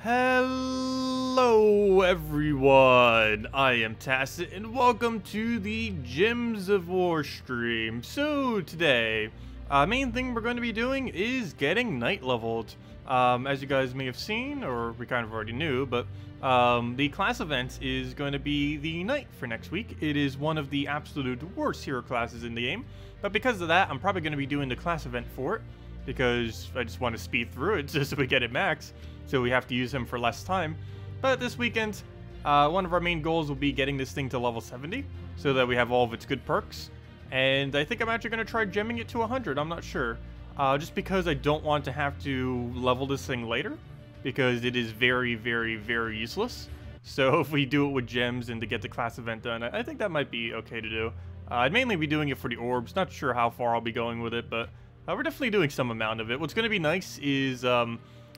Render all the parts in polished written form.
Hello everyone, I am Tacet and welcome to the Gems of War stream. So today, main thing we're going to be doing is getting night leveled. As you guys may have seen, or we kind of already knew, but the class event is going to be the knight for next week. It is one of the absolute worst hero classes in the game, but because of that, I'm probably going to be doing the class event for it, because I just want to speed through it just so we get it max. So we have to use him for less time. But this weekend, one of our main goals will be getting this thing to level 70, so that we have all of its good perks. And I think I'm actually going to try gemming it to 100, I'm not sure. Just because I don't want to have to level this thing later, because it is very, very, very useless. So if we do it with gems and to get the class event done, I think that might be okay to do. I'd mainly be doing it for the orbs, not sure how far I'll be going with it, but we're definitely doing some amount of it. What's going to be nice is...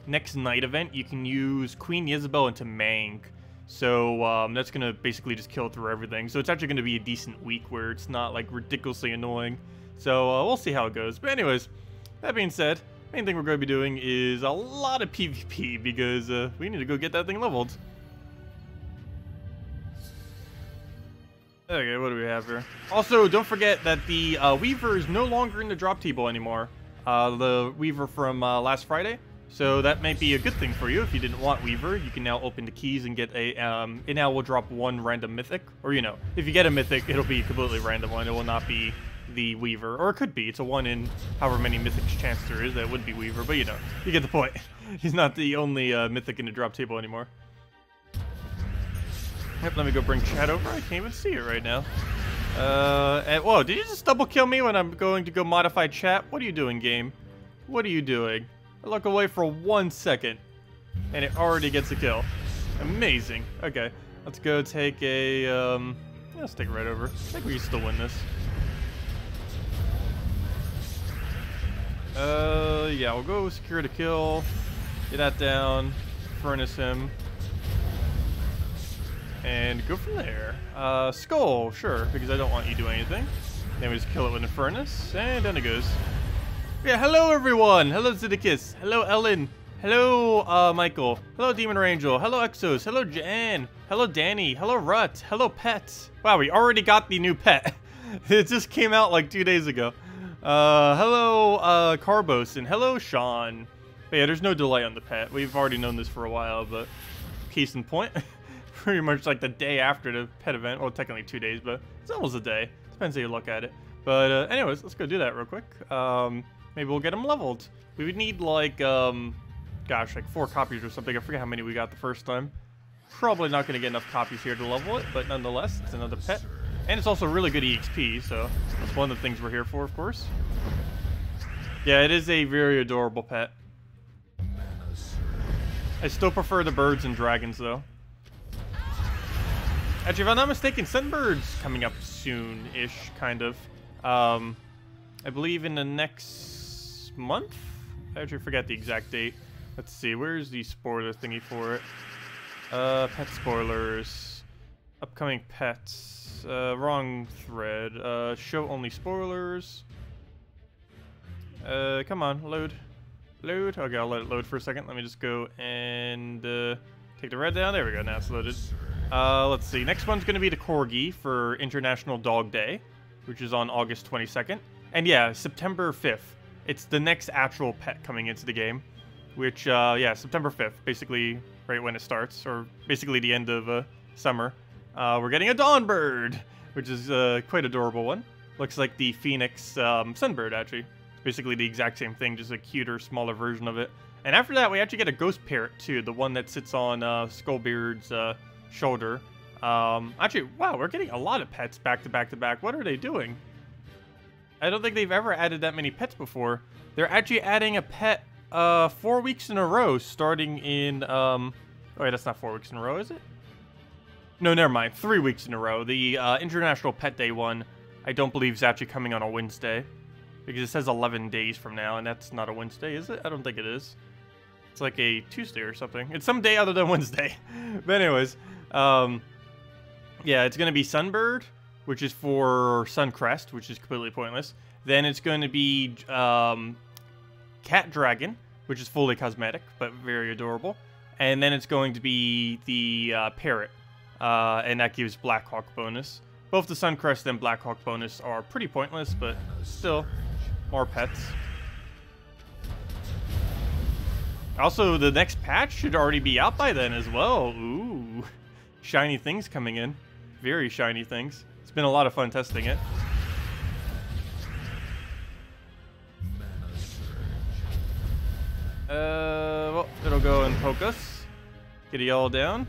next night event, you can use Queen Isabel into Mang. So that's going to basically just kill through everything. So it's actually going to be a decent week where it's not like ridiculously annoying. So we'll see how it goes. But anyways, that being said, main thing we're going to be doing is a lot of PvP because we need to go get that thing leveled. Okay, what do we have here? Also, don't forget that the Weaver is no longer in the drop table anymore. The Weaver from last Friday. So that might be a good thing for you. If you didn't want Weaver, you can now open the keys and get a, it now will drop one random mythic. Or, you know, if you get a mythic, it'll be a completely random one. It will not be the Weaver. Or it could be. It's a 1 in however many mythics chance there is that would be Weaver. But, you know, you get the point. He's not the only mythic in the drop table anymore. Yep, let me go bring chat over. I can't even see it right now. And, whoa, did you just double kill me when I'm going to go modify chat? What are you doing, game? What are you doing? I look away for 1 second, and it already gets a kill. Amazing. Okay, let's go take a, yeah, let's take it right over. I think we can still win this. Yeah, we'll go secure the kill, get that down, furnace him, and go from there. Skull, sure, because I don't want you to do anything. Then we just kill it with a furnace, and down it goes. Yeah, hello everyone! Hello Zeddicus! Hello Ellen! Hello Michael! Hello Demon Angel! Hello Exos! Hello Jan! Hello Danny! Hello Rut! Hello Pet! Wow, we already got the new pet! It just came out like 2 days ago. Hello Carbos and hello Sean! But yeah, there's no delay on the pet. We've already known this for a while, but case in point. Pretty much like the day after the pet event. Well, technically 2 days, but it's almost a day. Depends how you look at it. But anyways, let's go do that real quick. Maybe we'll get them leveled. We would need like, gosh, like 4 copies or something. I forget how many we got the first time. Probably not going to get enough copies here to level it, but nonetheless, it's another pet. And it's also really good EXP, so that's one of the things we're here for, of course. Yeah, it is a very adorable pet. I still prefer the birds and dragons, though. Actually, if I'm not mistaken, Sunbird's coming up soon-ish, kind of. I believe in the next month? I actually forget the exact date. Let's see, where's the spoiler thingy for it? Pet spoilers. Upcoming pets. Wrong thread. Show only spoilers. Come on, load. Load? Okay, I'll let it load for a second. Let me just go and take the red down. There we go, now it's loaded. Let's see, next one's gonna be the Corgi for International Dog Day, which is on August 22nd. And yeah, September 5th. It's the next actual pet coming into the game, which, yeah, September 5th, basically right when it starts, or basically the end of summer. We're getting a Dawnbird, which is quite adorable one. Looks like the Phoenix Sunbird, actually. It's basically the exact same thing, just a cuter, smaller version of it. And after that, we actually get a Ghost Parrot, too, the one that sits on Skullbeard's shoulder. Actually, wow, we're getting a lot of pets back to back to back. What are they doing? I don't think they've ever added that many pets before. They're actually adding a pet 4 weeks in a row, starting in, oh wait, that's not 4 weeks in a row, is it? No, never mind, 3 weeks in a row. The International Pet Day one, I don't believe is actually coming on a Wednesday, because it says 11 days from now, and that's not a Wednesday, is it? I don't think it is. It's like a Tuesday or something. It's some day other than Wednesday. But anyways, yeah, it's going to be Sunbird, which is for Suncrest, which is completely pointless. Then it's going to be Cat Dragon, which is fully cosmetic, but very adorable. And then it's going to be the Parrot, and that gives Blackhawk bonus. Both the Suncrest and Blackhawk bonus are pretty pointless, but still, more pets. Also, the next patch should already be out by then as well. Ooh, shiny things coming in. Very shiny things. It's been a lot of fun testing it. Well, it'll go and poke us. Get a yellow down.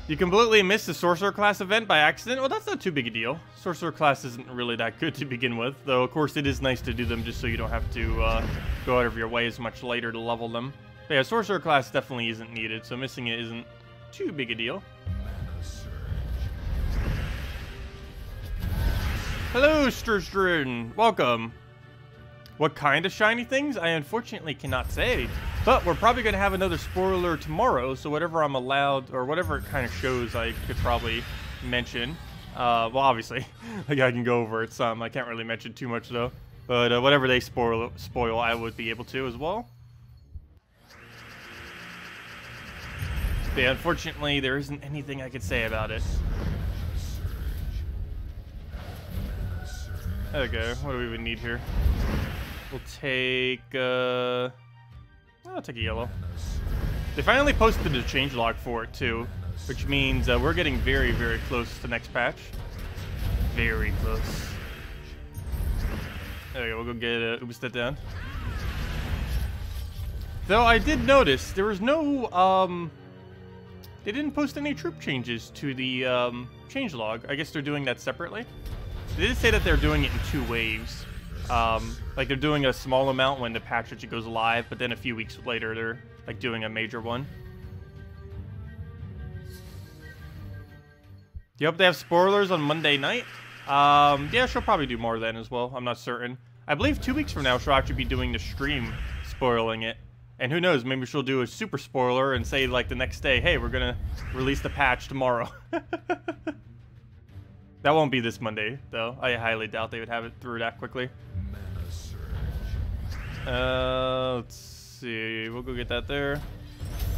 You completely missed the Sorcerer class event by accident? Well, that's not too big a deal. Sorcerer class isn't really that good to begin with, though of course it is nice to do them just so you don't have to go out of your way as much later to level them. But yeah, Sorcerer class definitely isn't needed, so missing it isn't too big a deal. Hello, Sturstrin! Welcome! What kind of shiny things? I unfortunately cannot say. But we're probably going to have another spoiler tomorrow, so whatever I'm allowed, or whatever kind of shows I could probably mention. Well, obviously, like I can go over it some. I can't really mention too much, though. But whatever they spoil, I would be able to as well. But yeah, unfortunately, there isn't anything I could say about it. Okay, what do we even need here? We'll take, I'll take a yellow. They finally posted a changelog for it, too. Which means we're getting very, very close to next patch. Very close. There we go, we'll go get Oobstet down. Though I did notice, there was no, they didn't post any troop changes to the, changelog. I guess they're doing that separately. They did say that they're doing it in 2 waves. Like they're doing a small amount when the patch actually goes live, but then a few weeks later they're like doing a major one. Do you hope they have spoilers on Monday night? Yeah, she'll probably do more then as well. I'm not certain. I believe 2 weeks from now she'll actually be doing the stream spoiling it. And who knows, maybe she'll do a super spoiler and say like the next day, hey, we're gonna release the patch tomorrow. That won't be this Monday, though. I highly doubt they would have it through that quickly. Let's see. We'll go get that there.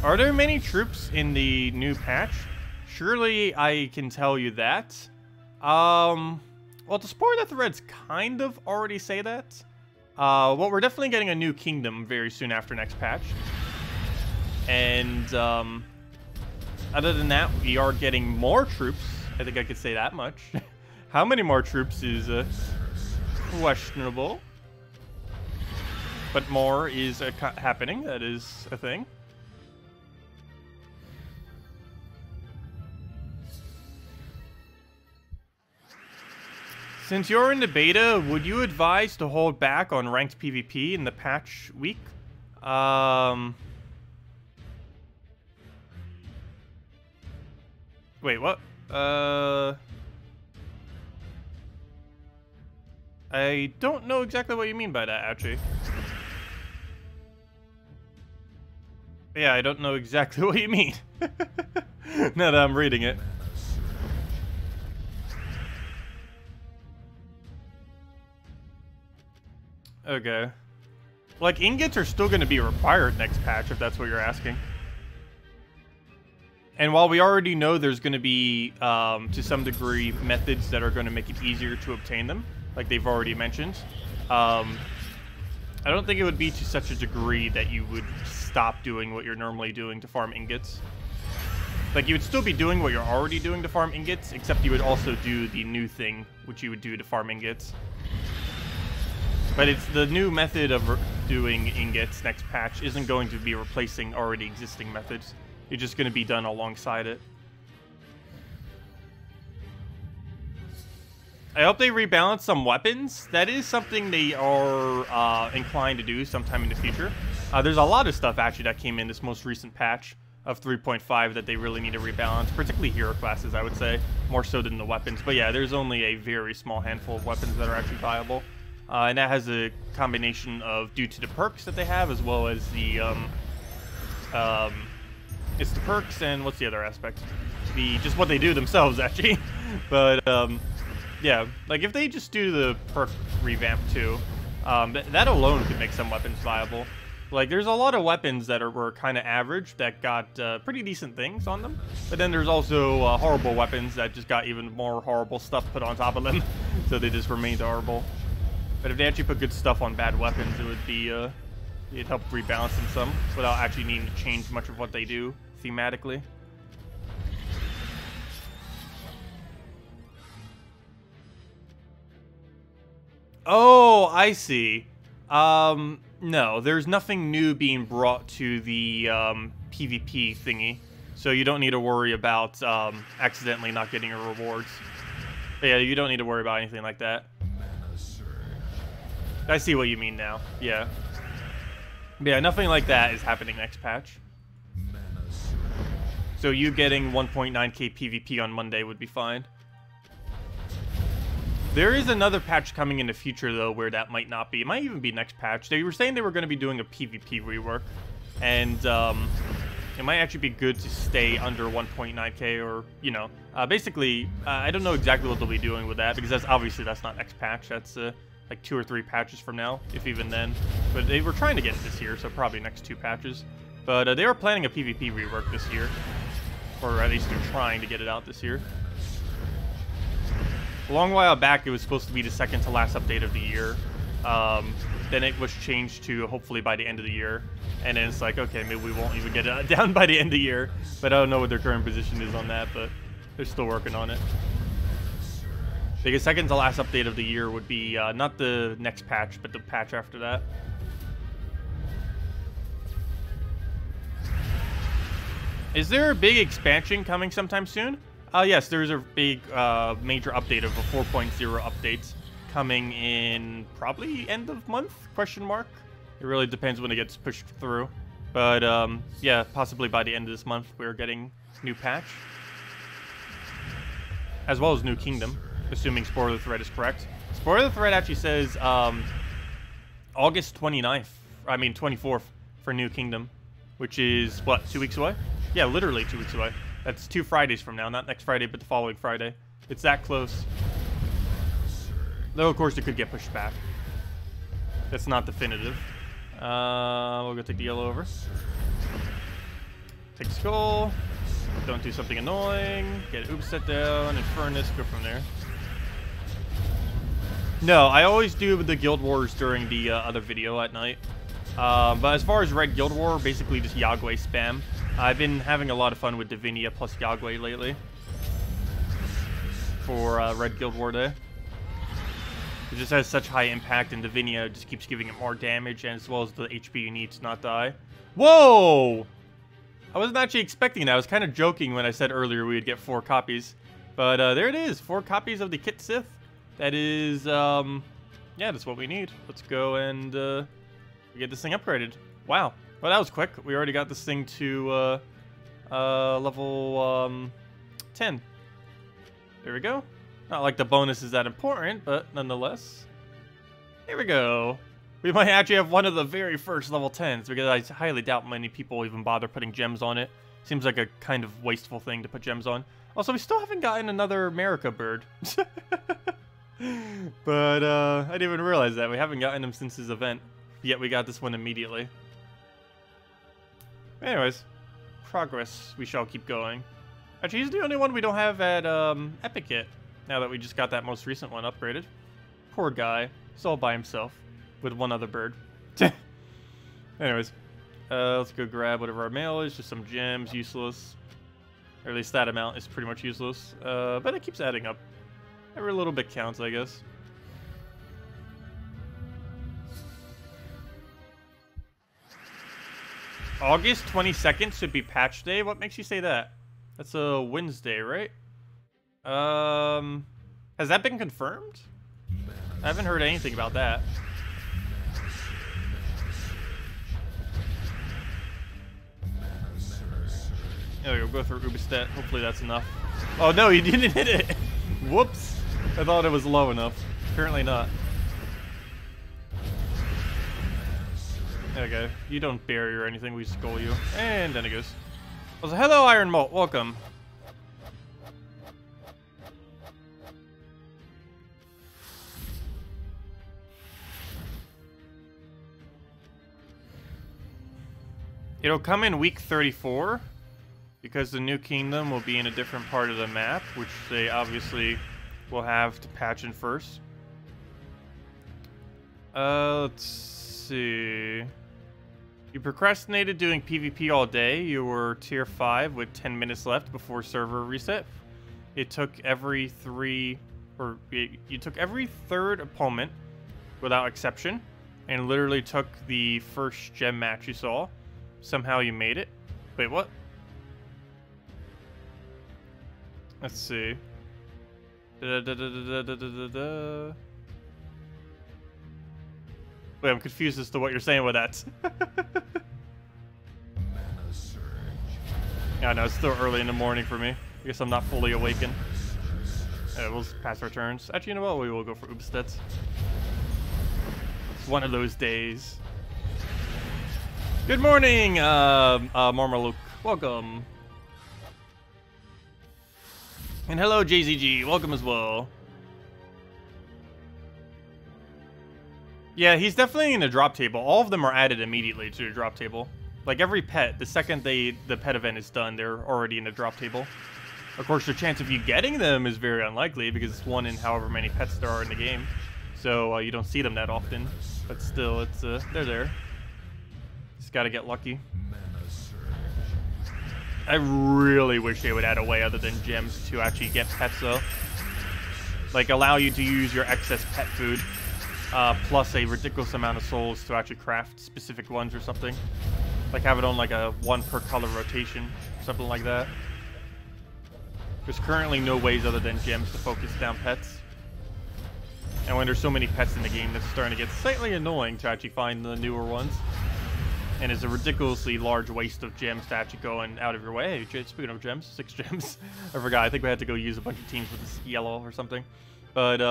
Are there many troops in the new patch? Surely I can tell you that. Well, to spoil the threads kind of already say that. Well, we're definitely getting a new kingdom very soon after next patch. And, other than that, we are getting more troops. I think I could say that much. How many more troops is questionable. But more is happening. That is a thing. Since you're in the beta, would you advise to hold back on ranked PvP in the patch week? Wait, what? I don't know exactly what you mean by that, actually. Yeah, I don't know exactly what you mean. Now that I'm reading it. Okay. Like, ingots are still going to be required next patch, if that's what you're asking. And while we already know there's going to be, to some degree, methods that are going to make it easier to obtain them, like they've already mentioned, I don't think it would be to such a degree that you would stop doing what you're normally doing to farm ingots. Like, you would still be doing what you're already doing to farm ingots, except you would also do the new thing, which you would do to farm ingots. But it's the new method of doing ingots next patch isn't going to be replacing already existing methods. It's just going to be done alongside it. I hope they rebalance some weapons. That is something they are inclined to do sometime in the future. There's a lot of stuff actually that came in this most recent patch of 3.5 that they really need to rebalance, particularly hero classes, I would say, more so than the weapons. But yeah, there's only a very small handful of weapons that are actually viable. And that has a combination of due to the perks that they have, as well as the it's the perks and what's the other aspect? Just what they do themselves, actually. But yeah, like if they just do the perk revamp too, that alone could make some weapons viable. Like, there's a lot of weapons that were kind of average that got pretty decent things on them. But then there's also horrible weapons that just got even more horrible stuff put on top of them. So they just remained horrible. But if they actually put good stuff on bad weapons, it would be, it'd help rebalance them some without actually needing to change much of what they do thematically. Oh, I see. No, there's nothing new being brought to the PvP thingy, so you don't need to worry about accidentally not getting your rewards. But yeah, you don't need to worry about anything like that. I see what you mean now. Yeah. Yeah, nothing like that is happening next patch. So you getting 1.9k PvP on Monday would be fine. There is another patch coming in the future, though, where that might not be. It might even be next patch. They were saying they were going to be doing a PvP rework. And it might actually be good to stay under 1.9k or, you know. Basically, I don't know exactly what they'll be doing with that, because that's not next patch. That's like 2 or 3 patches from now, if even then. But they were trying to get it this year, so probably next 2 patches. But they were planning a PvP rework this year. Or at least they're trying to get it out this year. A long while back, it was supposed to be the second to last update of the year. Then it was changed to hopefully by the end of the year. And then it's like, okay, maybe we won't even get it down by the end of the year. But I don't know what their current position is on that, but they're still working on it. Because second to last update of the year would be not the next patch, but the patch after that. Is there a big expansion coming sometime soon? Yes, there's a big major update of a 4.0 update coming in probably end of month, question mark. It really depends when it gets pushed through. But yeah, possibly by the end of this month we're getting new patch. As well as new kingdom, assuming Spoiler Thread is correct. Spoiler Thread actually says August 24th for new kingdom, which is, what, 2 weeks away? Yeah, literally 2 weeks away. That's 2 Fridays from now, not next Friday, but the following Friday. It's that close. Though, of course, it could get pushed back. That's not definitive. We'll go take the yellow over. Take skull. Don't do something annoying. Get Oopset down, Infernus, go from there. No, I always do the Guild Wars during the other video at night. But as far as Red Guild War, basically just Yagway spam. I've been having a lot of fun with Divinia plus Yagway lately. For Red Guild War Day. It just has such high impact, and Divinia just keeps giving it more damage, and as well as the HP you need to not die. Whoa! I wasn't actually expecting that. I was kind of joking when I said earlier we would get 4 copies. But there it is. 4 copies of the Kit Sith. That is, yeah, that's what we need. Let's go and get this thing upgraded. Wow. Well, that was quick. We already got this thing to level 10. There we go. Not like the bonus is that important, but nonetheless. Here we go. We might actually have one of the very first level 10s, because I highly doubt many people even bother putting gems on it. Seems like a kind of wasteful thing to put gems on. Also, we still haven't gotten another America bird. But I didn't even realize that. We haven't gotten him since his event. Yet we got this one immediately. Anyways, progress. We shall keep going. Actually, he's the only one we don't have at Epic yet. Now that we just got that most recent one upgraded. Poor guy. He's all by himself. With one other bird. Anyways. Let's go grab whatever our mail is. Just some gems. Useless. Or at least that amount is pretty much useless. But it keeps adding up. Every little bit counts, I guess. August 22nd should be patch day? What makes you say that? That's a Wednesday, right? Has that been confirmed? I haven't heard anything about that. There we go, go through Ubistet. Hopefully that's enough. Oh no, you didn't hit it! Whoops! I thought it was low enough. Apparently not. Okay, you don't bury or anything, we skull you. And then it goes. Also, hello Iron Malt, welcome. It'll come in week 34, because the new kingdom will be in a different part of the map, which they obviously will have to patch in first. Let's see. You procrastinated doing PvP all day. You were tier 5 with 10 minutes left before server reset. It took every you took every third opponent without exception, and literally took the first gem match you saw. Somehow you made it. Wait, what? Let's see. Wait, I'm confused as to what you're saying with that. Yeah, no, it's still early in the morning for me. I guess I'm not fully awakened. We'll pass our turns. Actually, you know what? We will go for Oobsteds. It's one of those days. Good morning, Marmaluk. Welcome. And hello, JZG. Welcome as well. Yeah, he's definitely in the drop table. All of them are added immediately to the drop table. Like every pet, the second the pet event is done, they're already in the drop table. Of course, the chance of you getting them is very unlikely because it's one in however many pets there are in the game. So you don't see them that often. But still, it's they're there. Just gotta get lucky. I really wish they would add a way other than gems to actually get pets though. Like allow you to use your excess pet food plus a ridiculous amount of souls to actually craft specific ones or something. Like have it on like a 1 per color rotation, something like that. There's currently no ways other than gems to focus down pets. And when there's so many pets in the game, that's starting to get slightly annoying to actually find the newer ones. And it's a ridiculously large waste of gems to actually go out of your way. Hey, speaking of gems, 6 gems. I forgot. I think we had to go use a bunch of teams with this yellow or something. But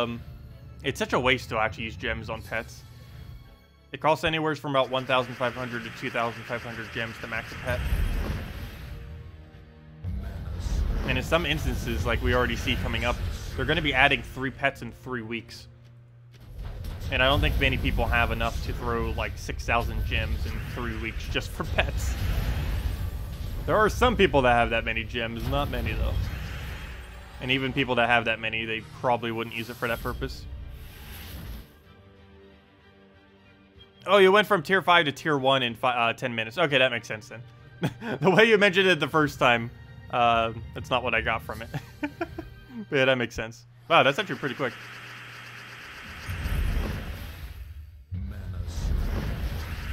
it's such a waste to actually use gems on pets. It costs anywhere from about 1,500 to 2,500 gems to max a pet. And in some instances, like we already see coming up, they're going to be adding 3 pets in 3 weeks. And I don't think many people have enough to throw like 6,000 gems in 3 weeks just for pets. There are some people that have that many gems, not many though. And even people that have that many, they probably wouldn't use it for that purpose. Oh, you went from tier 5 to tier 1 in 10 minutes. Okay, that makes sense then. The way you mentioned it the first time, that's not what I got from it. But yeah, that makes sense. Wow, that's actually pretty quick.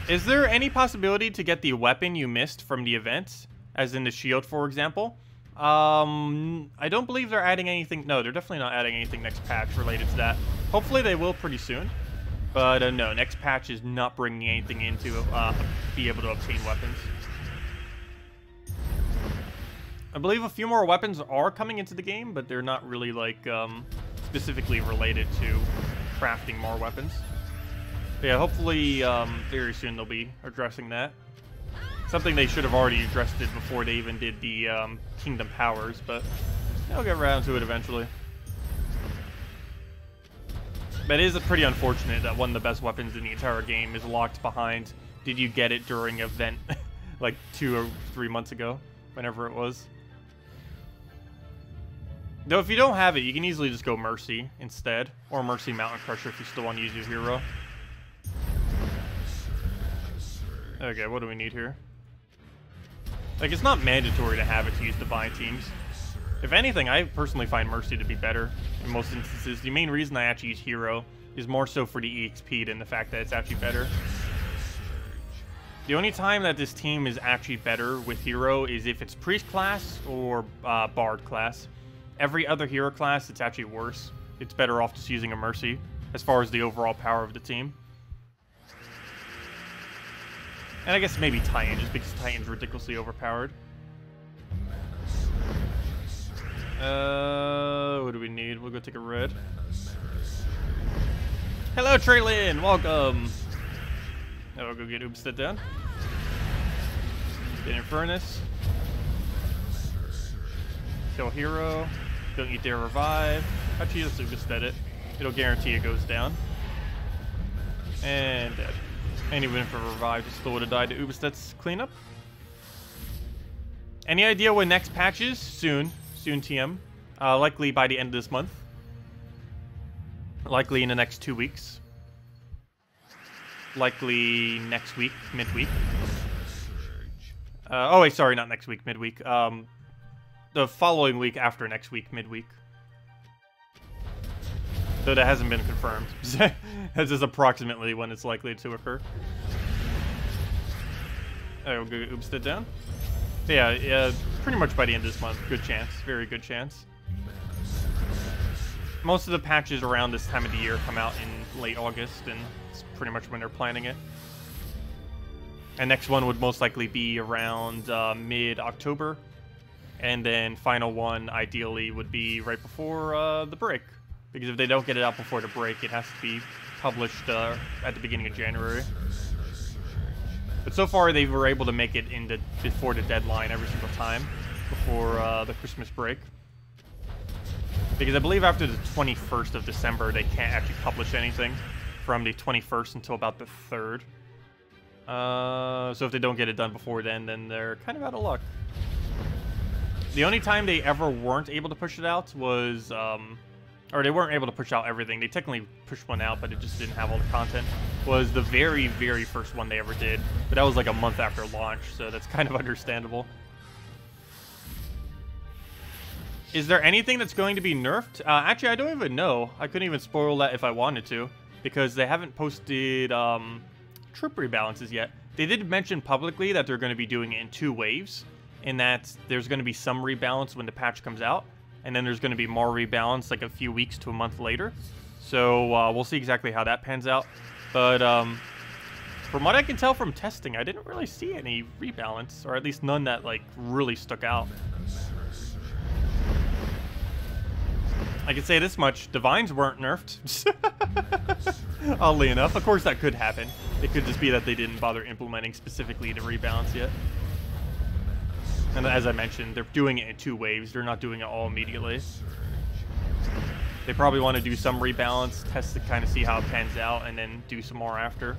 Is there any possibility to get the weapon you missed from the event? As in the shield, for example? I don't believe they're adding anything. No, they're definitely not adding anything next patch related to that. Hopefully they will pretty soon. But no, next patch is not bringing anything in to be able to obtain weapons. I believe a few more weapons are coming into the game, but they're not really like specifically related to crafting more weapons. But yeah, hopefully very soon they'll be addressing that. Something they should have already addressed it before they even did the Kingdom Powers, but they'll get around to it eventually. But it is pretty unfortunate that one of the best weapons in the entire game is locked behind did you get it during an event like 2 or 3 months ago, whenever it was. Though if you don't have it, you can easily just go Mercy instead, or Mercy Mountain Crusher if you still want to use your hero. Okay, what do we need here? Like, it's not mandatory to have it to use Divine Teams. If anything, I personally find Mercy to be better in most instances. The main reason I actually use Hero is more so for the EXP than the fact that it's actually better. The only time that this team is actually better with Hero is if it's Priest class or Bard class. Every other hero class, it's actually worse. It's better off just using a Mercy as far as the overall power of the team. And I guess maybe Titan, just because Titan's ridiculously overpowered. What do we need? We'll go take a red. Hello, Traylin! Welcome! Now we'll go get Oobstead down. Get Infernus. Kill Hero. Don't eat their revive. Actually, just Oobstead it. It'll guarantee it goes down. And dead. And even for revive, just still would have died to Oobstead's cleanup. Any idea when next patch is? Soon. Soon, TM. Likely by the end of this month. Likely in the next 2 weeks. Likely next week, midweek. Oh wait, sorry, not next week, midweek. The following week after next week, midweek. So that hasn't been confirmed. This is approximately when it's likely to occur. Alright, we'll go Oopstead down. Yeah, pretty much by the end of this month. Good chance. Very good chance. Most of the patches around this time of the year come out in late August, and it's pretty much when they're planning it. And next one would most likely be around mid-October. And then final one, ideally, would be right before the break. Because if they don't get it out before the break, it has to be published at the beginning of January. But so far, they were able to make it before the deadline every single time, before the Christmas break. Because I believe after the 21st of December, they can't actually publish anything from the 21st until about the 3rd. So if they don't get it done before then they're kind of out of luck. The only time they ever weren't able to push it out was, or they weren't able to push out everything. They technically pushed one out, but it just didn't have all the content. Was the very, very first one they ever did. But that was like a month after launch, so that's kind of understandable. Is there anything that's going to be nerfed? Actually, I don't even know. I couldn't even spoil that if I wanted to, because they haven't posted troop rebalances yet. They did mention publicly that they're going to be doing it in 2 waves, in that there's going to be some rebalance when the patch comes out, and then there's going to be more rebalance like a few weeks to a month later. So we'll see exactly how that pans out. But from what I can tell from testing, I didn't really see any rebalance, or at least none that like really stuck out. I can say this much, Divines weren't nerfed. Oddly enough. Of course that could happen. It could just be that they didn't bother implementing specifically the rebalance yet. And as I mentioned, they're doing it in 2 waves. They're not doing it all immediately. They probably want to do some rebalance, test to kind of see how it pans out, and then do some more after.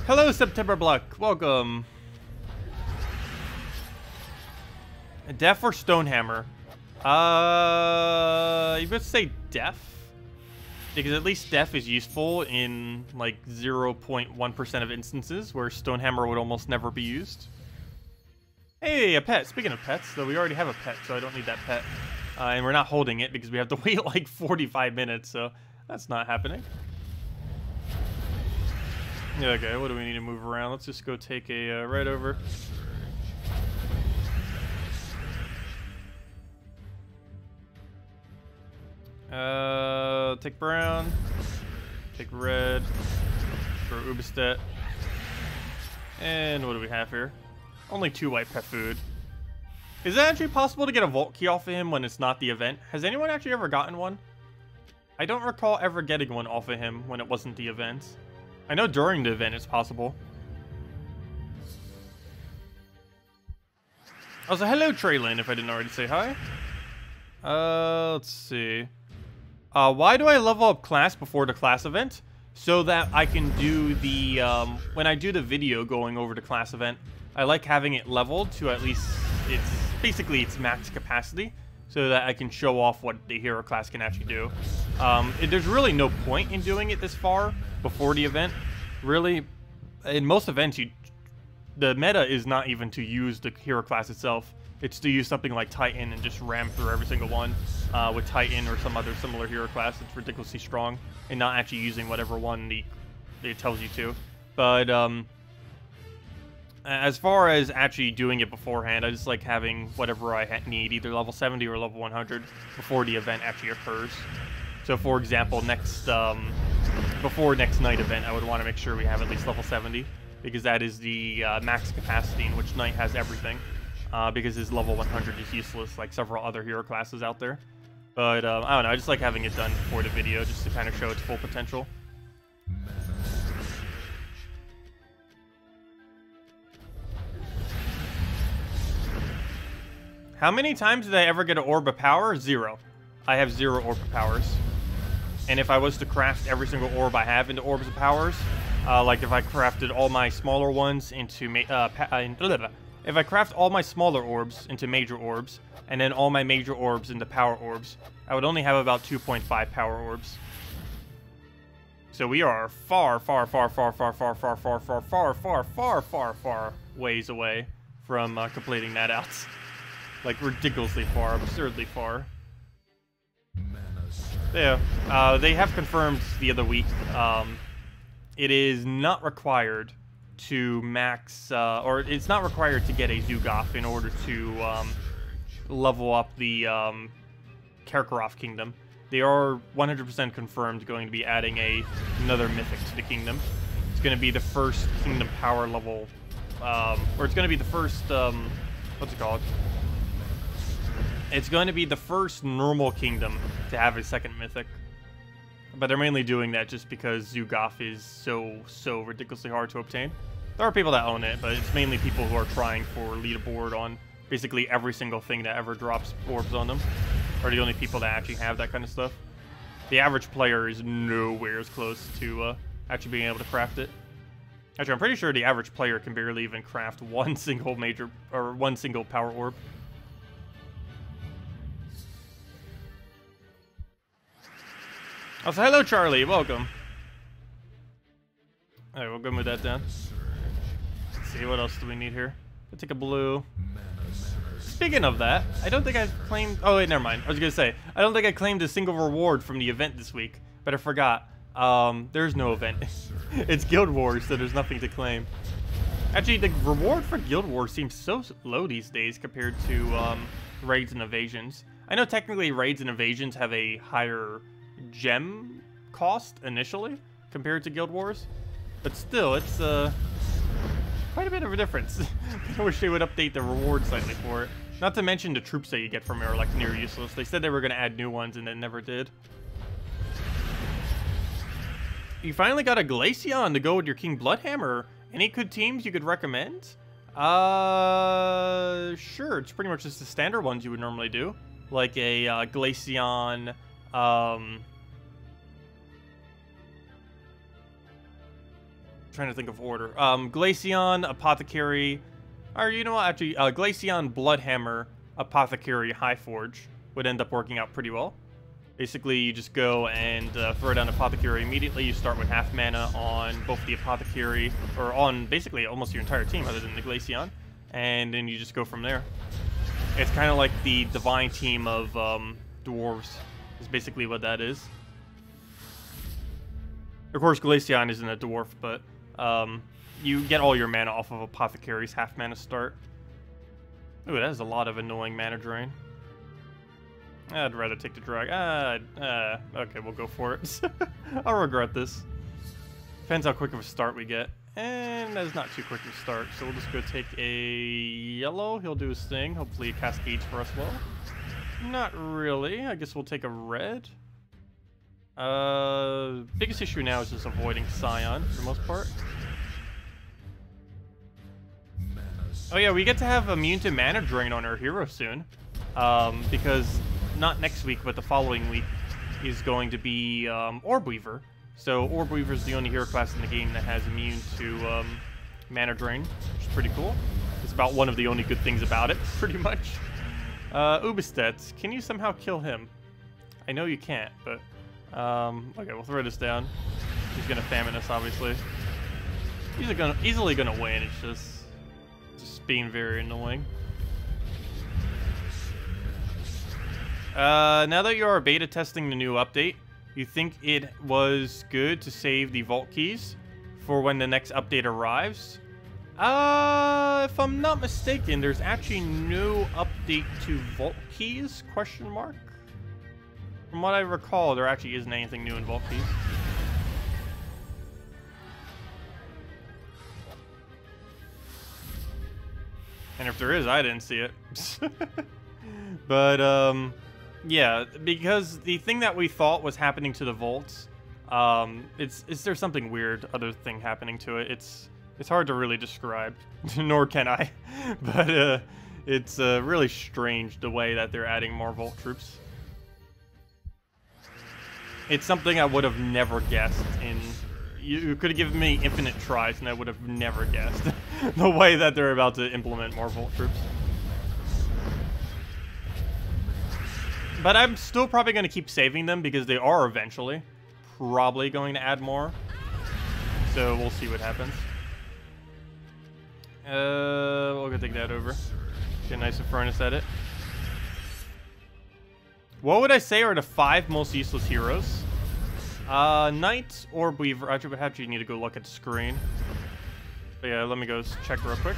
Hello, September Block. Welcome. Def or Stonehammer? You could say Def. Because at least Def is useful in like 0.1% of instances, where Stonehammer would almost never be used. Hey, a pet. Speaking of pets, though, we already have a pet, so I don't need that pet. And we're not holding it because we have to wait like 45 minutes, so that's not happening. Okay, what do we need to move around? Let's just go take a right over. Take brown, take red, for Ubestet, and what do we have here? Only 2 white pet food. Is it actually possible to get a vault key off of him when it's not the event? Has anyone actually ever gotten one? I don't recall ever getting one off of him when it wasn't the event. I know during the event it's possible. Also, hello Traylin, if I didn't already say hi. Let's see. Why do I level up class before the class event? So that I can do the, when I do the video going over the class event, I like having it leveled to at least, basically its max capacity, so that I can show off what the hero class can actually do. There's really no point in doing it this far before the event. Really, in most events, the meta is not even to use the hero class itself. It's to use something like Titan and just ram through every single one with Titan or some other similar hero class that's ridiculously strong, and not actually using whatever one it tells you to. But as far as actually doing it beforehand, I just like having whatever I need, either level 70 or level 100, before the event actually occurs. So for example, before next night event, I would want to make sure we have at least level 70, because that is the max capacity in which Knight has everything. Because his level 100 is useless, like several other hero classes out there. But, I don't know, I just like having it done before the video, just to kind of show its full potential. How many times did I ever get an Orb of Power? 0. I have 0 Orb of Powers. And if I was to craft every single orb I have into orbs of powers, like if I crafted all my smaller ones into if I craft all my smaller orbs into major orbs, and then all my major orbs into power orbs, I would only have about 2.5 power orbs. So we are far ways away from completing that out. Like ridiculously far, absurdly far. Yeah, they have confirmed the other week. It is not required to max, or it's not required to get a Zugoff in order to level up the Karkaroff Kingdom. They are 100% confirmed going to be adding another mythic to the kingdom. It's going to be the first kingdom power level, or it's going to be the first, what's it called? It's going to be the first normal kingdom to have a second mythic. But they're mainly doing that just because Zugoff is so ridiculously hard to obtain. There are people that own it, but it's mainly people who are trying for leaderboard on basically every single thing that ever drops orbs on them. Are the only people that actually have that kind of stuff. The average player is nowhere as close to actually being able to craft it. Actually, I'm pretty sure the average player can barely even craft one single major, or one single power orb. Also, hello Charlie, welcome. Alright, we'll go move that down. Let's see, what else do we need here? We'll take a blue. Speaking of that, I don't think I've claimed... Oh, wait, never mind. I was going to say, I don't think I claimed a single reward from the event this week, but I forgot. There's no event. It's Guild Wars, so there's nothing to claim. Actually, the reward for Guild Wars seems so low these days compared to raids and evasions. I know technically raids and evasions have a higher gem cost initially compared to Guild Wars, but still, it's quite a bit of a difference. I wish they would update the reward slightly for it. Not to mention the troops that you get from it are like near useless. They said they were going to add new ones and then never did. You finally got a Glaceon to go with your King Bloodhammer. Any good teams you could recommend? Sure. It's pretty much just the standard ones you would normally do. Like a Glaceon, trying to think of order. Glaceon, Apothecary, or you know what, actually, Glaceon, Bloodhammer, Apothecary, Highforge would end up working out pretty well. Basically, you just go and throw down Apothecary immediately. You start with half mana on both the Apothecary, or on basically almost your entire team other than the Glaceon, and then you just go from there. It's kind of like the Divine team of Dwarves, is basically what that is. Of course, Glaceon isn't a Dwarf, but you get all your mana off of Apothecary's half mana start. Ooh, that is a lot of annoying mana drain. I'd rather take the drag. Okay, we'll go for it. I'll regret this. Depends how quick of a start we get. And that's not too quick of a start, so we'll just go take a yellow. He'll do his thing. Hopefully it cascades for us well. Not really. I guess we'll take a red. Biggest issue now is just avoiding Scion for the most part. Oh yeah, we get to have immune to mana drain on our hero soon. Because not next week, but the following week is going to be Orb Weaver. So Orb Weaver is the only hero class in the game that has immune to mana drain, which is pretty cool. It's about one of the only good things about it, pretty much. Ubistet, can you somehow kill him? I know you can't, but okay, we'll throw this down. He's gonna famine us, obviously. He's easily gonna win. It's just being very annoying. Now that you are beta testing the new update, you think it was good to save the vault keys for when the next update arrives? If I'm not mistaken, there's actually no update to vault keys, question mark? From what I recall, there actually isn't anything new in vault keys. And if there is, I didn't see it. But, yeah, because the thing that we thought was happening to the vaults, is there something weird, other thing happening to it? It's hard to really describe, nor can I. But, it's really strange the way that they're adding more vault troops. It's something I would have never guessed in... You could have given me infinite tries and I would have never guessed the way that they're about to implement more Volt troops. But I'm still probably going to keep saving them because they are eventually probably going to add more. So we'll see what happens. We'll go take that over. Get a nice furnace at it. What would I say are the 5 most useless heroes? Knight or Weaver. Actually, you need to go look at the screen. But yeah, let me go check real quick.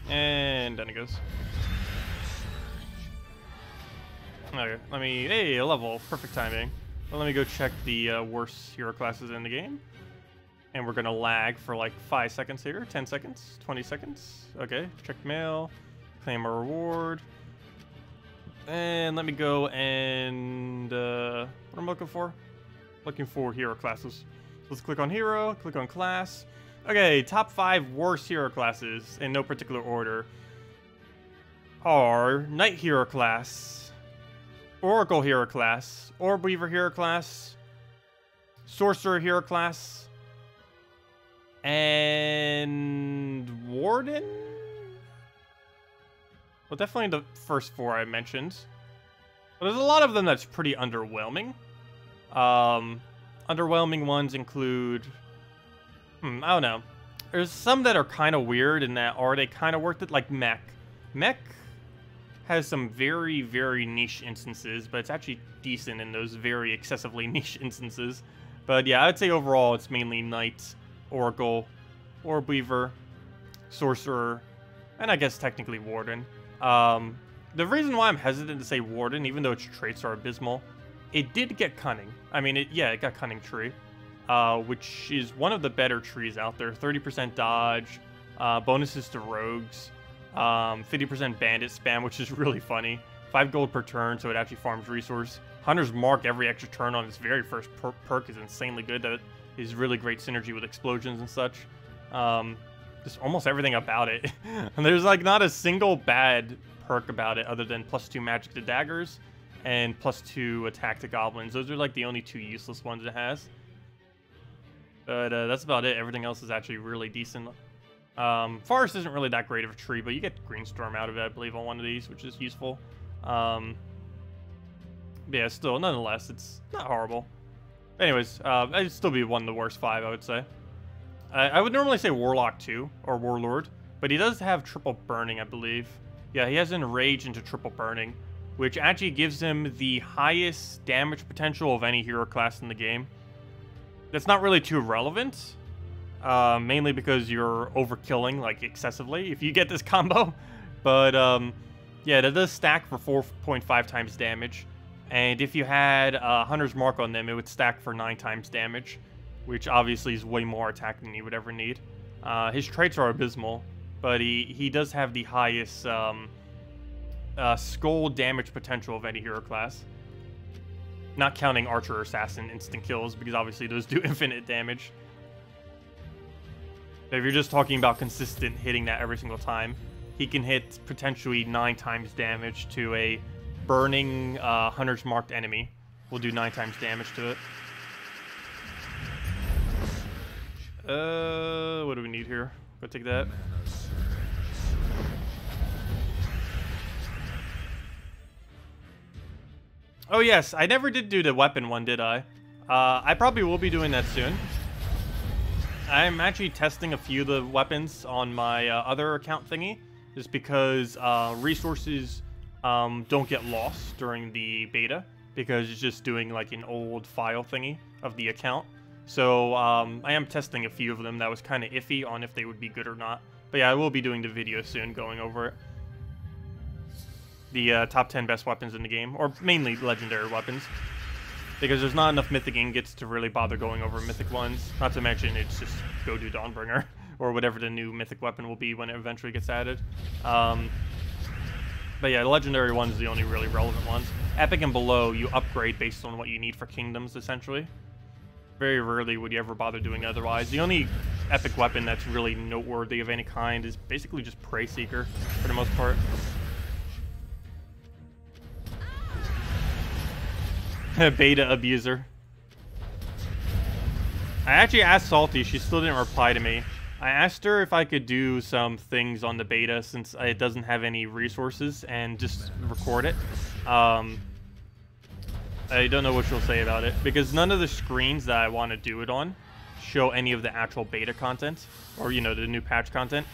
And down it goes. Okay, let me... Hey, a level. Perfect timing. Well, let me go check the worst hero classes in the game. And we're going to lag for like 5 seconds here. 10 seconds. 20 seconds. Okay, check mail. Claim a reward. And let me go and... what am I looking for? Looking for hero classes. So let's click on hero, click on class. Okay, top 5 worst hero classes in no particular order are Knight hero class, Oracle hero class, Orb Weaver hero class, Sorcerer hero class, and Warden? Well, definitely the first 4 I mentioned. But there's a lot of them that's pretty underwhelming. Underwhelming ones include... I don't know. There's some that are kind of weird in that are they kind of worth it, like Mech. Mech has some very, very niche instances, but it's actually decent in those very excessively niche instances. But yeah, I'd say overall it's mainly Knight, Oracle, Orb Weaver, Sorcerer, and I guess technically Warden. The reason why I'm hesitant to say Warden, even though its traits are abysmal, it did get Cunning. I mean, it got Cunning Tree, which is one of the better trees out there. 30% dodge, bonuses to rogues, 50% bandit spam, which is really funny. 5 gold per turn, so it actually farms resource. Hunter's Mark every extra turn on its very first perk is insanely good. That is really great synergy with explosions and such. Just almost everything about it. And there's like not a single bad perk about it other than +2 magic to daggers and +2 attack to goblins. Those are like the only 2 useless ones it has. But that's about it. Everything else is actually really decent. Forest isn't really that great of a tree, but you get Greenstorm out of it, I believe, on one of these, which is useful. But yeah, still, nonetheless, it's not horrible. Anyways, it'd still be one of the worst 5, I would say. I would normally say Warlock too, or Warlord, but he does have triple burning, I believe. Yeah, he has Enrage into triple burning, which actually gives him the highest damage potential of any hero class in the game. That's not really too relevant, mainly because you're overkilling, like, excessively if you get this combo. But, yeah, that does stack for 4.5 times damage. And if you had Hunter's Mark on them, it would stack for 9 times damage, which obviously is way more attack than you would ever need. His traits are abysmal, but he does have the highest skull damage potential of any hero class. Not counting Archer or Assassin instant kills, because obviously those do infinite damage. But if you're just talking about consistent hitting that every single time, he can hit potentially 9 times damage to a burning Hunter's Marked enemy. We'll do 9 times damage to it. What do we need here? Go take that. Oh yes, I never did do the weapon one, did I? I probably will be doing that soon. I'm actually testing a few of the weapons on my other account thingy, just because resources don't get lost during the beta, because it's just doing like an old file thingy of the account. So I am testing a few of them that was kind of iffy on if they would be good or not. But yeah, I will be doing the video soon going over it. The top 10 best weapons in the game, or mainly legendary weapons. Because there's not enough mythic ingots to really bother going over mythic ones. Not to mention it's just go do Dawnbringer, or whatever the new mythic weapon will be when it eventually gets added. But yeah, the legendary one's the only really relevant ones. Epic and below, you upgrade based on what you need for kingdoms, essentially. Very rarely would you ever bother doing otherwise. The only epic weapon that's really noteworthy of any kind is basically just Prey Seeker, for the most part. Beta abuser. I actually asked Salty, she still didn't reply to me. I asked her if I could do some things on the beta since it doesn't have any resources and just record it. I don't know what she'll say about it because none of the screens that I want to do it on show any of the actual beta content or, you know, the new patch content.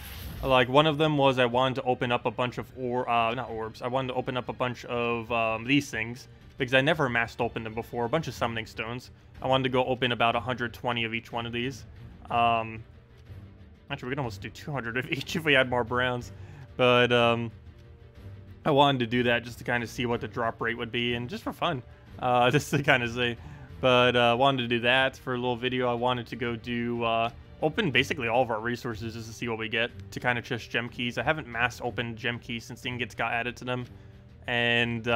Like, one of them was I wanted to open up a bunch of, not orbs, I wanted to open up a bunch of these things because I never massed opened them before, a bunch of summoning stones. I wanted to go open about 120 of each one of these. Actually, we could almost do 200 of each if we had more browns. But I wanted to do that just to kind of see what the drop rate would be and just for fun. Just to kind of see. But I wanted to do that for a little video. I wanted to go do open basically all of our resources just to see what we get to kind of just gem keys. I haven't mass opened gem keys since ingots got added to them. And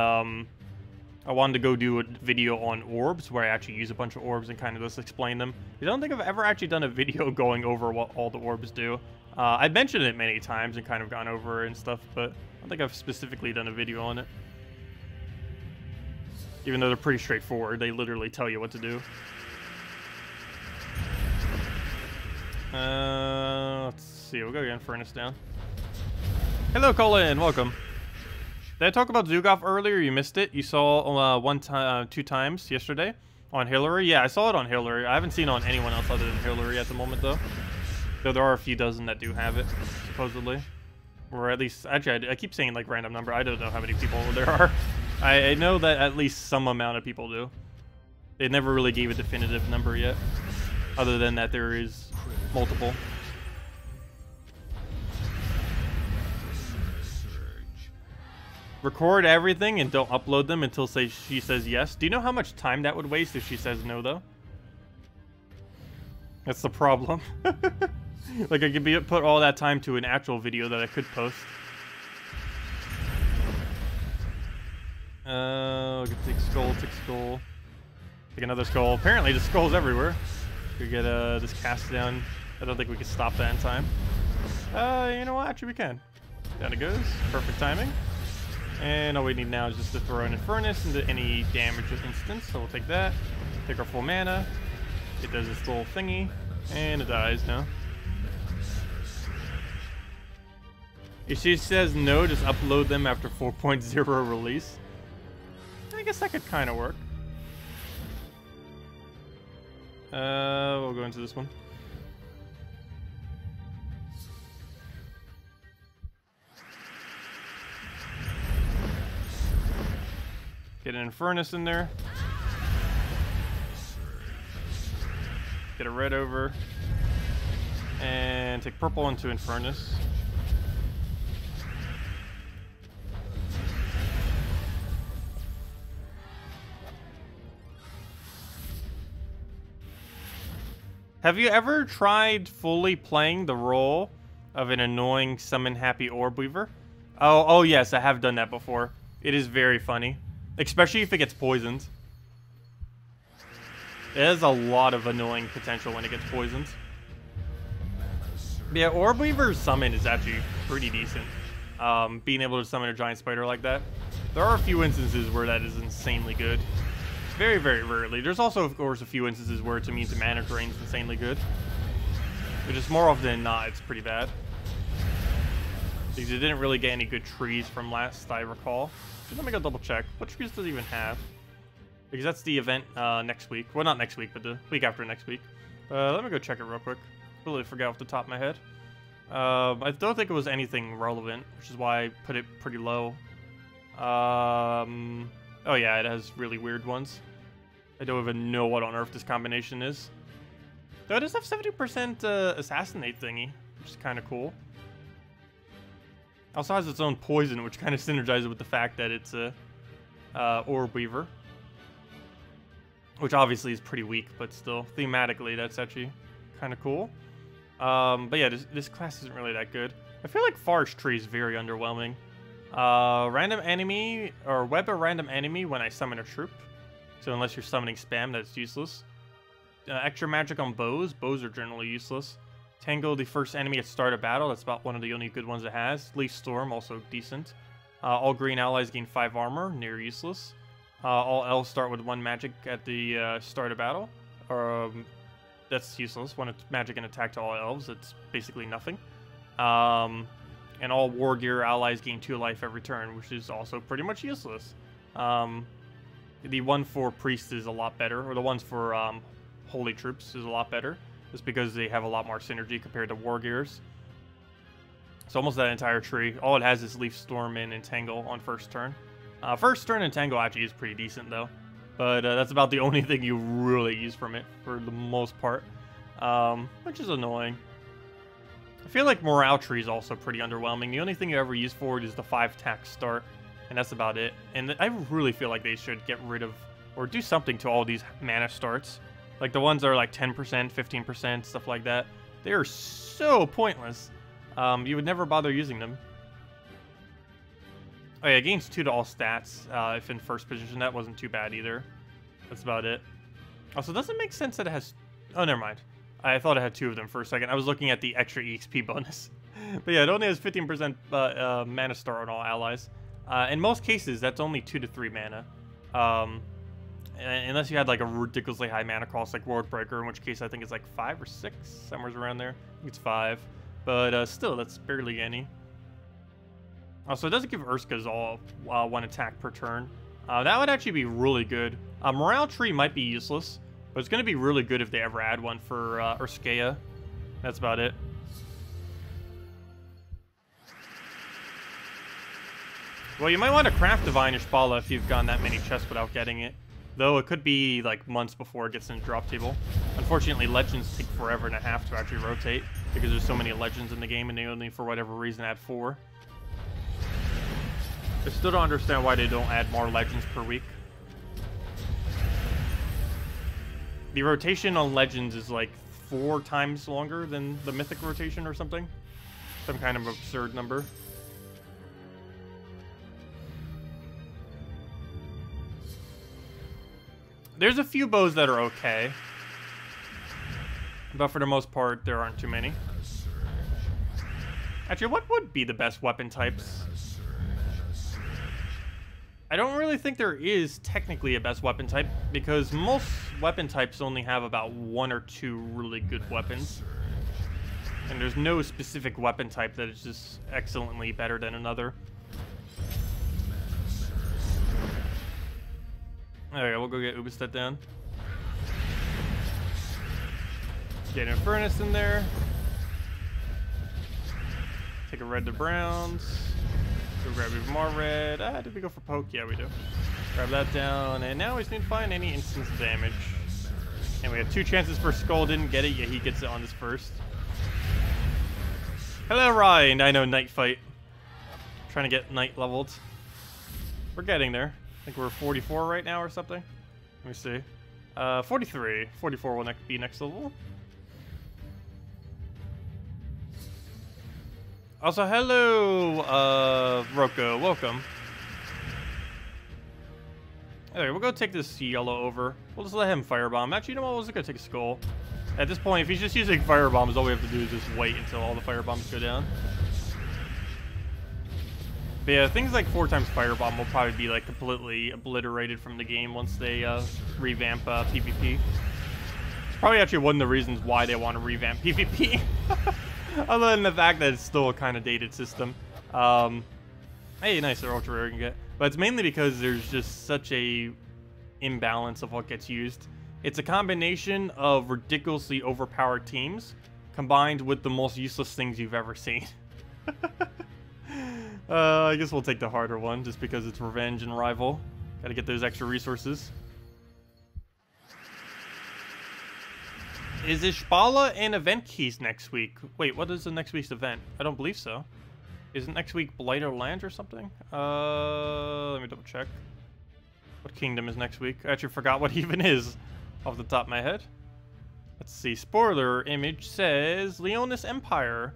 I wanted to go do a video on orbs where I actually use a bunch of orbs and kind of just explain them. I don't think I've ever actually done a video going over what all the orbs do. I've mentioned it many times and kind of gone over it and stuff, but I don't think I've specifically done a video on it. Even though they're pretty straightforward, they literally tell you what to do. Let's see, we'll go get Furnace down. Hello, Colin, welcome. Did I talk about Zugov earlier? You missed it. You saw 2 times yesterday on Hillary. Yeah, I saw it on Hillary. I haven't seen it on anyone else other than Hillary at the moment, though. Though there are a few dozen that do have it, supposedly. Or at least, actually, I keep saying like random number. I don't know how many people there are. I know that at least some amount of people do. They never really gave a definitive number yet, other than that there is multiple. Record everything and don't upload them until she says yes. Do you know how much time that would waste if she says no, though? That's the problem. Like, I could put all that time to an actual video that I could post. Take skull, take skull. Take another skull. Apparently, the skull's everywhere. Could get this cast down. I don't think we can stop that in time. You know what? Actually, we can. Down it goes. Perfect timing. And all we need now is just to throw an Infernus into any damage instance. So we'll take that. Take our full mana. It does this little thingy. And it dies now. If she says no, just upload them after 4.0 release. I guess that could kind of work. We'll go into this one. Get an Infernus in there. Get a red over. And take purple into Infernus. Have you ever tried fully playing the role of an annoying summon happy orb weaver? Oh yes, I have done that before. It is very funny. Especially if it gets poisoned. It has a lot of annoying potential when it gets poisoned. Yeah, Orb Weaver's summon is actually pretty decent. Being able to summon a giant spider like that. There are a few instances where that is insanely good. Very, very rarely. There's also, of course, a few instances where it's immune to mana drain is insanely good. But just more often than not, it's pretty bad. Because it didn't really get any good trees from last I recall. So let me go double check. What trees does it even have? Because that's the event next week. Well, not next week, but the week after next week. Let me go check it real quick. Totally forgot off the top of my head. I don't think it was anything relevant, which is why I put it pretty low. Oh yeah, it has really weird ones. I don't even know what on earth this combination is. Though it does have 70% assassinate thingy, which is kind of cool. Also has its own poison, which kind of synergizes with the fact that it's a Orb Weaver. Which obviously is pretty weak, but still, thematically, that's actually kind of cool. But yeah, this class isn't really that good. I feel like Forest Tree is very underwhelming. Random enemy, or web a random enemy when I summon a troop. So unless you're summoning spam, that's useless. Extra magic on bows. Bows are generally useless. Tangle the first enemy at start of battle. That's about one of the only good ones it has. Leaf Storm, also decent. All green allies gain 5 armor. Near useless. All elves start with 1 magic at the start of battle. That's useless. When it's magic and attack to all elves, it's basically nothing. And all war gear allies gain 2 life every turn, which is also pretty much useless. The one for priests is a lot better, or the ones for holy troops is a lot better, just because they have a lot more synergy compared to war gears. So almost that entire tree. All it has is Leaf Storm and Entangle on first turn. First turn Entangle actually is pretty decent though, but that's about the only thing you really use from it for the most part, which is annoying. I feel like Morale Tree is also pretty underwhelming. The only thing you ever use for it is the 5 tax start, and that's about it. And I really feel like they should get rid of, or do something to all these mana starts. Like the ones that are like 10%, 15%, stuff like that. They are so pointless. You would never bother using them. Oh yeah, it gains 2 to all stats if in first position. That wasn't too bad either. That's about it. Also, does it make sense that it has... Oh, never mind. I thought it had 2 of them for a second. I was looking at the extra EXP bonus. But yeah, it only has 15% mana star on all allies. In most cases, that's only 2 to 3 mana. Unless you had like a ridiculously high mana cost like World Breaker, in which case I think it's like 5 or 6, somewhere around there. I think it's 5. But still, that's barely any. Also, it doesn't give Urska's all 1 attack per turn. That would actually be really good. Morale Tree might be useless, but it's going to be really good if they ever add one for Urskea. That's about it. Well, you might want to craft Divine Ishbala if you've gotten that many chests without getting it. Though it could be like months before it gets in the drop table. Unfortunately, Legends take forever and a half to actually rotate because there's so many Legends in the game and they only, for whatever reason, add 4. I still don't understand why they don't add more Legends per week. The rotation on Legends is like 4 times longer than the Mythic rotation or something. Some kind of absurd number. There's a few bows that are okay, but for the most part, there aren't too many. Actually, what would be the best weapon types? I don't really think there is technically a best weapon type, because most weapon types only have about 1 or 2 really good weapons. And there's no specific weapon type that is just excellently better than another. Alright, we'll go get Ubistet down. Get an Furnace in there. Take a red to browns. Go grab even more red. Did we go for poke? Yeah, we do. Grab that down, and now we just need to find any instance damage. And we have 2 chances for Skull. Didn't get it. Yeah, he gets it on this first. Hello, Ryan. I know Knight fight. Trying to get Knight leveled. We're getting there. I think we're 44 right now or something. Let me see. 43. 44 will be next level. Also, hello, Roko. Welcome. Alright, we'll go take this yellow over. We'll just let him firebomb. Actually, you know what? We'll just go take a skull. At this point, if he's just using firebombs, all we have to do is just wait until all the firebombs go down. But yeah, things like 4 times Firebomb will probably be like completely obliterated from the game once they revamp PvP. It's probably actually one of the reasons why they want to revamp PvP. Other than the fact that it's still a kind of dated system. Hey, nice, they're ultra rare you can get. But it's mainly because there's just such a imbalance of what gets used. It's a combination of ridiculously overpowered teams combined with the most useless things you've ever seen. I guess we'll take the harder one, just because it's revenge and rival. Gotta get those extra resources. Is Ishbala and event keys next week? Wait, what is the next week's event? I don't believe so. Isn't next week Blighter Land or something? Let me double check. What kingdom is next week? I actually forgot what even is off the top of my head. Let's see. Spoiler image says Leonis Empire.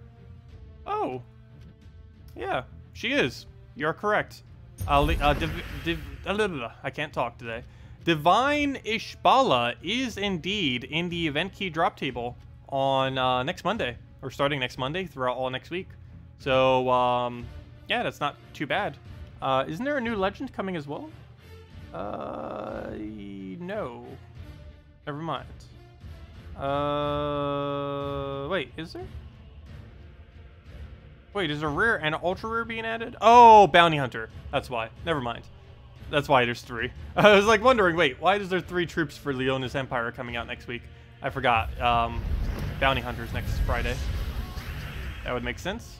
Oh. Yeah. She is. You're correct. I can't talk today. Divine Ishbala is indeed in the event key drop table on next Monday, or starting next Monday throughout all next week. So, yeah, that's not too bad. Isn't there a new legend coming as well? No. Never mind. Wait, is there? Wait, is a rare and an ultra rare being added? Oh, bounty hunter. That's why. Never mind. That's why there's 3. I was like wondering, wait, why is there 3 troops for Leona's Empire coming out next week? I forgot. Bounty hunters next Friday. That would make sense.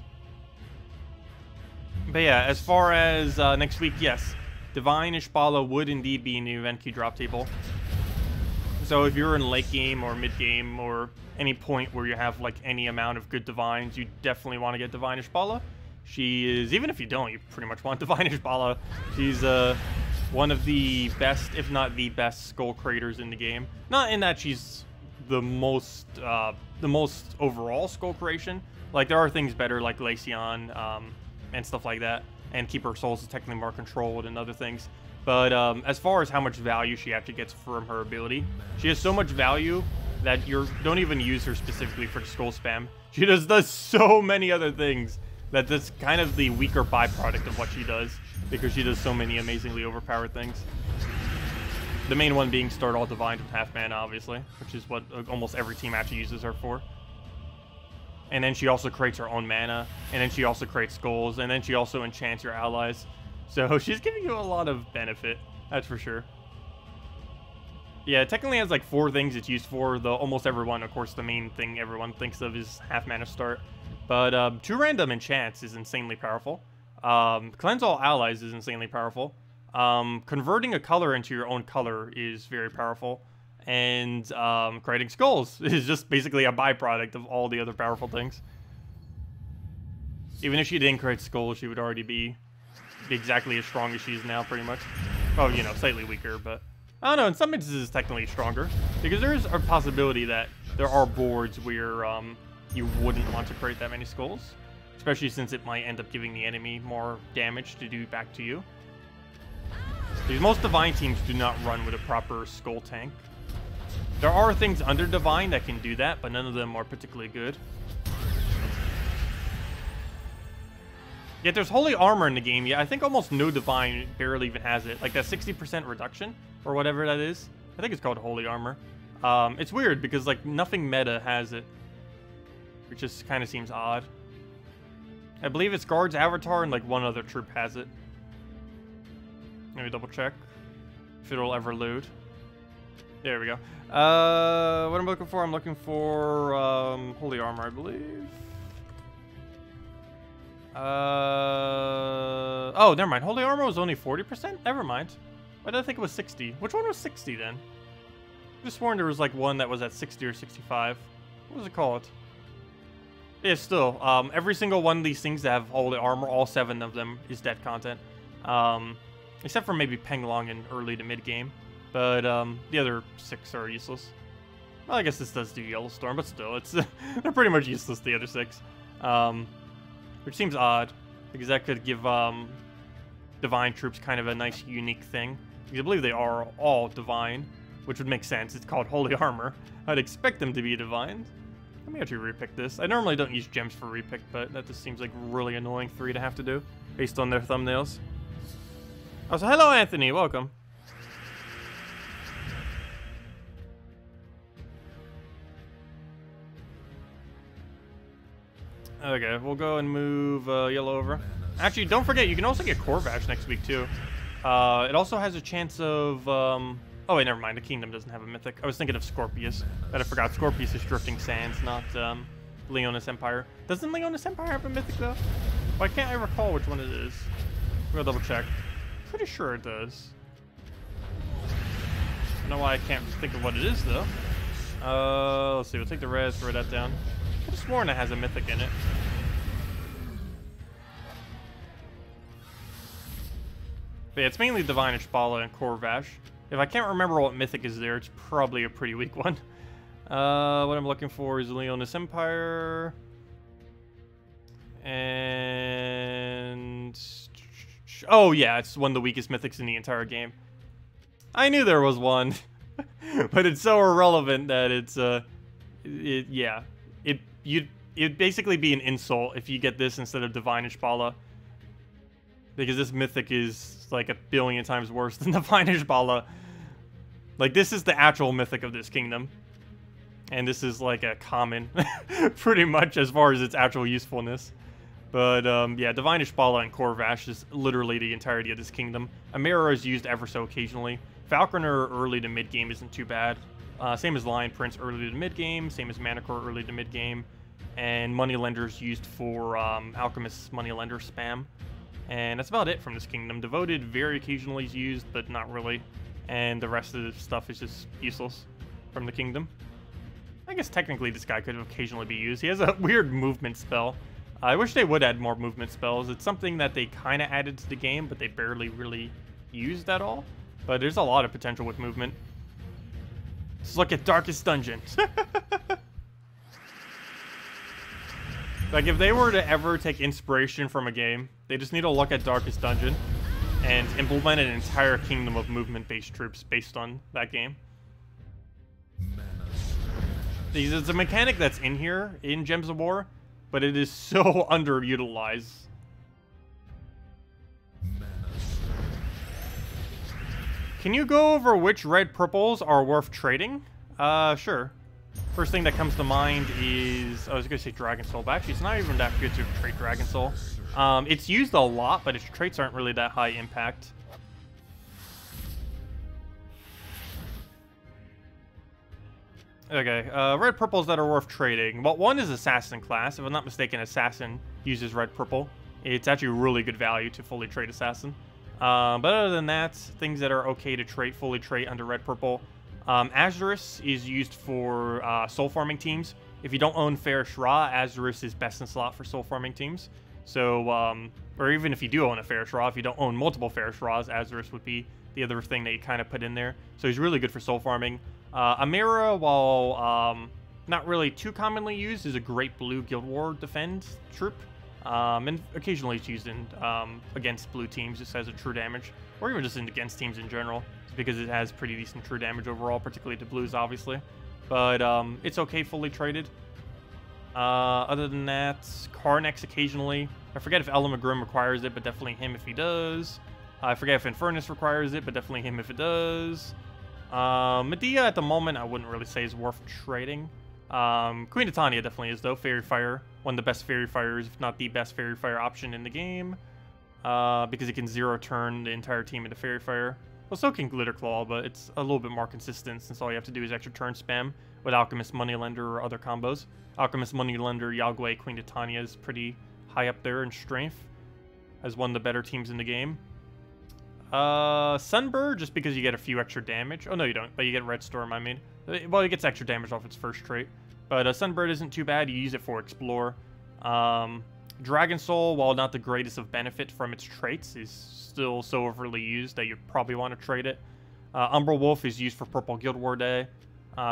But yeah, as far as next week, yes. Divine Ishbala would indeed be in the event key drop table. So if you're in late game or mid game or any point where you have like any amount of good divines, you definitely want to get Divine Ishbala. She is, even if you don't, you pretty much want Divine Ishbala. She's one of the best, if not the best, skull creators in the game. Not in that she's the most overall skull creation. Like there are things better like Glaceon and stuff like that, and Keeper of Souls is technically more controlled and other things. But as far as how much value she actually gets from her ability, she has so much value that you don't even use her specifically for the skull spam. She just does so many other things that that's kind of the weaker byproduct of what she does, because she does so many amazingly overpowered things. The main one being start all divines with half mana, obviously, which is what almost every team actually uses her for. And then she also creates her own mana, and then she also creates skulls, and then she also enchants your allies. So she's giving you a lot of benefit, that's for sure. Yeah, it technically has like 4 things it's used for, though almost everyone, of course, the main thing everyone thinks of is half mana start. But 2 random enchants is insanely powerful. Cleanse all allies is insanely powerful. Converting a color into your own color is very powerful. And creating skulls is just basically a byproduct of all the other powerful things. Even if she didn't create skulls, she would already be exactly as strong as she is now, pretty much. Well, you know, slightly weaker, but I don't know, in some instances technically stronger. Because there is a possibility that there are boards where you wouldn't want to create that many skulls. Especially since it might end up giving the enemy more damage to do back to you. Because most Divine teams do not run with a proper skull tank. There are things under Divine that can do that, but none of them are particularly good. Yet there's Holy Armor in the game. Yeah, I think almost no Divine barely even has it. Like that 60% reduction, or whatever that is. I think it's called Holy Armor. It's weird, because like nothing meta has it. Which just kind of seems odd. I believe it's Guard's Avatar and like one other troop has it. Let me double check if it'll ever load. There we go. What I'm looking for? I'm looking for Holy Armor, I believe. Oh, never mind. Holy Armor was only 40%? Never mind. Why did I think it was 60? Which one was 60 then? I just sworn there was like one that was at 60 or 65. What was it called? Yeah, still. Every single one of these things that have Holy Armor, all 7 of them is dead content. Except for maybe Penglong in early to mid game. But the other 6 are useless. Well, I guess this does do Yellowstorm, but still, it's they're pretty much useless, the other 6. Which seems odd, because that could give Divine troops kind of a nice, unique thing. Because I believe they are all Divine, which would make sense. It's called Holy Armor. I'd expect them to be Divine. Let me actually repick this. I normally don't use gems for repick, but that just seems like really annoying for you to have to do, based on their thumbnails. Oh, so hello, Anthony. Welcome. Okay, we'll go and move Yellow over. Actually, don't forget, you can also get Corvash next week, too. It also has a chance of... oh, wait, never mind. The Kingdom doesn't have a mythic. I was thinking of Scorpius, but I forgot. Scorpius is Drifting Sands, not Leonis Empire. Doesn't Leonis Empire have a mythic, though? Why can't I recall which one it is? I'm gonna double check. Pretty sure it does. I don't know why I can't think of what it is, though. Let's see. We'll take the res, throw that down. I could have sworn it has a mythic in it. But yeah, it's mainly Divine Ishbala and Corvash. If I can't remember what mythic is there, it's probably a pretty weak one. What I'm looking for is Leonis Empire. And... oh, yeah, it's one of the weakest mythics in the entire game. I knew there was one. But it's so irrelevant that it's, yeah. It'd basically be an insult if you get this instead of Divine Ishbala. because this mythic is like 1,000,000,000 times worse than the Divinish Bala. Like, this is the actual mythic of this kingdom. And this is like a common, pretty much, as far as its actual usefulness. But, yeah, Divinish Bala and Corvash is literally the entirety of this kingdom. Amira is used ever so occasionally. Falconer early to mid-game isn't too bad. Same as Lion Prince early to mid-game. Same as Manticore early to mid-game. And Moneylender's used for Alchemist's Moneylender spam. And that's about it from this kingdom. Devoted very occasionally is used, but not really. And the rest of the stuff is just useless from the kingdom. I guess technically this guy could occasionally be used. He has a weird movement spell. I wish they would add more movement spells. It's something that they kind of added to the game, but they barely really used at all. But there's a lot of potential with movement. Let's look at Darkest Dungeon. Like, if they were to ever take inspiration from a game, they just need to look at Darkest Dungeon and implement an entire kingdom of movement-based troops based on that game. It's a mechanic that's in here, in Gems of War, but it is so underutilized. Can you go over which red purples are worth trading? Sure. First thing that comes to mind is, I was going to say Dragon Soul, but actually it's not even that good to trade Dragon Soul. It's used a lot, but its traits aren't really that high impact. Okay, red purples that are worth trading. Well, one is Assassin class. If I'm not mistaken, Assassin uses red purple. It's actually really good value to fully trade Assassin. But other than that, things that are okay to trade, fully trade under red purple. Azurus is used for soul farming teams. If you don't own Fairish Ra, Azurus is best in slot for soul farming teams. So, or even if you do own a Fairish Ra, if you don't own multiple Fairish Ras, Azurus would be the other thing that you kind of put in there. So he's really good for soul farming. Amira, while not really too commonly used, is a great blue Guild War defend troop. And occasionally it's used in against blue teams just as a true damage, or even just against teams in general, because it has pretty decent true damage overall, particularly to blues, obviously. But it's okay fully traded. Other than that, Karnex occasionally. I forget if Elamagrim requires it, but definitely him if he does. I forget if Infernus requires it, but definitely him if it does. Medea at the moment I wouldn't really say is worth trading. Queen Titania definitely is though. Fairy Fire, one of the best Fairy Fires, if not the best Fairy Fire option in the game. Because it can zero turn the entire team into Fairy Fire. Well, so can Glitter Claw, but it's a little bit more consistent since all you have to do is extra turn spam with Alchemist Moneylender or other combos. Alchemist Moneylender, Yagway, Queen Titania is pretty high up there in strength as one of the better teams in the game. Sunbird, just because you get a few extra damage. Oh, no, you don't, but you get Red Storm, I mean. Well, it gets extra damage off its first trait. But Sunbird isn't too bad. You use it for Explore. Dragon Soul, while not the greatest of benefit from its traits, is still so overly used that you'd probably want to trade it. Umbral Wolf is used for Purple Guild War Day,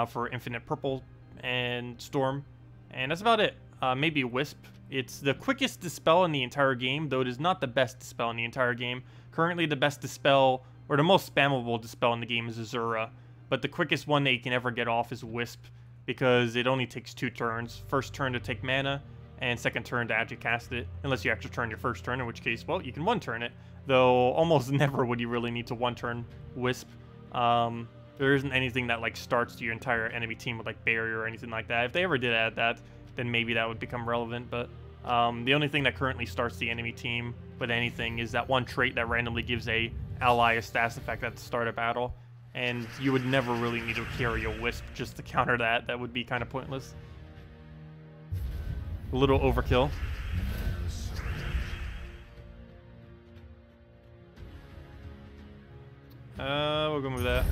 for Infinite Purple and Storm. And that's about it. Maybe Wisp. It's the quickest Dispel in the entire game, though it is not the best Dispel in the entire game. Currently, the best Dispel, or the most spammable Dispel in the game is Azura. But the quickest one that you can ever get off is Wisp, because it only takes 2 turns. First turn to take mana, and second turn to actually cast it. Unless you actually turn your first turn, in which case, well, you can 1-turn it. Though, almost never would you really need to 1-turn Wisp. There isn't anything that, like, starts your entire enemy team with, like, Barrier or anything like that. If they ever did add that, then maybe that would become relevant, but the only thing that currently starts the enemy team with anything is that one trait that randomly gives a ally a status effect at the start of battle, and you would never really need to carry a Wisp just to counter that. That would be kind of pointless. A little overkill. We'll go move that.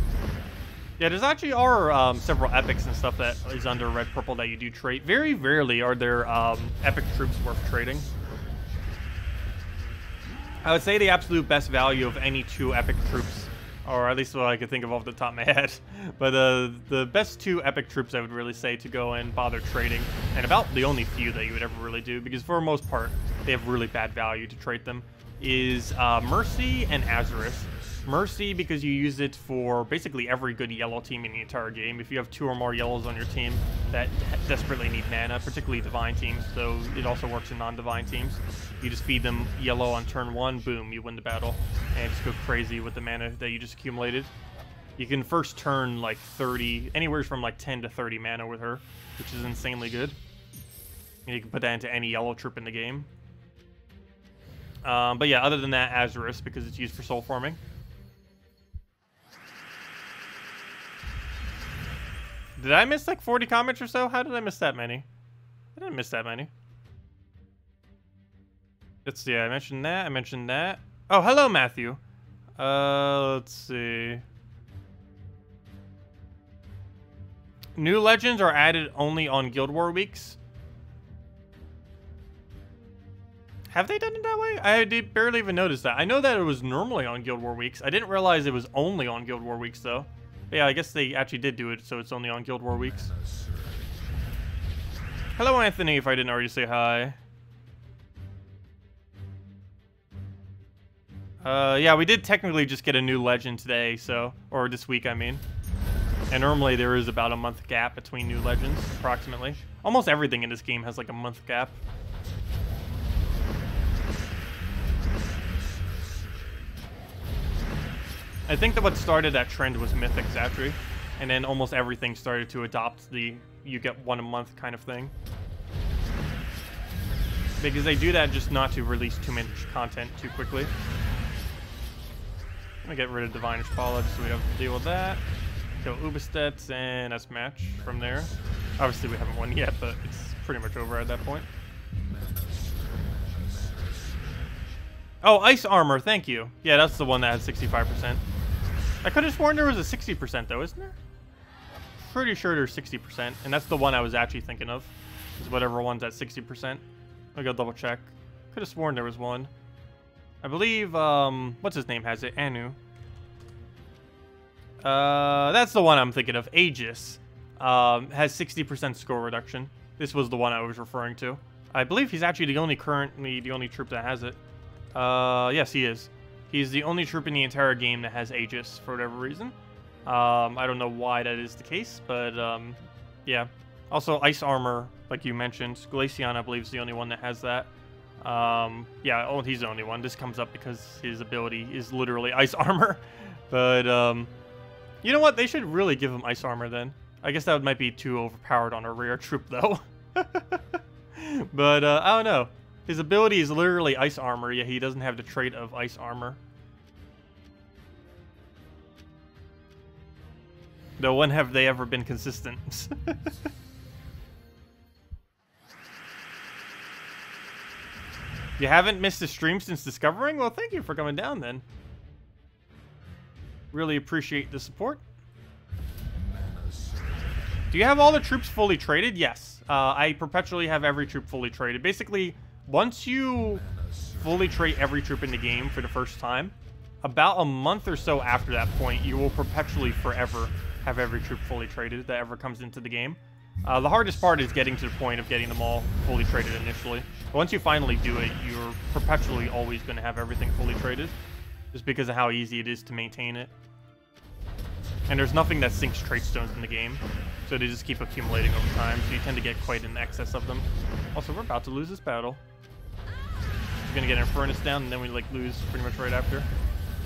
Yeah, there's actually are several epics and stuff that is under red purple that you do trade. Very rarely are there epic troops worth trading. I would say the absolute best value of any 2 epic troops, or at least what I could think of off the top of my head. But the best 2 epic troops I would really say to go and bother trading, and about the only few that you would ever really do, because for the most part they have really bad value to trade them, is Mercy and Azurus. Mercy, because you use it for basically every good yellow team in the entire game. If you have 2 or more yellows on your team that desperately need mana, particularly divine teams, so it also works in non-divine teams. You just feed them yellow on turn 1, boom, you win the battle, and just go crazy with the mana that you just accumulated. You can first turn like 30, anywhere from like 10 to 30 mana with her, which is insanely good. And you can put that into any yellow troop in the game. But yeah, other than that, Azurus, because it's used for soul forming. Did I miss like 40 comments or so? How did I miss that many? I didn't miss that many. Let's see, I mentioned that, I mentioned that. Oh, hello, Matthew. Let's see. New legends are added only on Guild War weeks. Have they done it that way? I did barely even notice that. I know that it was normally on Guild War weeks. I didn't realize it was only on Guild War weeks, though. But yeah, I guess they actually did do it, so it's only on Guild War weeks. Hello, Anthony, if I didn't already say hi. Yeah, we did technically just get a new legend today, so... Or this week, I mean. And normally there is about a month gap between new legends, approximately. Almost everything in this game has like a month gap. I think that what started that trend was Mythics, actually. And then almost everything started to adopt the you get one a month kind of thing. Because they do that just not to release too much content too quickly. I'm gonna get rid of Divinish Paula just so we don't have to deal with that. Kill Ubistet, and that's match from there. Obviously we haven't won yet, but it's pretty much over at that point. Oh, Ice Armor, thank you. Yeah, that's the one that has 65%. I could have sworn there was a 60% though, isn't there? Pretty sure there's 60%, and that's the one I was actually thinking of. Is whatever one's at 60%. I'll go double check. Could have sworn there was one. I believe, what's his name has it? Anu. That's the one I'm thinking of. Aegis. Has 60% score reduction. This was the one I was referring to. I believe he's actually currently the only troop that has it. Yes, he is. He's the only troop in the entire game that has Aegis for whatever reason. I don't know why that is the case, but yeah. Also, Ice Armor, like you mentioned. Glaceon, I believe, is the only one that has that. Yeah, oh, he's the only one. This comes up because his ability is literally Ice Armor. But, you know what? They should really give him Ice Armor then. I guess that might be too overpowered on a rare troop, though. But, I don't know. His ability is literally Ice Armor, yet he doesn't have the trait of Ice Armor. Though when have they ever been consistent? You haven't missed a stream since discovering? Well, thank you for coming down then. Really appreciate the support. Do you have all the troops fully traded? Yes. I perpetually have every troop fully traded. Basically, once you fully trade every troop in the game for the first time, about a month or so after that point, you will perpetually forever have every troop fully traded that ever comes into the game. The hardest part is getting to the point of getting them all fully traded initially. But once you finally do it, you're perpetually always going to have everything fully traded, just because of how easy it is to maintain it. And there's nothing that sinks trait stones in the game, so they just keep accumulating over time, so you tend to get quite an excess of them. Also, we're about to lose this battle. We're going to get an Furnace down, and then we like lose pretty much right after.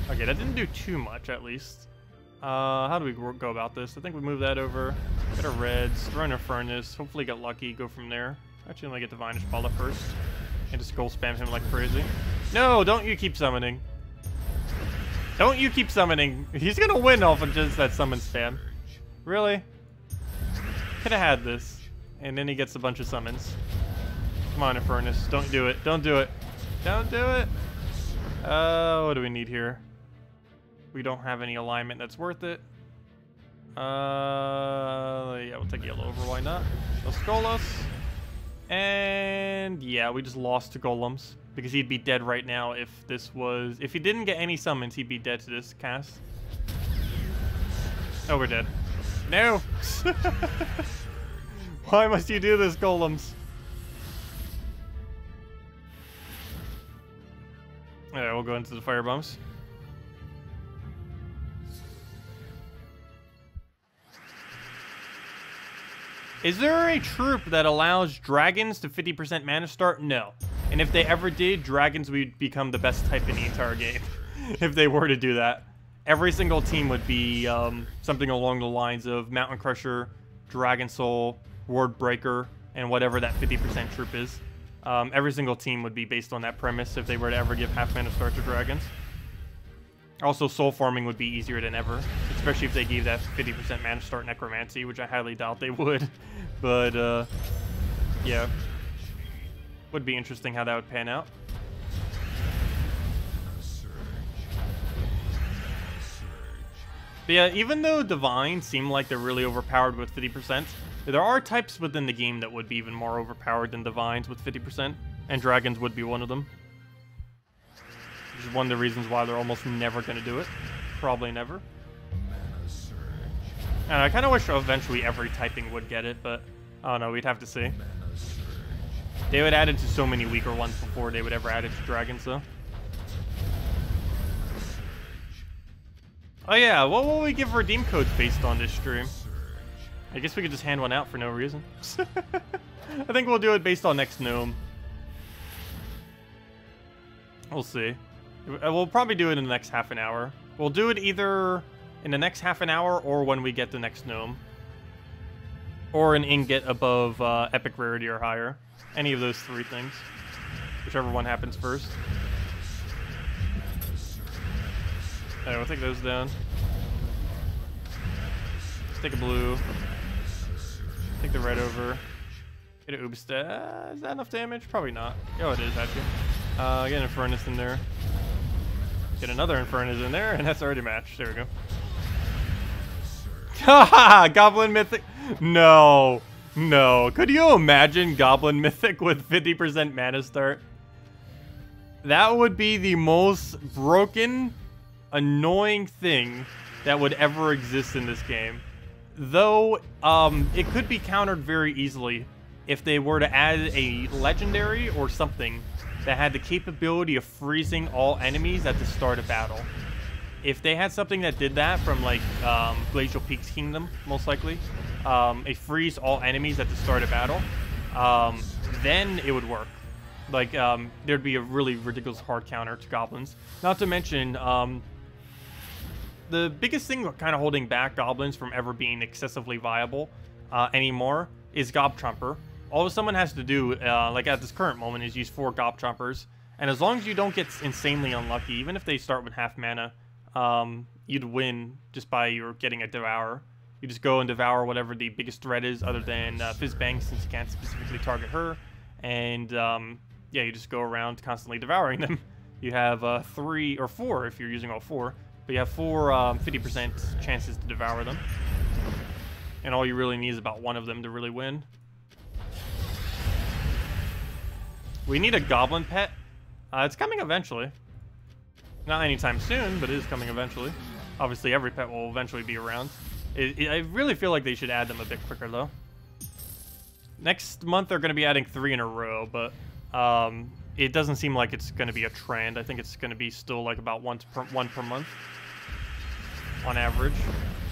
Okay, that didn't do too much, at least. How do we go about this? I think we move that over, get our reds, throw in a Furnace, hopefully get lucky, go from there. Actually, I'm gonna get Divinish Paula first, and just goal spam him like crazy. No, don't you keep summoning. Don't you keep summoning. He's gonna win off of just that summon spam. Really? Could have had this. And then he gets a bunch of summons. Come on, Furnace. Don't do it. Don't do it. Don't do it. What do we need here? We don't have any alignment that's worth it. Yeah, we'll take yellow over. Why not? Let's Golos. And yeah, we just lost to Golems because he'd be dead right now if this was... If he didn't get any summons, he'd be dead to this cast. Oh, we're dead. No! Why must you do this, Golems? Alright, we'll go into the fire bombs. Is there a troop that allows dragons to 50% mana start? No. And if they ever did, dragons would become the best type in the entire game. If they were to do that. Every single team would be something along the lines of Mountain Crusher, Dragon Soul, Ward Breaker, and whatever that 50% troop is. Every single team would be based on that premise if they were to ever give half mana start to dragons. Also, soul farming would be easier than ever, especially if they gave that 50% mana start necromancy, which I highly doubt they would. But, yeah. Would be interesting how that would pan out. But yeah, even though Divines seem like they're really overpowered with 50%, there are types within the game that would be even more overpowered than Divines with 50%, and Dragons would be one of them. Which is one of the reasons why they're almost never going to do it. Probably never. And I kind of wish eventually every typing would get it, but I don't know, we'd have to see. They would add it to so many weaker ones before they would ever add it to Dragons, though. Oh yeah, what will we give redeem codes based on this stream? I guess we could just hand one out for no reason. I think we'll do it based on next gnome. We'll see. We'll probably do it in the next half an hour. We'll do it either in the next half an hour or when we get the next gnome. Or an ingot above epic rarity or higher. Any of those three things. Whichever one happens first. Alright, we'll take those down. Let's take a blue. Take the red over. Get an Oobsta. Is that enough damage? Probably not. Oh, it is, actually. Get an Infernus in there. Get another Infernus in there, and that's already matched. There we go. Haha! Goblin Mythic. No. No. Could you imagine Goblin Mythic with 50% mana start? That would be the most broken, annoying thing that would ever exist in this game. Though, it could be countered very easily if they were to add a legendary or something that had the capability of freezing all enemies at the start of battle. If they had something that did that from, like, Glacial Peaks Kingdom, most likely, a freeze all enemies at the start of battle, then it would work. Like, there'd be a really ridiculous hard counter to goblins. Not to mention, the biggest thing kind of holding back goblins from ever being excessively viable anymore is Gobchomper. All someone has to do, like at this current moment, is use 4 Gobchompers. And as long as you don't get insanely unlucky, even if they start with half mana, you'd win just by your getting a Devour. You just go and devour whatever the biggest threat is, other than Fizzbang, since you can't specifically target her. And yeah, you just go around constantly devouring them. You have 3 or 4 if you're using all 4. But you have 4 50% chances to devour them. And all you really need is about 1 of them to really win. We need a goblin pet. It's coming eventually. Not anytime soon, but it is coming eventually. Obviously, every pet will eventually be around. I really feel like they should add them a bit quicker, though. Next month, they're going to be adding 3 in a row, but it doesn't seem like it's going to be a trend. I think it's going to be still like about one per month on average.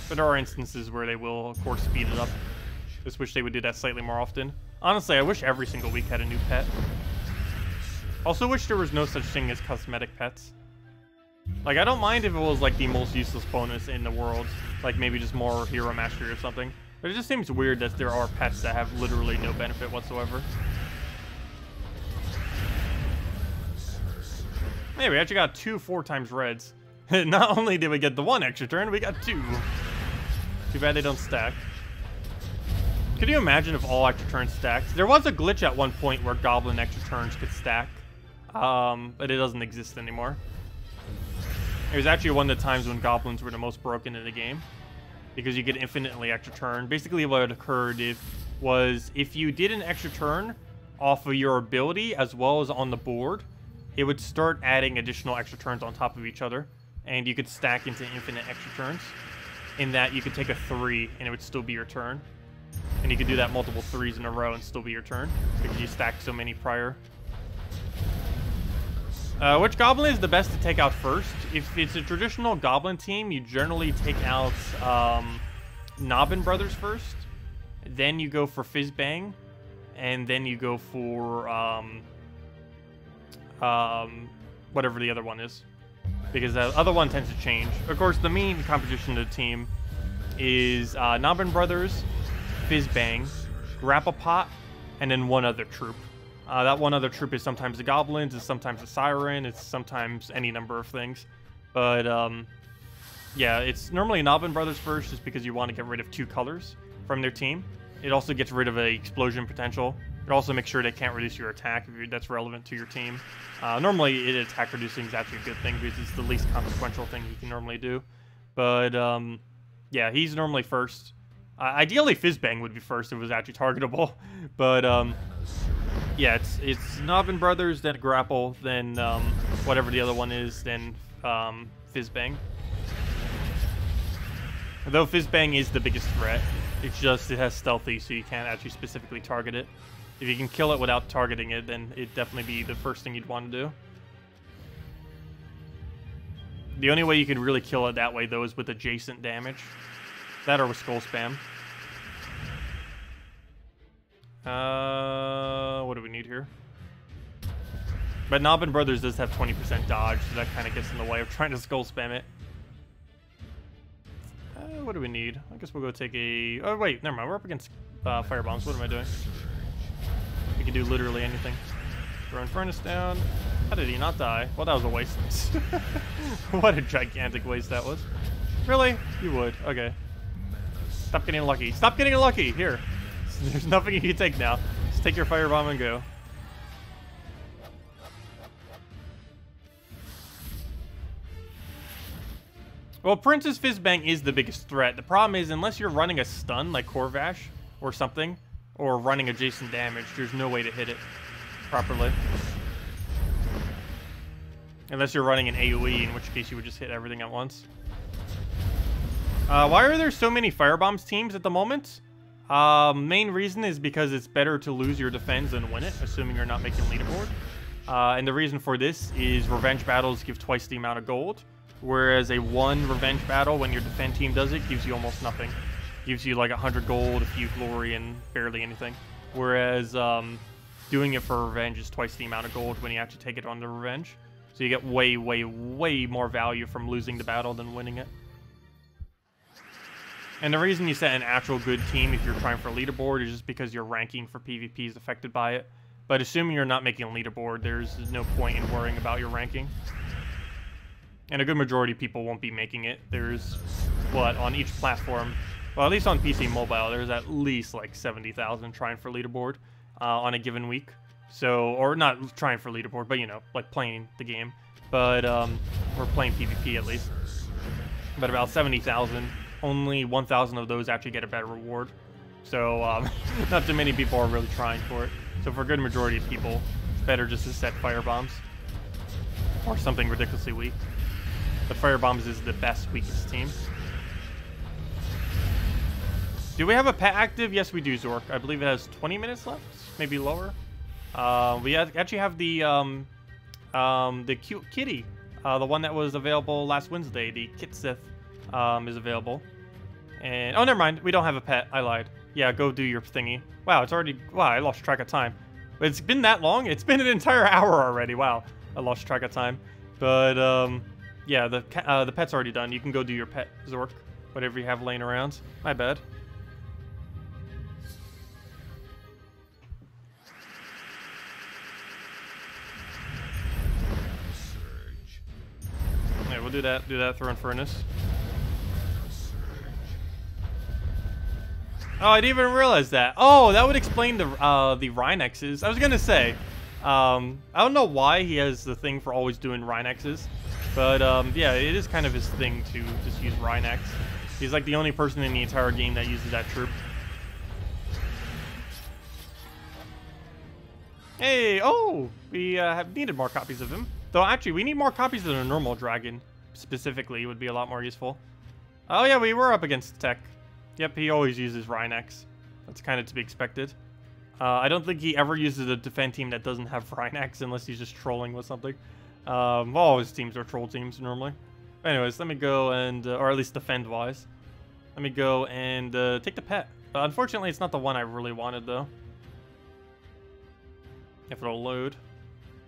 But there are instances where they will, of course, speed it up. Just wish they would do that slightly more often. Honestly, I wish every single week had a new pet. Also wish there was no such thing as cosmetic pets. Like, I don't mind if it was like the most useless bonus in the world. Like maybe just more hero mastery or something. But it just seems weird that there are pets that have literally no benefit whatsoever. Hey, we actually got 2 4 times reds. Not only did we get the 1 extra turn, we got 2. Too bad they don't stack. Could you imagine if all extra turns stacked? There was a glitch at one point where goblin extra turns could stack. But it doesn't exist anymore. It was actually one of the times when goblins were the most broken in the game. Because you get infinitely extra turn. Basically what had occurred was if you did an extra turn off of your ability as well as on the board, it would start adding additional extra turns on top of each other. And you could stack into infinite extra turns. In that you could take a 3 and it would still be your turn. And you could do that multiple 3s in a row and still be your turn. Because you stacked so many prior. Which goblin is the best to take out first? If it's a traditional goblin team, you generally take out Nobbin Brothers first. then you go for Fizz Bang, and then you go for whatever the other one is, because the other one tends to change. Of course, the main composition of the team is Nobbin Brothers, Fizz Bang, Grapple Pot, and then one other troop. That one other troop is sometimes the Goblins, it's sometimes the Siren, it's sometimes any number of things. But, yeah, it's normally Nobbin Brothers first, just because you want to get rid of 2 colors from their team. It also gets rid of a explosion potential. It also makes sure they can't reduce your attack if that's relevant to your team. Normally, attack reducing is actually a good thing, because it's the least consequential thing you can normally do. But, yeah, he's normally first. Ideally, Fizz Bang would be first if it was actually targetable. But, yeah, it's Nobbin Brothers, then Grapple, then whatever the other one is, then Fizz Bang. Though Fizz Bang is the biggest threat, it's just it has stealthy, so you can't actually specifically target it. If you can kill it without targeting it, then it'd definitely be the first thing you'd want to do. The only way you can really kill it that way, though, is with adjacent damage. That or with Skull Spam. What do we need here? But Nobbin Brothers does have 20% dodge, so that kind of gets in the way of trying to Skull Spam it. What do we need? I guess we'll go take a... Oh, wait, never mind. We're up against Fire Bombs. What am I doing? We can do literally anything. Throwing Furnace down. How did he not die? Well, that was a waste. What a gigantic waste that was. Really? You would. Okay. Stop getting lucky. Stop getting lucky! Here. There's nothing you can take now. Just take your Firebomb and go. Well, Princess Fizz Bang is the biggest threat. The problem is, unless you're running a stun like Corvash or something, or running adjacent damage, there's no way to hit it properly. Unless you're running an AoE, in which case you would just hit everything at once. Why are there so many Firebombs teams at the moment? Main reason is because it's better to lose your defense than win it, assuming you're not making leaderboard. And the reason for this is revenge battles give twice the amount of gold, whereas a 1 revenge battle, when your defend team does it, gives you almost nothing. Gives you like 100 gold, a few glory, and barely anything. Whereas doing it for revenge is twice the amount of gold when you actually take it on the revenge. So you get way, way, way more value from losing the battle than winning it. And the reason you set an actual good team if you're trying for a leaderboard is just because your ranking for PvP is affected by it. But assuming you're not making a leaderboard, there's no point in worrying about your ranking. And a good majority of people won't be making it. There's, what, on each platform, well, at least on PC Mobile, there's at least like 70,000 trying for leaderboard on a given week. So, or not trying for leaderboard, but, you know, like playing the game. But, we're playing PvP at least. But about 70,000, only 1,000 of those actually get a better reward. So, not too many people are really trying for it. So for a good majority of people, it's better just to set Firebombs. Or something ridiculously weak. But Firebombs is the best, weakest team. Do we have a pet active? Yes, we do, Zork. I believe it has 20 minutes left, maybe lower. We actually have the cute kitty, the one that was available last Wednesday. The Kitsith is available. And oh, never mind. We don't have a pet. I lied. Yeah, go do your thingy. Wow, it's already. Wow, I lost track of time. But it's been that long. It's been an entire hour already. Wow, I lost track of time. But yeah, the pet's already done. You can go do your pet, Zork. Whatever you have laying around. My bad. Yeah, we'll do that. Do that. Throw in Furnace. Oh, I didn't even realize that. Oh, that would explain the Rhinexes. I was gonna say, I don't know why he has the thing for always doing Rhinexes, but yeah, it is kind of his thing to just use Rhinex. He's like the only person in the entire game that uses that troop. Hey, oh, we have needed more copies of him. Though actually, we need more copies of the normal dragon. Specifically, would be a lot more useful. Oh yeah, we were up against Tech. Yep, he always uses Rhinex. That's kind of to be expected. I don't think he ever uses a defend team that doesn't have Rhinex unless he's just trolling with something. Well, all his teams are troll teams normally. Anyways, let me go and, or at least defend-wise. Let me go and take the pet. Unfortunately, it's not the one I really wanted, though. If it'll load.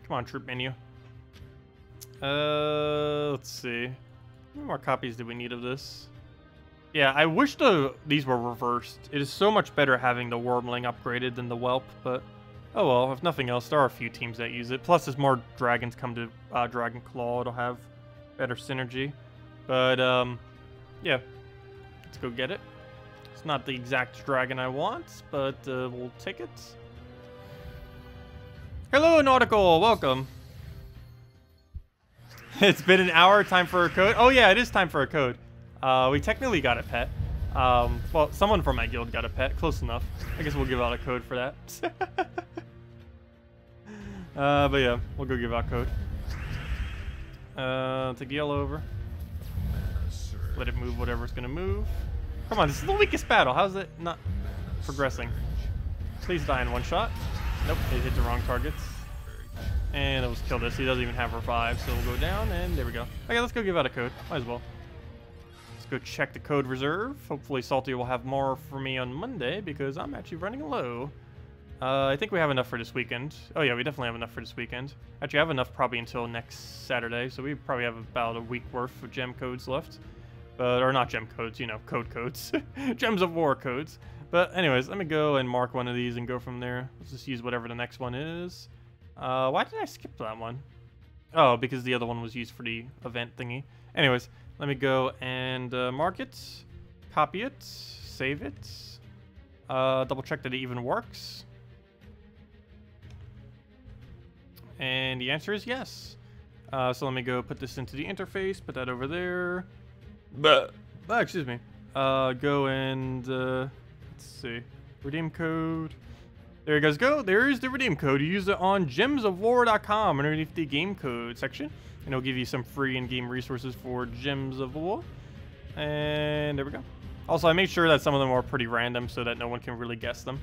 Come on, troop menu. Let's see. How many more copies do we need of this? Yeah, I wish these were reversed. It is so much better having the Wormling upgraded than the Whelp, but oh well, if nothing else, there are a few teams that use it. Plus, as more dragons come to Dragon Claw, it'll have better synergy. But, yeah. Let's go get it. It's not the exact dragon I want, but we'll take it. Hello, Nautical! Welcome! It's been an hour, time for a code? Oh yeah, it is time for a code. We technically got a pet. Well, someone from my guild got a pet. Close enough. I guess we'll give out a code for that. But yeah, we'll go give out code. Take the yellow over. Let it move whatever it's gonna move. Come on, this is the weakest battle. How's it not progressing? Please die in one shot. Nope, it hit the wrong targets. And it was kill this. He doesn't even have revive, so we'll go down, and there we go. Okay, let's go give out a code. Might as well. Let's go check the code reserve. Hopefully Salty will have more for me on Monday, because I'm actually running low. I think we have enough for this weekend. Oh yeah, we definitely have enough for this weekend. Actually, I have enough probably until next Saturday, so we probably have about a week worth of gem codes left. Or not gem codes, you know, code codes. Gems of War codes. But anyways, let me go and mark one of these and go from there. Let's just use whatever the next one is. Why did I skip that one? Oh, because the other one was used for the event thingy. Anyways, let me go and mark it, copy it, save it, double check that it even works. And the answer is yes. So let me go put this into the interface, put that over there. Excuse me. Go and let's see, redeem code. There you guys go. There is the redeem code. You use it on gemsofwar.com underneath the game code section, and it'll give you some free in-game resources for Gems of War. And there we go. Also, I made sure that some of them are pretty random so that no one can really guess them.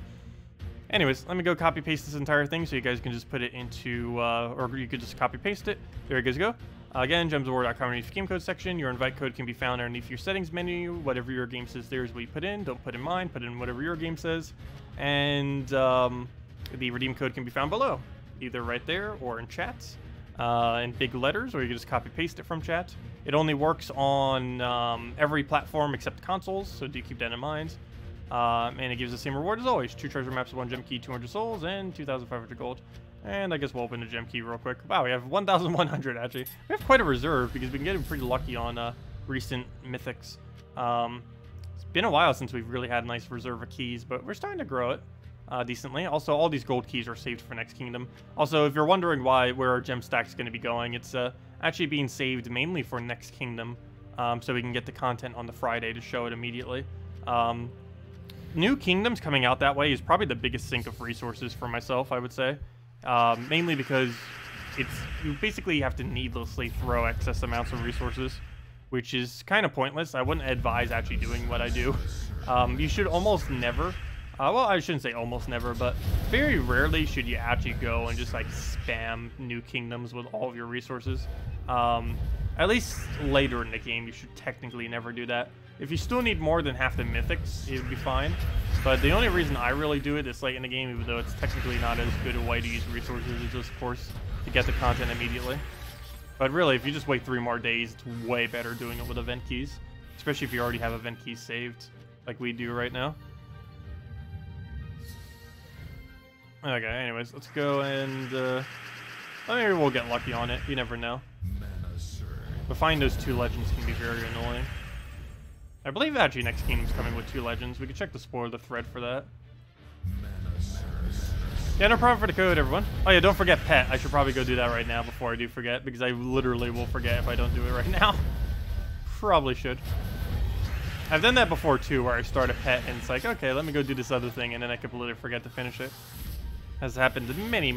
Anyways, let me go copy paste this entire thing so you guys can just put it into, or you could just copy paste it. There you guys go. Again, gemsofwar.com underneath the game code section. Your invite code can be found underneath your settings menu. Whatever your game says there is what you put in. Don't put in mine. Put in whatever your game says. And the redeem code can be found below, either right there or in chat, in big letters, or you can just copy paste it from chat. It only works on every platform except consoles, so do keep that in mind. And it gives the same reward as always: 2 treasure maps, 1 gem key, 200 souls, and 2,500 gold. And I guess we'll open the gem key real quick. Wow, we have 1,100 actually. We have quite a reserve because we've been getting pretty lucky on recent mythics. It's been a while since we've really had a nice reserve of keys, but we're starting to grow it decently. Also, all these gold keys are saved for next kingdom. Also, if you're wondering where our gem stack is going to be going, it's actually being saved mainly for next kingdom, so we can get the content on the Friday to show it immediately. New kingdoms coming out that way is probably the biggest sink of resources for myself, I would say. Mainly because you basically have to needlessly throw excess amounts of resources, which is kind of pointless. I wouldn't advise actually doing what I do. You should almost never, well, I shouldn't say almost never, but very rarely should you actually go and just like spam new kingdoms with all of your resources. At least later in the game, you should technically never do that. If you still need more than half the mythics, it would be fine. But the only reason I really do it this late in the game, even though it's technically not as good a way to use resources, is just, of course, to get the content immediately. But really, if you just wait 3 more days, it's way better doing it with event keys. Especially if you already have event keys saved, like we do right now. Okay, anyways, let's go and... maybe we'll get lucky on it. You never know. But finding those 2 legends can be very annoying. I believe actually next kingdom's coming with 2 legends. We can check the spoiler thread for that. Yeah, no problem for the code, everyone. Oh yeah, don't forget pet. I should probably go do that right now before I do forget, because I literally will forget if I don't do it right now. Probably should. I've done that before too, where I start a pet and it's like, okay, let me go do this other thing, and then I completely forget to finish it. Has happened many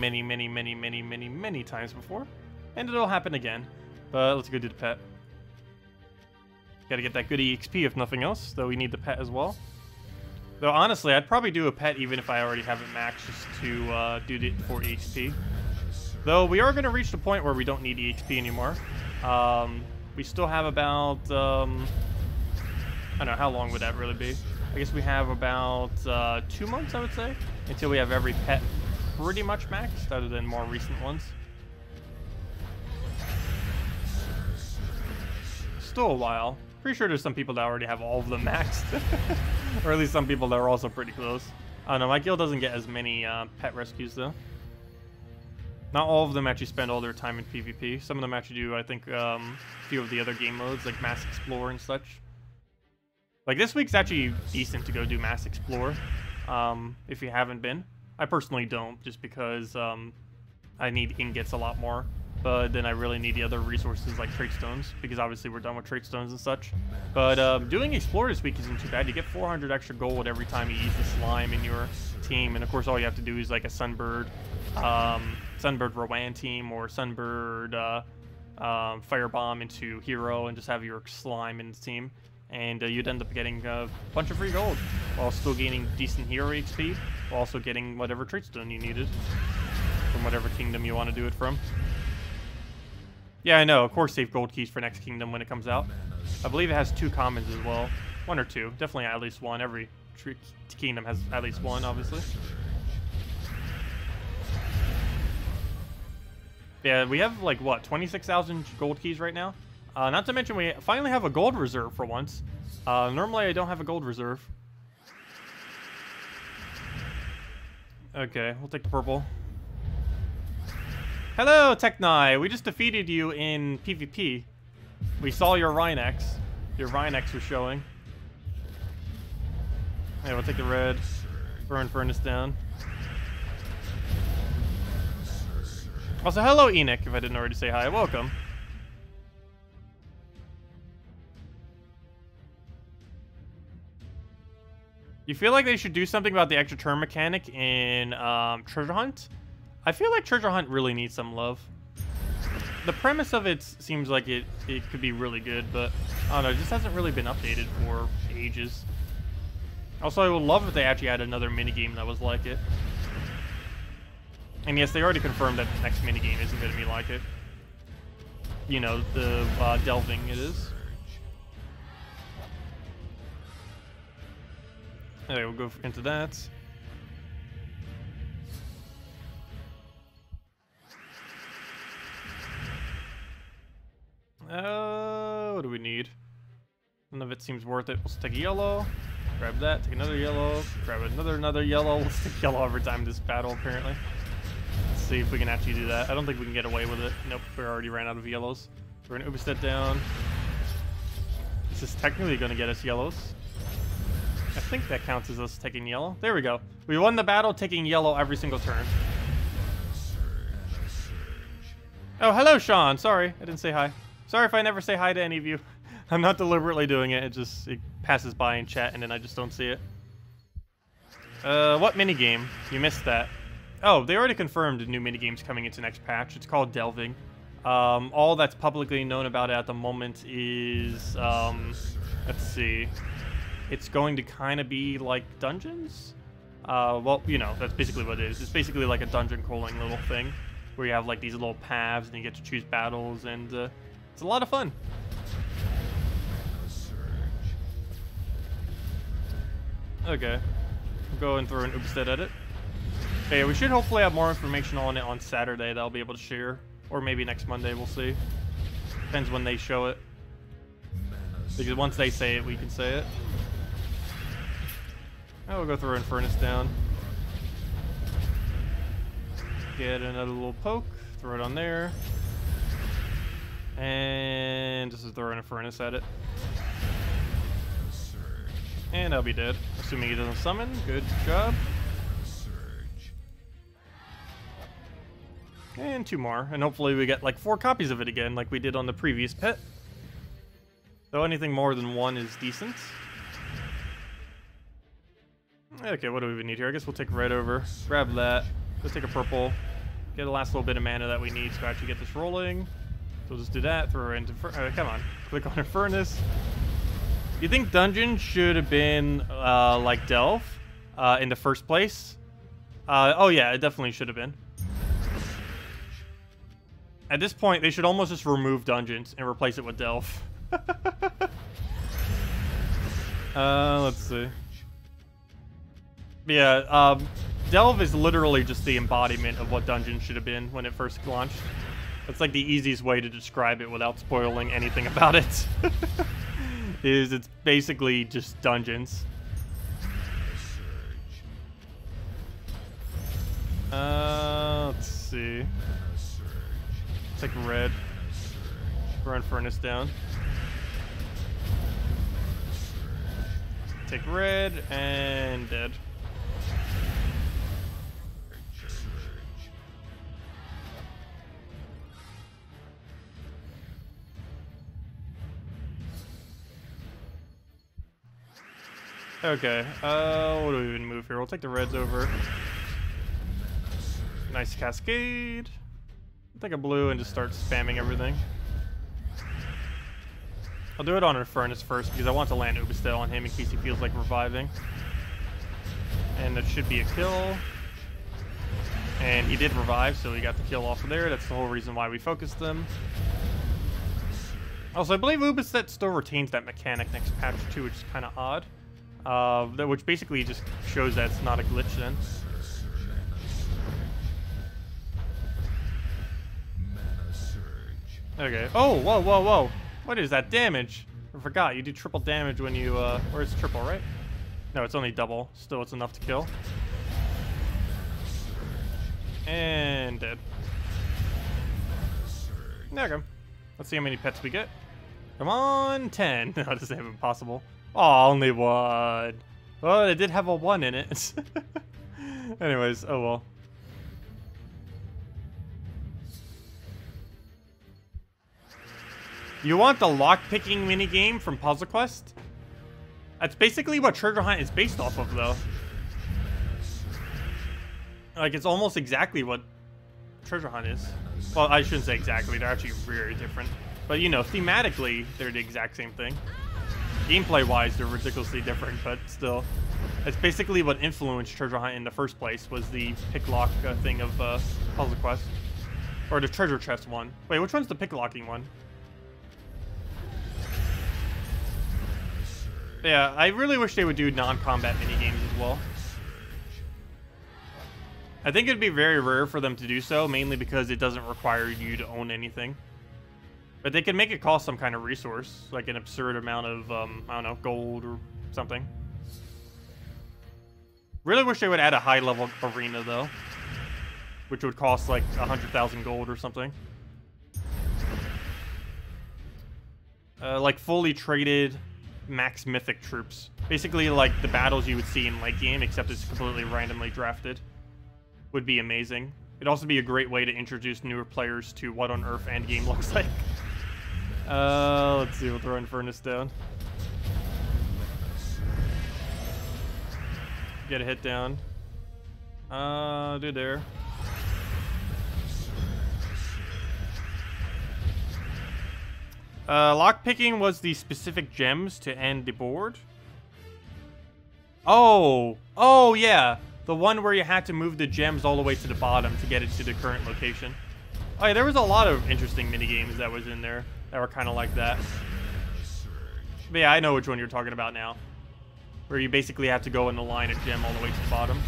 times before, and it'll happen again. But let's go do the pet. Gotta get that good EXP if nothing else, though we need the pet as well. Though honestly, I'd probably do a pet even if I already have it maxed, just to do it for EXP. Though we are gonna reach the point where we don't need EXP anymore. We still have about don't know, how long would that really be? I guess we have about 2 months, I would say, until we have every pet pretty much maxed, other than more recent ones. Still a while. Pretty sure there's some people that already have all of them maxed. Or at least some people that are also pretty close. I don't know, my guild doesn't get as many pet rescues though. Not all of them actually spend all their time in PvP. Some of them actually do, I think, a few of the other game modes, like Mass Explore and such. Like, this week's actually decent to go do Mass Explore, if you haven't been. I personally don't, just because I need ingots a lot more. But then I really need the other resources like trait stones, because obviously we're done with trait stones and such. But doing Explore this week isn't too bad. You get 400 extra gold every time you use the slime in your team. And of course all you have to do is like a Sunbird Rowan team, or Sunbird Firebomb into Hero, and just have your slime in the team. And you'd end up getting a bunch of free gold, while still gaining decent hero XP, while also getting whatever trait stone you needed from whatever kingdom you want to do it from. Yeah, I know, of course save gold keys for next kingdom when it comes out. I believe it has 2 commons as well. 1 or 2, definitely at least 1. Every kingdom has at least 1, obviously. Yeah, we have like, what, 26,000 gold keys right now? Not to mention we finally have a gold reserve for once. Normally I don't have a gold reserve. Okay, we'll take the purple. Hello, Techni. We just defeated you in PvP. We saw your Rhinex. Your Rhinex was showing. Yeah, we'll take the red. Burn Furnace down. Also, hello, Enoch, if I didn't already say hi. Welcome. You feel like they should do something about the extra turn mechanic in Treasure Hunt? I feel like Treasure Hunt really needs some love. The premise of it seems like it could be really good, but I don't know, it just hasn't really been updated for ages. Also, I would love if they actually had another minigame that was like it. And yes, they already confirmed that the next minigame isn't going to be like it. You know, the delving it is. Okay, we'll go into that. What do we need? None of it seems worth it. Let's take a yellow. Grab that. Take another yellow. Grab another yellow. Let's take yellow every time this battle, apparently. Let's see if we can actually do that. I don't think we can get away with it. Nope, we already ran out of yellows. We're going to Ubistet down. This is technically going to get us yellows. I think that counts as us taking yellow. There we go. We won the battle taking yellow every single turn. Oh, hello, Sean. Sorry, I didn't say hi. Sorry if I never say hi to any of you. I'm not deliberately doing it. It passes by in chat and then I just don't see it. What minigame? You missed that. Oh, they already confirmed a new minigame's coming into next patch. It's called Delving. All that's publicly known about it at the moment is, let's see. It's going to kind of be like dungeons. Well, you know, that's basically what it is. It's basically like a dungeon crawling little thing where you have like these little paths and you get to choose battles, and it's a lot of fun. Okay, we'll go and throw an Ubistet at it. Okay, we should hopefully have more information on it on Saturday that I'll be able to share, or maybe next Monday, we'll see. Depends when they show it. Because once they say it, we can say it. Oh, we'll go throw in Furnace down. Get another little poke, throw it on there. And just throw in a Furnace at it. And I'll be dead, assuming he doesn't summon. Good job. And 2 more, and hopefully we get like 4 copies of it again, like we did on the previous pet. Though anything more than 1 is decent. Okay, what do we even need here? I guess we'll take red over, grab that, go take a purple, get the last little bit of mana that we need to actually get this rolling. So we'll just do that, throw her into come on, click on a Furnace. You think Dungeon should have been like Delve in the first place? Oh yeah, it definitely should have been. At this point, they should almost just remove Dungeons and replace it with Delve. Let's see. Yeah, Delve is literally just the embodiment of what Dungeon should have been when it first launched. That's like the easiest way to describe it without spoiling anything about it. It's basically just dungeons. Let's see. Take red. Run furnace down. Take red and dead. Okay, what do we even move here? We'll take the reds over. Nice cascade. I'll take a blue and just start spamming everything. I'll do it on a furnace first because I want to land Ubistel on him in case he feels like reviving. And that should be a kill. And he did revive, so he got the kill off of there. That's the whole reason why we focused them. Also, I believe Ubistel still retains that mechanic next patch too, which is kind of odd. Which basically just shows that it's not a glitch then. Okay. Oh, whoa, whoa, whoa. What is that damage? I forgot. You do triple damage when you, or it's triple, right? No, it's only double. Still, it's enough to kill. And dead. Okay. Let's see how many pets we get. Come on, 10. No, this is impossible. Oh, only one. Well, it did have a 1 in it. Anyways, oh well. You want the lockpicking minigame from Puzzle Quest? That's basically what Treasure Hunt is based off of, though. Like, it's almost exactly what Treasure Hunt is. Well, I shouldn't say exactly. They're actually very different. But, you know, thematically, they're the exact same thing. Gameplay-wise, they're ridiculously different, but still. It's basically what influenced Treasure Hunt in the first place, was the pick-lock thing of Puzzle Quest. Or the treasure chest one. Wait, which one's the pick-locking one? Yeah, I really wish they would do non-combat minigames as well. I think it'd be very rare for them to do so, mainly because it doesn't require you to own anything. But they could make it cost some kind of resource, like an absurd amount of, I don't know, gold or something. Really wish they would add a high-level arena, though. Which would cost, like, 100,000 gold or something. Like, fully traded max mythic troops. Basically, like, the battles you would see in late game, except it's completely randomly drafted. Would be amazing. It'd also be a great way to introduce newer players to what on earth endgame looks like. Let's see, we'll throw Infernus down. Get a hit down. Do there. Lockpicking was the specific gems to end the board. Oh, yeah. The one where you had to move the gems all the way to the bottom to get it to the current location. Oh yeah, there was a lot of interesting minigames that was in there that were kind of like that. But yeah, I know which one you're talking about now. Where you basically have to go in the line of gem all the way to the bottom.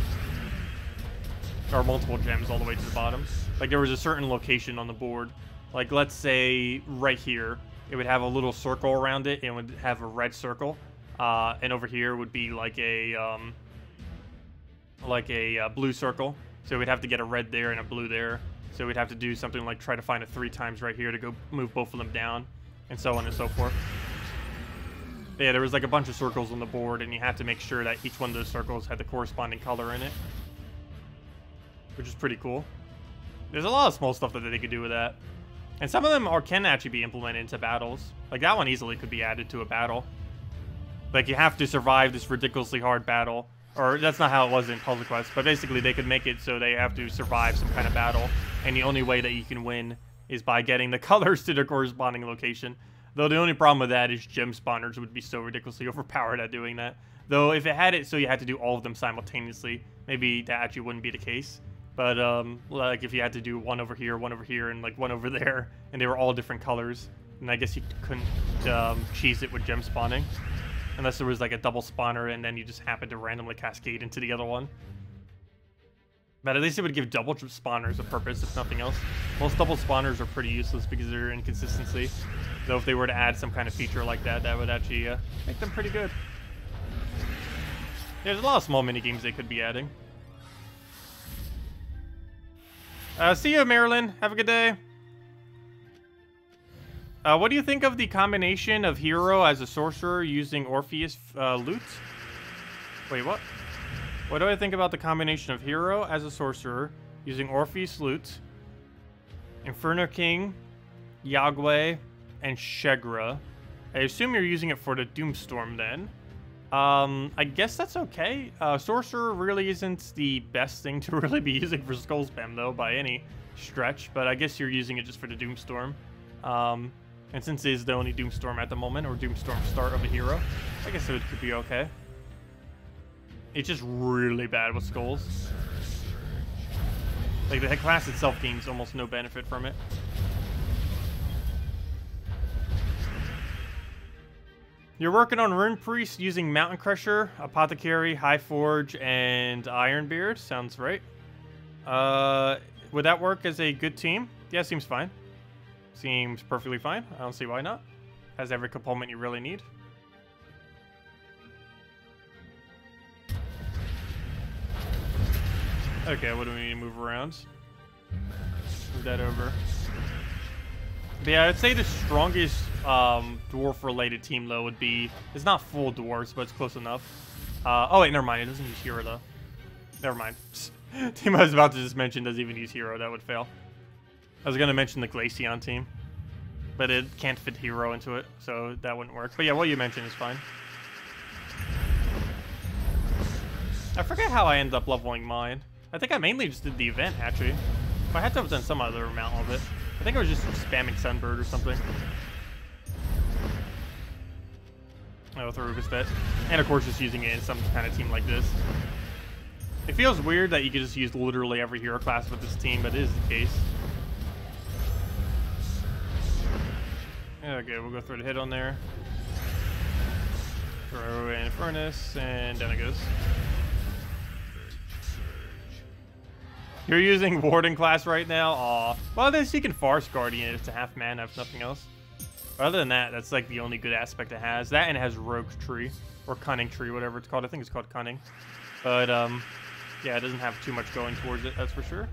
Or multiple gems all the way to the bottom. Like there was a certain location on the board. Like let's say right here. It would have a little circle around it and it would have a red circle. And over here would be like a blue circle. So we'd have to get a red there and a blue there. So we'd have to do something like try to find it 3 times right here to go move both of them down, and so on and so forth. But yeah, there was like a bunch of circles on the board, and you had to make sure that each one of those circles had the corresponding color in it, which is pretty cool. There's a lot of small stuff that they could do with that, and some of them can actually be implemented into battles. Like that one easily could be added to a battle. Like you have to survive this ridiculously hard battle. Or that's not how it was in Puzzle Quest, but basically they could make it so they have to survive some kind of battle, and the only way that you can win is by getting the colors to their corresponding location. Though the only problem with that is gem spawners would be so ridiculously overpowered at doing that. Though if it had it so you had to do all of them simultaneously, maybe that actually wouldn't be the case. But like if you had to do one over here, and like one over there, and they were all different colors, and I guess you couldn't cheese it with gem spawning. Unless there was like a double spawner and then you just happened to randomly cascade into the other one. But at least it would give double spawners a purpose, if nothing else. Most double spawners are pretty useless because of their inconsistency. So if they were to add some kind of feature like that, that would actually make them pretty good. Yeah, there's a lot of small mini games they could be adding. See you, Marilyn. Have a good day. What do you think of the combination of hero as a sorcerer using Orpheus loot? Wait, what? What do I think about the combination of hero as a sorcerer using Orpheus loot, Inferno King, Yagwe, and Shegra? I assume you're using it for the Doomstorm then. I guess that's okay. Sorcerer really isn't the best thing to really be using for Skull Spam though, by any stretch, but I guess you're using it just for the Doomstorm. And since it is the only Doomstorm at the moment, or Doomstorm start of a hero, I guess it could be okay. It's just really bad with skulls. Like, the class itself gains almost no benefit from it. You're working on Rune Priest using Mountain Crusher, Apothecary, High Forge, and Ironbeard. Sounds right. Would that work as a good team? Yeah, seems fine. Seems perfectly fine. I don't see why not. Has every component you really need. Okay, what do we need to move around? Move that over. But yeah, I'd say the strongest dwarf-related team, though, would be... It's not full dwarves, but it's close enough. Oh, wait, never mind. It doesn't use hero, though. Never mind. Team I was about to just mention doesn't even use hero. That would fail. I was going to mention the Glaceon team, but it can't fit hero into it, so that wouldn't work. But yeah, what you mentioned is fine. I forget how I ended up leveling mine. I think I mainly just did the event, actually. I had to have done some other amount of it. I think I was just spamming Sunbird or something. Oh, with a Rubus Vet. And of course just using it in some kind of team like this. It feels weird that you could just use literally every hero class with this team, but it is the case. Okay, we'll go through the hit on there. Throw in Furnace, and down it goes. You're using Warden class right now? Aw. Well, then you can Forest Guardian. It's a half mana if nothing else. But other than that, that's like the only good aspect it has. That and it has Rogue Tree. Or Cunning Tree, whatever it's called. I think it's called Cunning. But, yeah, it doesn't have too much going towards it, that's for sure.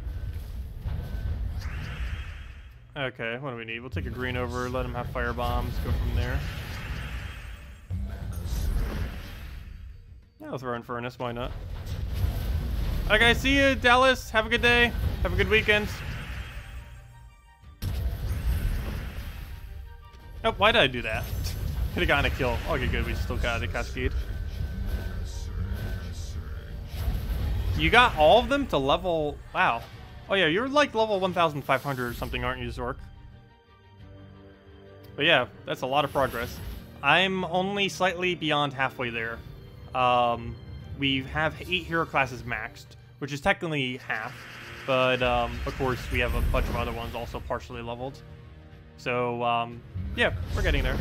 Okay, what do we need? We'll take a green over, let him have fire bombs, go from there. Yeah, I'll throw in Furnace, why not? Alright guys, see you, Dallas. Have a good day. Have a good weekend. Nope, why did I do that? Could have gotten a kill. Okay, good, we still got a Cascade. You got all of them to level... Wow. Oh yeah, you're like level 1,500 or something, aren't you, Zork? But yeah, that's a lot of progress. I'm only slightly beyond halfway there. We have 8 hero classes maxed, which is technically half. But, of course, we have a bunch of other ones also partially leveled. So, yeah, we're getting there.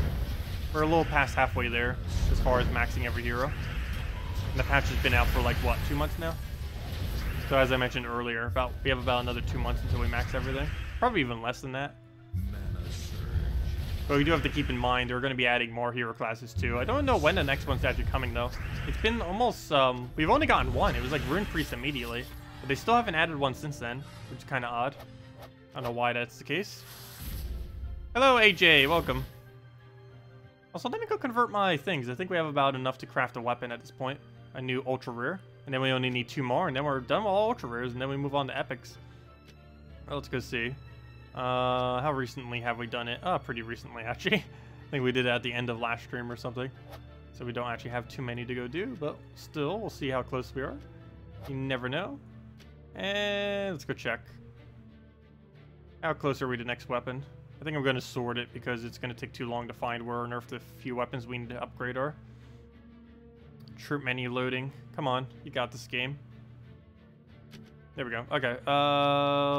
We're a little past halfway there as far as maxing every hero. And the patch has been out for, like, what, 2 months now? So as I mentioned earlier, we have about another 2 months until we max everything. Probably even less than that. But we do have to keep in mind they're going to be adding more hero classes too. I don't know when the next one's actually coming though. It's been almost, we've only gotten one. It was like Rune Priest immediately. But they still haven't added one since then, which is kind of odd. I don't know why that's the case. Hello AJ, welcome. Also, let me go convert my things. I think we have about enough to craft a weapon at this point. A new ultra rare. And then we only need 2 more, and then we're done with all ultra rares, and then we move on to epics. Well, let's go see. How recently have we done it? Pretty recently, actually. I think we did it at the end of last stream or something. So we don't actually have too many to go do, but still, we'll see how close we are. You never know. And let's go check. How close are we to next weapon? I think I'm going to sort it because it's going to take too long to find where nerfed the few weapons we need to upgrade are. Troop menu loading. Come on, you got this game. There we go. Okay,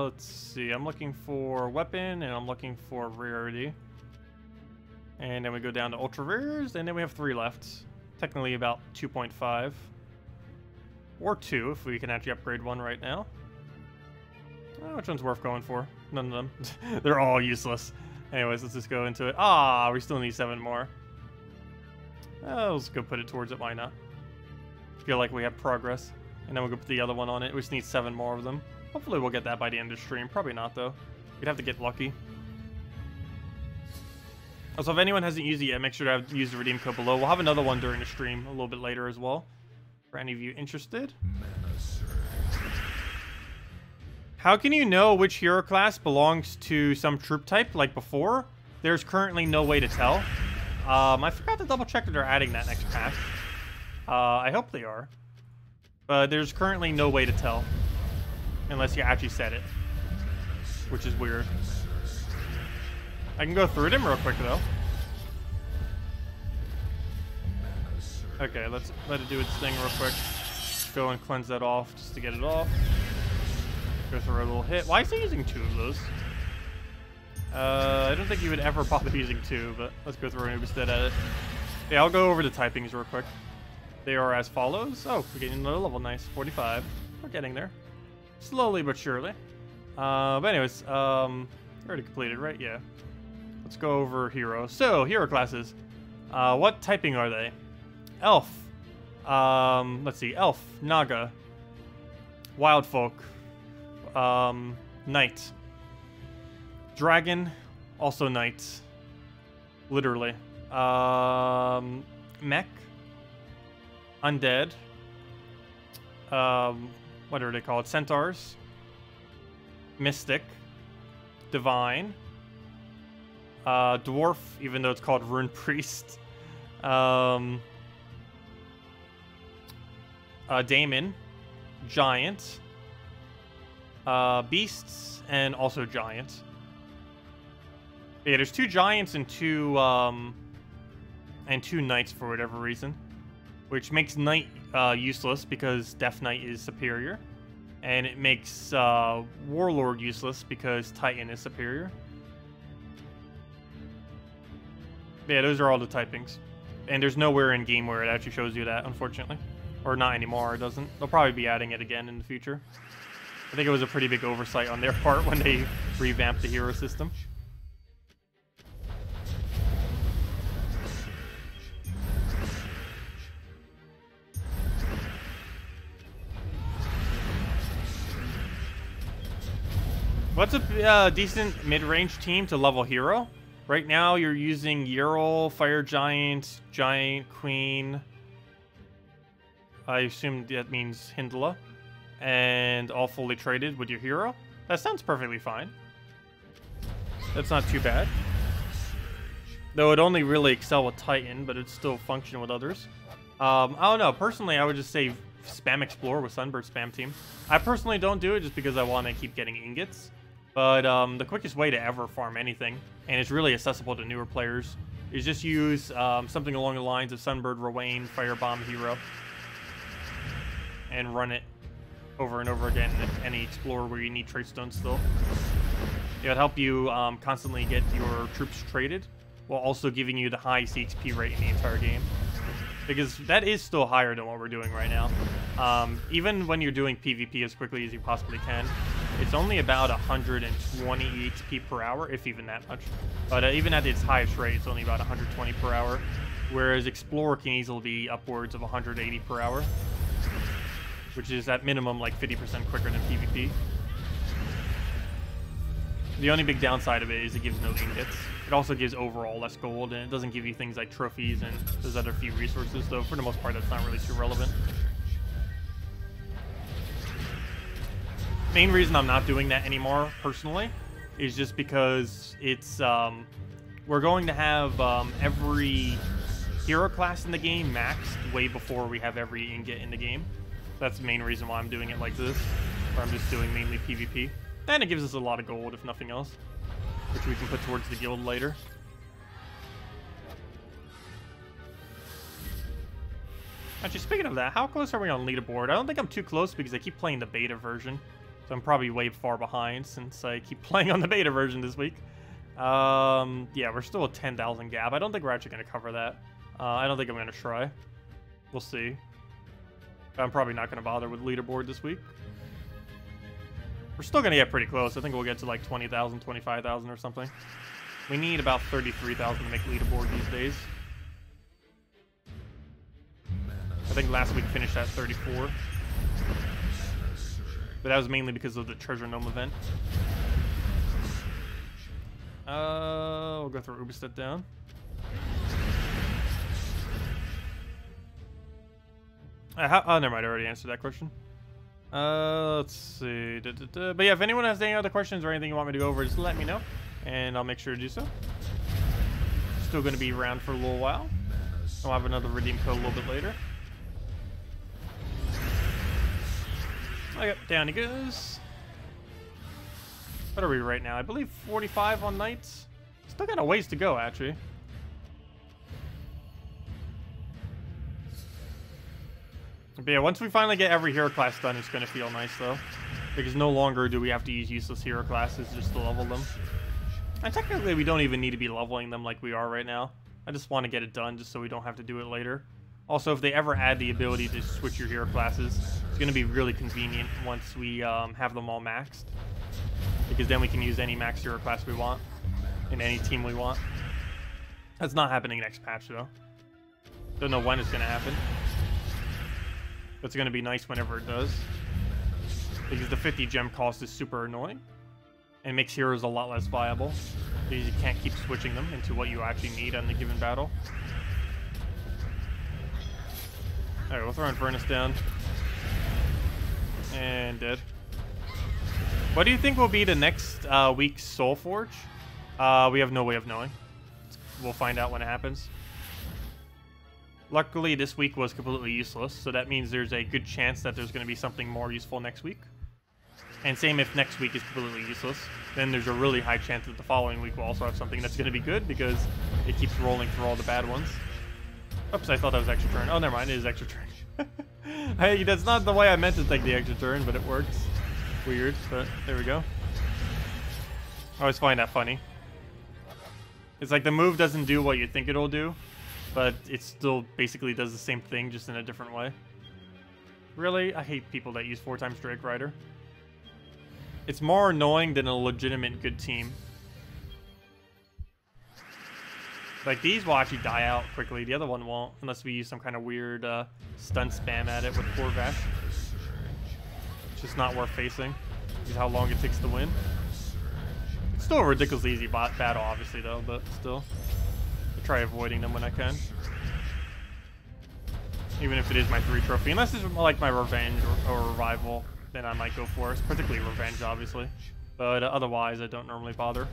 let's see. I'm looking for weapon, and I'm looking for rarity. And then we go down to ultra rares, and then we have 3 left. Technically about 2.5. Or 2, if we can actually upgrade one right now. Which one's worth going for? None of them. They're all useless. Anyways, let's just go into it. Ah, we still need 7 more. Let's go put it towards it. Why not? Feel like we have progress. And then we'll go put the other one on it. We just need 7 more of them. Hopefully we'll get that by the end of the stream. Probably not, though. We'd have to get lucky. Also, if anyone hasn't used it yet, make sure to use the redeem code below. We'll have another one during the stream a little bit later as well. For any of you interested. How can you know which hero class belongs to some troop type like before? There's currently no way to tell. I forgot to double check that they're adding that next patch. I hope they are. But there's currently no way to tell. Unless you actually said it. Which is weird. I can go through them real quick though. Okay, let's let it do its thing real quick. Go and cleanse that off just to get it off. Go through a little hit. Why is he using 2 of those? I don't think you would ever bother using 2, but let's go through and instead at it. Yeah, I'll go over the typings real quick. They are as follows. Oh, we're getting another level. Nice. 45. We're getting there. Slowly but surely. But anyways, already completed, right? Yeah. Let's go over hero. So, hero classes. What typing are they? Elf. Let's see. Elf. Naga. Wild folk. Knight. Dragon. Also knight. Literally. Mech. Undead. What are they called? Centaurs. Mystic. Divine. Dwarf, even though it's called Rune Priest. Daemon. Giant. Beasts, and also giant. Yeah, there's 2 giants and 2 knights for whatever reason. Which makes knight useless because Death Knight is superior. And it makes Warlord useless because Titan is superior. Yeah, those are all the typings. And there's nowhere in game where it actually shows you that, unfortunately. Or not anymore, it doesn't. They'll probably be adding it again in the future. I think it was a pretty big oversight on their part when they revamped the hero system. What's a decent mid-range team to level hero? Right now, you're using Ural, Fire Giant, Giant Queen. I assume that means Hindla. And all fully traded with your hero. That sounds perfectly fine. That's not too bad. Though it only really excel with Titan, but it's still function with others. I don't know. Personally, I would just say spam Explore with Sunbird spam team. I personally don't do it just because I want to keep getting ingots. But the quickest way to ever farm anything, and it's really accessible to newer players, is just use something along the lines of Sunbird, Rowan, Firebomb, Hero. And run it over and over again in any Explorer where you need trade stones still. It'll help you constantly get your troops traded, while also giving you the high CXP rate in the entire game. Because that is still higher than what we're doing right now. Even when you're doing PvP as quickly as you possibly can, it's only about 120 EXP per hour, if even that much. But even at its highest rate, it's only about 120 per hour. Whereas Explorer can easily be upwards of 180 per hour. Which is at minimum like 50% quicker than PvP. The only big downside of it is it gives no ingots. It also gives overall less gold, and it doesn't give you things like trophies and those other few resources, though for the most part that's not really too relevant. Main reason I'm not doing that anymore, personally, is just because it's, we're going to have every hero class in the game maxed way before we have every ingot in the game. That's the main reason why I'm doing it like this, where I'm just doing mainly PvP. And it gives us a lot of gold, if nothing else, which we can put towards the guild later. Actually, speaking of that, how close are we on leaderboard? I don't think I'm too close because I keep playing the beta version. So I'm probably way far behind since I keep playing on the beta version this week. Yeah, we're still at 10,000 gap. I don't think we're actually going to cover that. I don't think I'm going to try. We'll see. I'm probably not going to bother with leaderboard this week. We're still going to get pretty close. I think we'll get to like 20,000, 25,000 or something. We need about 33,000 to make leaderboard these days. I think last week finished at 34. But that was mainly because of the Treasure Gnome event. We'll go through Ubistet down. Oh, never mind. I already answered that question. Let's see. But yeah, if anyone has any other questions or anything you want me to go over, just let me know, and I'll make sure to do so. Still going to be around for a little while. I'll have another redeem code a little bit later. Okay, down he goes. What are we right now? I believe 45 on Knights. Still got a ways to go, actually. But yeah, once we finally get every hero class done, it's going to feel nice, though. Because no longer do we have to use useless hero classes just to level them. And technically, we don't even need to be leveling them like we are right now. I just want to get it done just so we don't have to do it later. Also, if they ever add the ability to switch your hero classes, it's going to be really convenient once we have them all maxed. Because then we can use any max hero class we want in any team we want. That's not happening next patch, though. Don't know when it's going to happen. But it's going to be nice whenever it does. Because the 50 gem cost is super annoying. And makes heroes a lot less viable. Because you can't keep switching them into what you actually need on the given battle. Alright, we'll throw Infernus down. And dead. What do you think will be the next week's Soul Forge? We have no way of knowing. We'll find out when it happens. Luckily, this week was completely useless, so that means there's a good chance that there's going to be something more useful next week. And same if next week is completely useless, then there's a really high chance that the following week will also have something that's going to be good, because it keeps rolling through all the bad ones. Oops, I thought that was extra turn. Oh, never mind, it is extra turn. Hey, that's not the way I meant to take the extra turn, but it works. Weird, but there we go. I always find that funny. It's like the move doesn't do what you think it'll do, but it still basically does the same thing, just in a different way. Really? I hate people that use 4x Drake Rider. It's more annoying than a legitimate good team. Like, these will actually die out quickly. The other one won't, unless we use some kind of weird stun spam at it with Corvash. It's just not worth facing. This is how long it takes to win. It's still a ridiculously easy battle, obviously, though, but still. I try avoiding them when I can. Even if it is my 3 trophy. Unless it's like my revenge or revival, then I might go for it. Particularly revenge, obviously. But otherwise, I don't normally bother.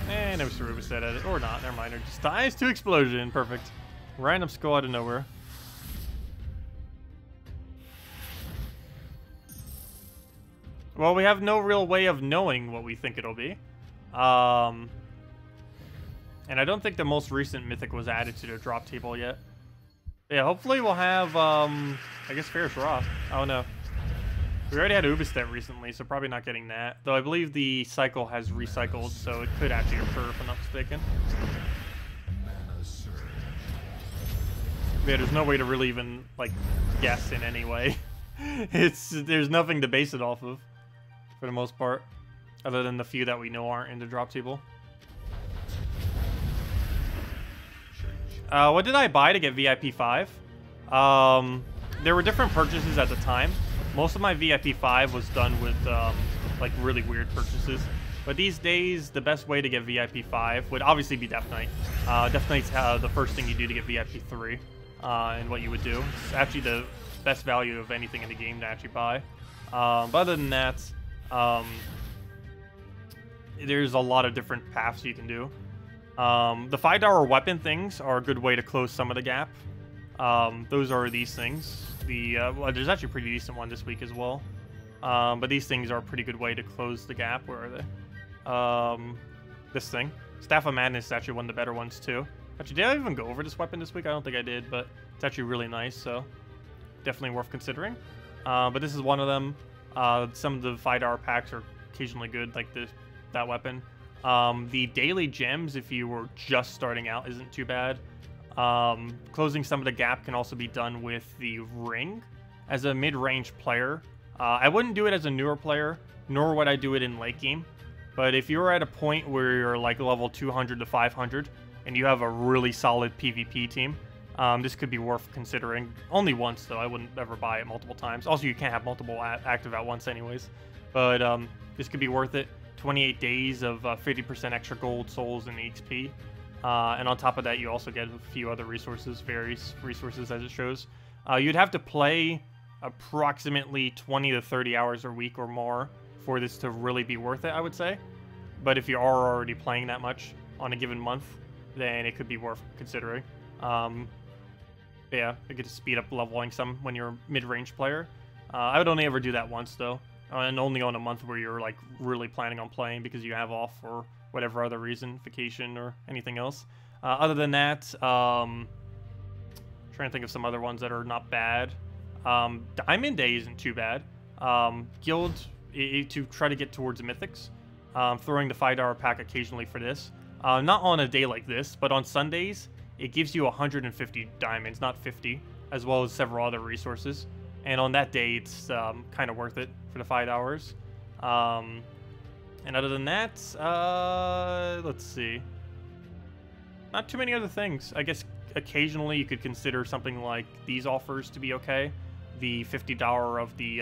And no Ceruba said at it. Or not, never mind. It just dies to explosion. Perfect. Random skull out of nowhere. Well, we have no real way of knowing what we think it'll be. And I don't think the most recent mythic was added to the drop table yet. Yeah, hopefully we'll have, I guess, Ferris Raw. Oh, no. We already had Ubistet recently, so probably not getting that. Though I believe the cycle has recycled, so it could actually occur if I'm not mistaken. Yeah, there's no way to really even, like, guess in any way. There's nothing to base it off of, for the most part. Other than the few that we know aren't in the drop table. What did I buy to get VIP 5? There were different purchases at the time. Most of my VIP 5 was done with, like, really weird purchases. But these days, the best way to get VIP 5 would obviously be Death Knight. Death Knight's the first thing you do to get VIP 3, and what you would do. It's actually the best value of anything in the game to actually buy. But other than that, there's a lot of different paths you can do. The $5 weapon things are a good way to close some of the gap. Those are these things. Well, there's actually a pretty decent one this week as well. But these things are a pretty good way to close the gap. Where are they? This thing. Staff of Madness is actually one of the better ones too. Actually, did I even go over this weapon this week? I don't think I did, but it's actually really nice, so definitely worth considering. But this is one of them. Some of the $5 packs are occasionally good, like that weapon. The daily gems, if you were just starting out, isn't too bad. Closing some of the gap can also be done with the ring as a mid-range player. I wouldn't do it as a newer player, nor would I do it in late game. But if you're at a point where you're like level 200 to 500 and you have a really solid PvP team, this could be worth considering. Only once, though. I wouldn't ever buy it multiple times. Also, you can't have multiple active at once anyways. But this could be worth it. 28 days of 50% extra gold, souls, and XP. And on top of that, you also get a few other resources, various resources as it shows. You'd have to play approximately 20 to 30 hours a week or more for this to really be worth it, I would say. But if you are already playing that much on a given month, then it could be worth considering. Yeah, it could speed up leveling some when you're a mid-range player. I would only ever do that once, though. And only on a month where you're like really planning on playing because you have off for whatever other reason, vacation or anything else. Other than that, trying to think of some other ones that are not bad. Diamond Day isn't too bad. Guild, to try to get towards the Mythics. Throwing the $5 pack occasionally for this. Not on a day like this, but on Sundays, it gives you 150 diamonds, not 50, as well as several other resources. And on that day, it's kind of worth it for the $5. And other than that, let's see. Not too many other things. I guess occasionally you could consider something like these offers to be okay. The $50 of the,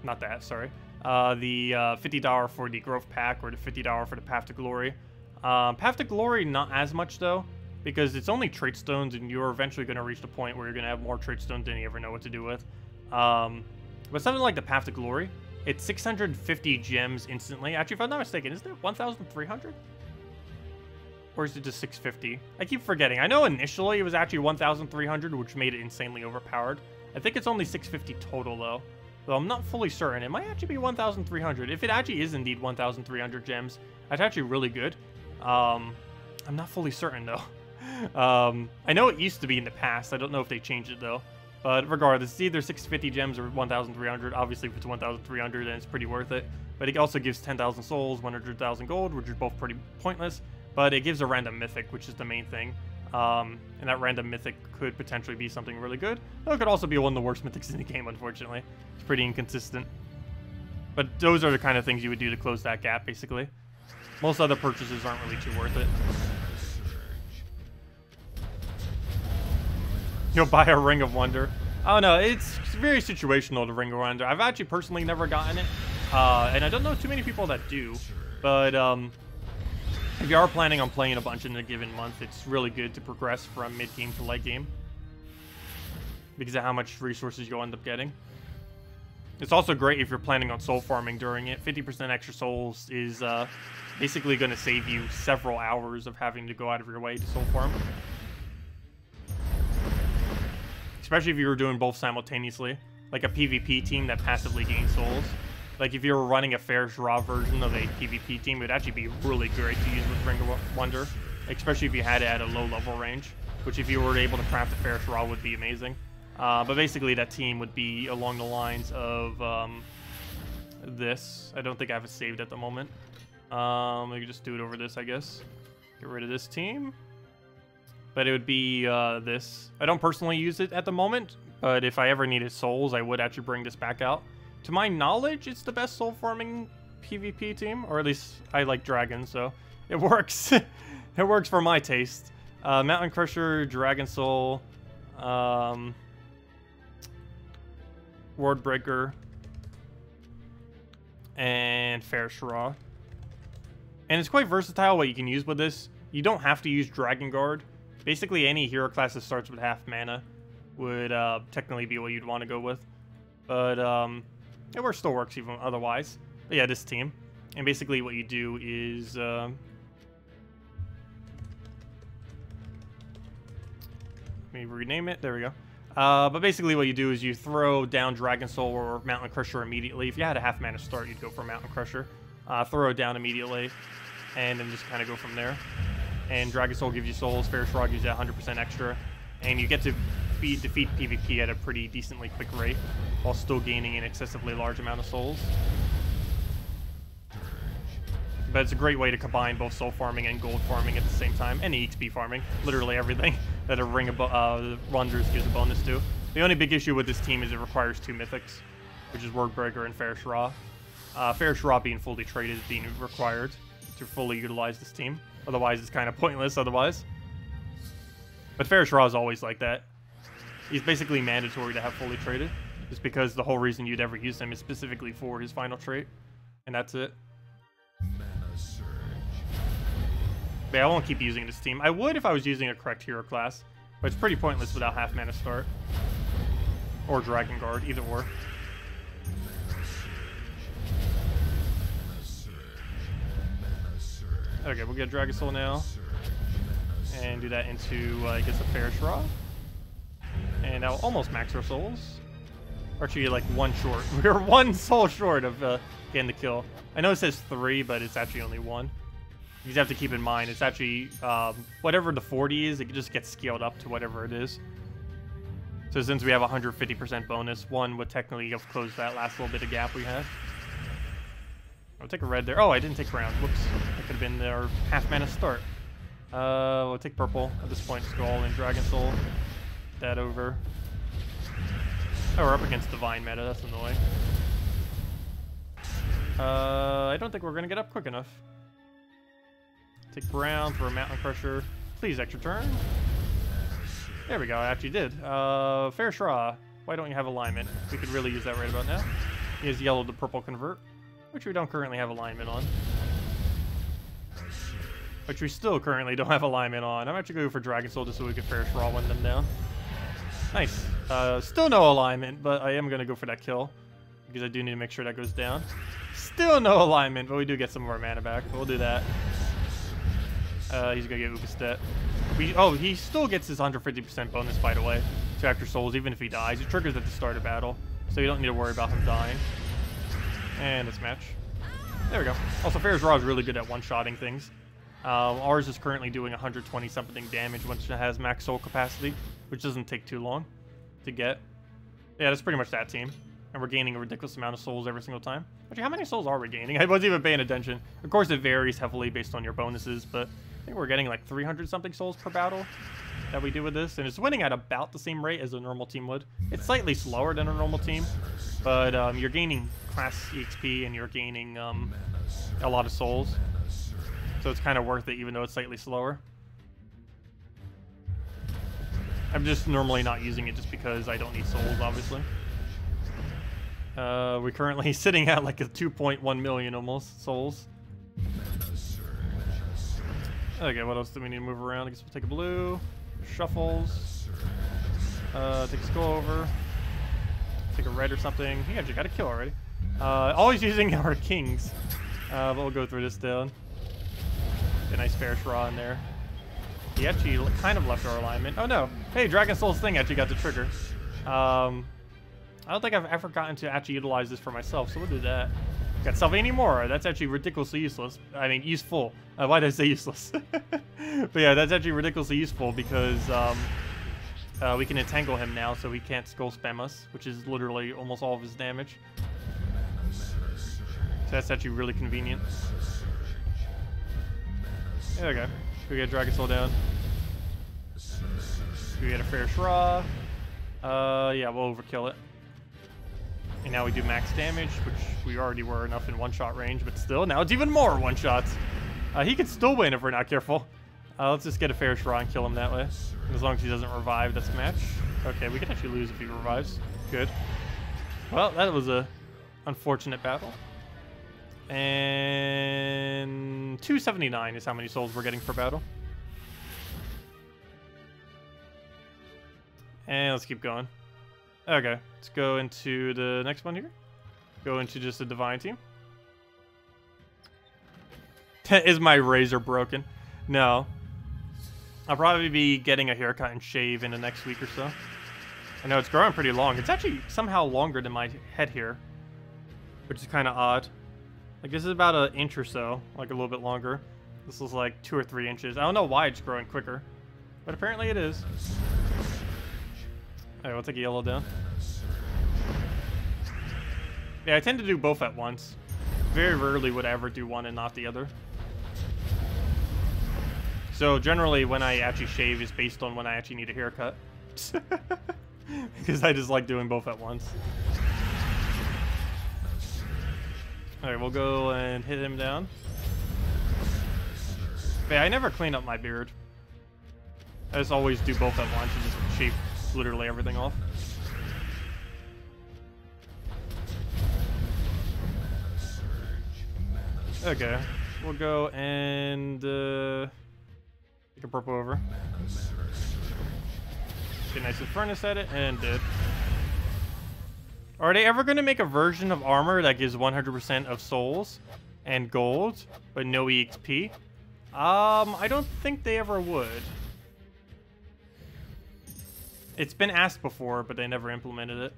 not that, sorry. The $50 for the Growth Pack or the $50 for the Path to Glory. Path to Glory, not as much though, because it's only trait stones and you're eventually going to reach the point where you're going to have more trait stones than you ever know what to do with. But something like the Path to Glory, it's 650 gems instantly. Actually, if I'm not mistaken, isn't it 1,300? Or is it just 650? I keep forgetting. I know initially it was actually 1,300, which made it insanely overpowered. I think it's only 650 total, though. Though I'm not fully certain. It might actually be 1,300. If it actually is indeed 1,300 gems, that's actually really good. I'm not fully certain, though. I know it used to be in the past. I don't know if they changed it, though. But regardless, it's either 650 gems or 1,300. Obviously, if it's 1,300, then it's pretty worth it. But it also gives 10,000 souls, 100,000 gold, which are both pretty pointless. But it gives a random mythic, which is the main thing. And that random mythic could potentially be something really good. Though it could also be one of the worst mythics in the game, unfortunately. It's pretty inconsistent. But those are the kind of things you would do to close that gap, basically. Most other purchases aren't really too worth it. You'll buy a Ring of Wonder. Oh no, it's very situational, the Ring of Wonder. I've actually personally never gotten it. And I don't know too many people that do. But if you are planning on playing a bunch in a given month, it's really good to progress from mid-game to late game. Because of how much resources you'll end up getting. It's also great if you're planning on soul farming during it. 50% extra souls is basically going to save you several hours of having to go out of your way to soul farm. Especially if you were doing both simultaneously. Like a PvP team that passively gains souls. Like if you were running a Ferris Raw version of a PvP team, it would actually be really great to use with Ring of Wonder. Especially if you had it at a low level range. Which if you were able to craft a Ferris Raw would be amazing. But basically that team would be along the lines of this. I don't think I have it saved at the moment. We could just do it over this, I guess. Get rid of this team. But it would be this. I don't personally use it at the moment, but if I ever needed souls, I would actually bring this back out. To my knowledge, it's the best soul farming PvP team, or at least I like dragons, so it works. It works for my taste. Mountain Crusher, Dragon Soul, Ward Breaker, and Fair Shra. And it's quite versatile what you can use with this. You don't have to use Dragon Guard. Basically, any hero class that starts with half mana would technically be what you'd want to go with. But it still works even otherwise. But yeah, this team. And basically what you do is... let me rename it. There we go. But basically what you do is you throw down Dragon Soul or Mountain Crusher immediately. If you had a half mana start, you'd go for Mountain Crusher. Throw it down immediately. And then just kind of go from there. And Dragon Soul gives you souls, Fair Shrug gives you 100% extra, and you get to defeat PvP at a pretty decently quick rate, while still gaining an excessively large amount of souls. But it's a great way to combine both soul farming and gold farming at the same time, and EXP farming, literally everything. that a Ring of Wonders gives a bonus to. The only big issue with this team is it requires 2 mythics, which is Workbreaker and Fair Shra. Fair Shra being fully traded is being required to fully utilize this team. Otherwise, it's kind of pointless otherwise. But Fair Shra is always like that. He's basically mandatory to have fully traded, just because the whole reason you'd ever use him is specifically for his final trait, and that's it. But I won't keep using this team. I would if I was using a correct hero class, but it's pretty pointless without half mana start. Or Dragon Guard, either or. Okay, we'll get Dragon Soul now. And do that into, I guess, a Fair Shra. And now almost max our souls. Or actually, like 1 short. We're 1 soul short of getting the kill. I know it says 3, but it's actually only 1. You just have to keep in mind, it's actually, whatever the 40 is, it just gets scaled up to whatever it is. So since we have 150% bonus, 1 would technically have closed that last little bit of gap we had. I'll take a red there. Oh, I didn't take brown. Whoops. That could have been our half mana start. We'll take purple. At this point, just go all in Dragon Soul. That over. Oh, we're up against Divine meta. That's annoying. I don't think we're going to get up quick enough. Take brown for a Mountain Crusher. Please, extra turn. There we go, I actually did. Fair Shra, why don't you have alignment? We could really use that right about now. He has yellow to purple convert, which we don't currently have alignment on. Which we still currently don't have alignment on. I'm actually going for Dragon Soul just so we can Fair Shra one them down. Nice. Still no alignment, but I am going to go for that kill. Because I do need to make sure that goes down. Still no alignment, but we do get some of our mana back. We'll do that. He's gonna get Ubistet. He still gets his 150% bonus, by the way, to extra souls, even if he dies. It triggers at the start of battle, so you don't need to worry about him dying. And let's match. There we go. Also, Fair Shra is really good at one-shotting things. Ours is currently doing 120-something damage once it has max soul capacity, which doesn't take too long to get. Yeah, that's pretty much that team. And we're gaining a ridiculous amount of souls every single time. Actually, how many souls are we gaining? I wasn't even paying attention. Of course, it varies heavily based on your bonuses, but I think we're getting like 300-something souls per battle that we do with this. And it's winning at about the same rate as a normal team would. It's slightly slower than a normal team, but you're gaining class EXP and you're gaining a lot of souls. So it's kind of worth it, even though it's slightly slower. I'm just normally not using it just because I don't need souls, obviously. We're currently sitting at like a 2.1 million almost souls. Okay, what else do we need to move around? I guess we'll take a blue. Shuffles. Take a skull over. Take a red or something. He actually got a kill already. Always using our kings. But we'll go through this down. Get a nice Fair Shra in there. He actually kind of left our alignment. Oh no! Hey, Dragon Soul's thing actually got the trigger. I don't think I've ever gotten to actually utilize this for myself, so we'll do that. Got Salvini Mora. That's actually ridiculously useless. I mean, useful. Why did I say useless? But yeah, that's actually ridiculously useful because we can entangle him now, so he can't skull spam us, which is literally almost all of his damage. So that's actually really convenient. There we go. We get Dragon Soul down. We get a Fair Shra. Yeah, we'll overkill it. And now we do max damage, which we already were enough in one-shot range, but still, now it's even more one-shots. He could still win if we're not careful. Let's just get a Fair Shra and kill him that way. And as long as he doesn't revive, that's a match. Okay, we can actually lose if he revives. Good. Well, that was a unfortunate battle. And 279 is how many souls we're getting per battle. And let's keep going. Okay, let's go into the next one here. Go into just a Divine team. Is my razor broken? No. I'll probably be getting a haircut and shave in the next week or so. I know it's growing pretty long. It's actually somehow longer than my head here, which is kind of odd. Like, this is about an inch or so, like a little bit longer. This is like 2 or 3 inches. I don't know why it's growing quicker, but apparently it is. Alright, we'll take a yellow down. Yeah, I tend to do both at once. Very rarely would I ever do one and not the other. So generally when I actually shave is based on when I actually need a haircut. Because I just like doing both at once. Alright, we'll go and hit him down. But yeah, I never clean up my beard. I just always do both at once and just shave literally everything off. Okay, we'll go and take a purple over. Get nice and furnace at it, and did. Are they ever going to make a version of armor that gives 100% of souls and gold, but no EXP? I don't think they ever would. It's been asked before, but they never implemented it.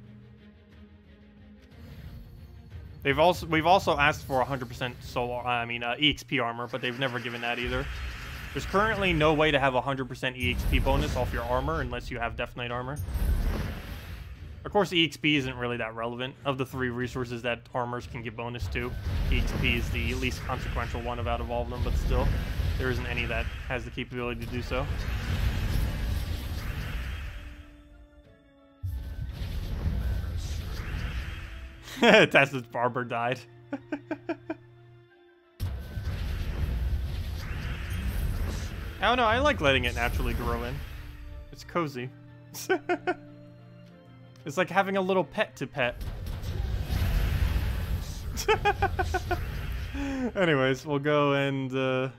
We've also asked for 100% soul, EXP armor, but they've never given that either. There's currently no way to have a 100% EXP bonus off your armor unless you have Death Knight armor. Of course, EXP isn't really that relevant. Of the 3 resources that armors can give bonus to, EXP is the least consequential one out of all of them, but still, there isn't any that has the capability to do so. Tacet's barber died. I don't know, I like letting it naturally grow in. It's cozy. It's like having a little pet to pet. Anyways, we'll go and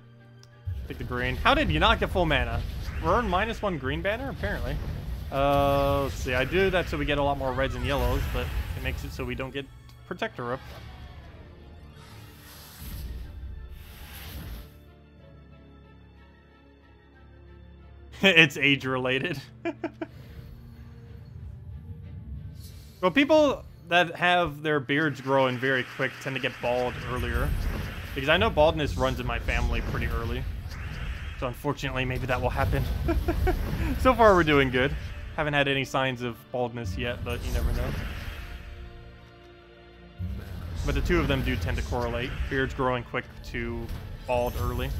take the green. How did you not get full mana? We're on -1 green banner, apparently. Let's see, I do that so we get a lot more reds and yellows, but it makes it so we don't get Protector up. It's age-related. Well, people that have their beards growing very quick tend to get bald earlier. Because I know baldness runs in my family pretty early. So unfortunately, maybe that will happen. So far, we're doing good. Haven't had any signs of baldness yet, but you never know. But the two of them do tend to correlate. Beards growing quick to bald early.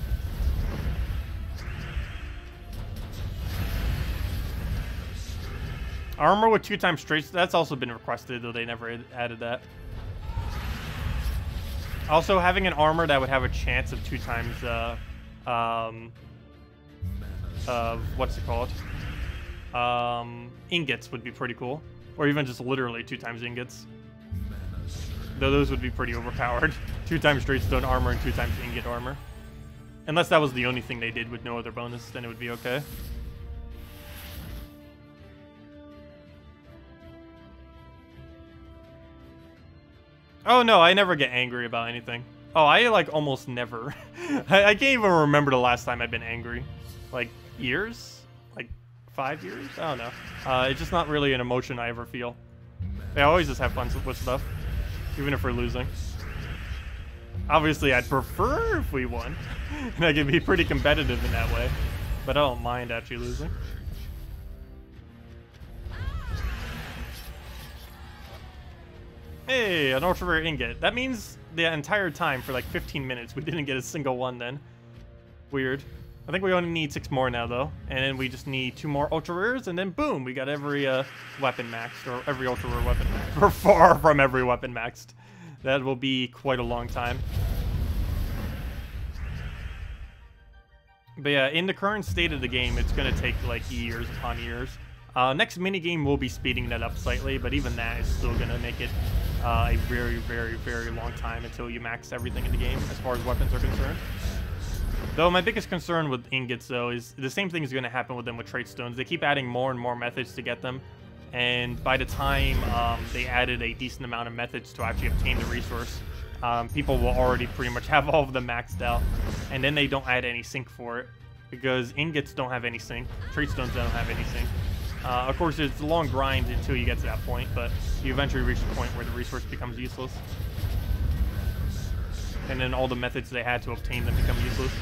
Armor with 2x straight, that's also been requested, though they never added that. Also, having an armor that would have a chance of 2x, what's it called? Ingots would be pretty cool. Or even just literally 2x ingots. Though those would be pretty overpowered. 2x straight stone armor and 2x ingot armor. Unless that was the only thing they did with no other bonus, then it would be okay. Oh no, I never get angry about anything. Oh, I like almost never. I can't even remember the last time I've been angry. Like years? Like 5 years? I don't know. It's just not really an emotion I ever feel. I always just have fun with stuff. Even if we're losing. Obviously, I'd prefer if we won. And I could be pretty competitive in that way. But I don't mind actually losing. Hey, an ultra rare ingot. That means the entire time for like 15 minutes we didn't get a single one then. Weird. I think we only need 6 more now though. And then we just need 2 more ultra rares and then boom, we got every weapon maxed, or every ultra rare weapon maxed. We're far from every weapon maxed. That will be quite a long time. But yeah, in the current state of the game, it's going to take like years upon years. Next minigame will be speeding that up slightly, but even that is still going to make it a very, very, very long time until you max everything in the game as far as weapons are concerned. Though my biggest concern with ingots, though, is the same thing is going to happen with them with trait stones. They keep adding more and more methods to get them, and by the time they added a decent amount of methods to actually obtain the resource, people will already pretty much have all of them maxed out, and then they don't add any sync for it, because ingots don't have any sync, trait stones don't have any sync. Of course, it's a long grind until you get to that point, but you eventually reach the point where the resource becomes useless. And then all the methods they had to obtain them become useless.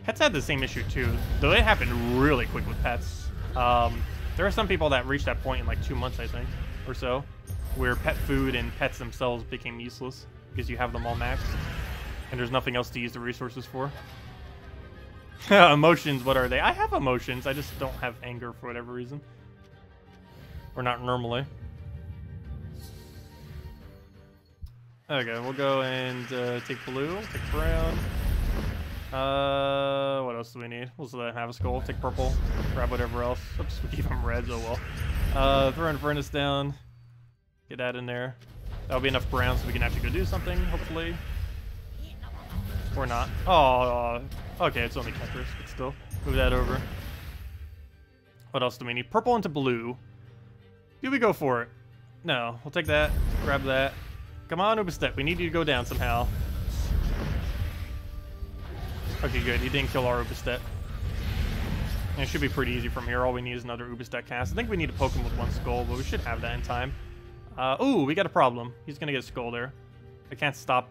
Pets had the same issue too, though it happened really quick with pets. There are some people that reached that point in like 2 months, I think, or so, where pet food and pets themselves became useless because you have them all maxed, and there's nothing else to use the resources for. Emotions, what are they? I have emotions, I just don't have anger for whatever reason. Or not normally. Okay, we'll go and take blue, take brown. What else do we need? We'll still have a skull, take purple, grab whatever else. Oops, we keep them reds, oh well. Throw an furnace down. Get that in there. That'll be enough brown so we can actually go do something, hopefully. Or not. Oh, okay, it's only Neppers, but still. Move that over. What else do we need? Purple into blue. Do we go for it? No, we'll take that, grab that. Come on, Ubistep, we need you to go down somehow. Okay, good, he didn't kill our Ubistep. And it should be pretty easy from here. All we need is another Ubistep cast. I think we need to poke him with one skull, but we should have that in time. Ooh, we got a problem. He's gonna get a skull there. I can't stop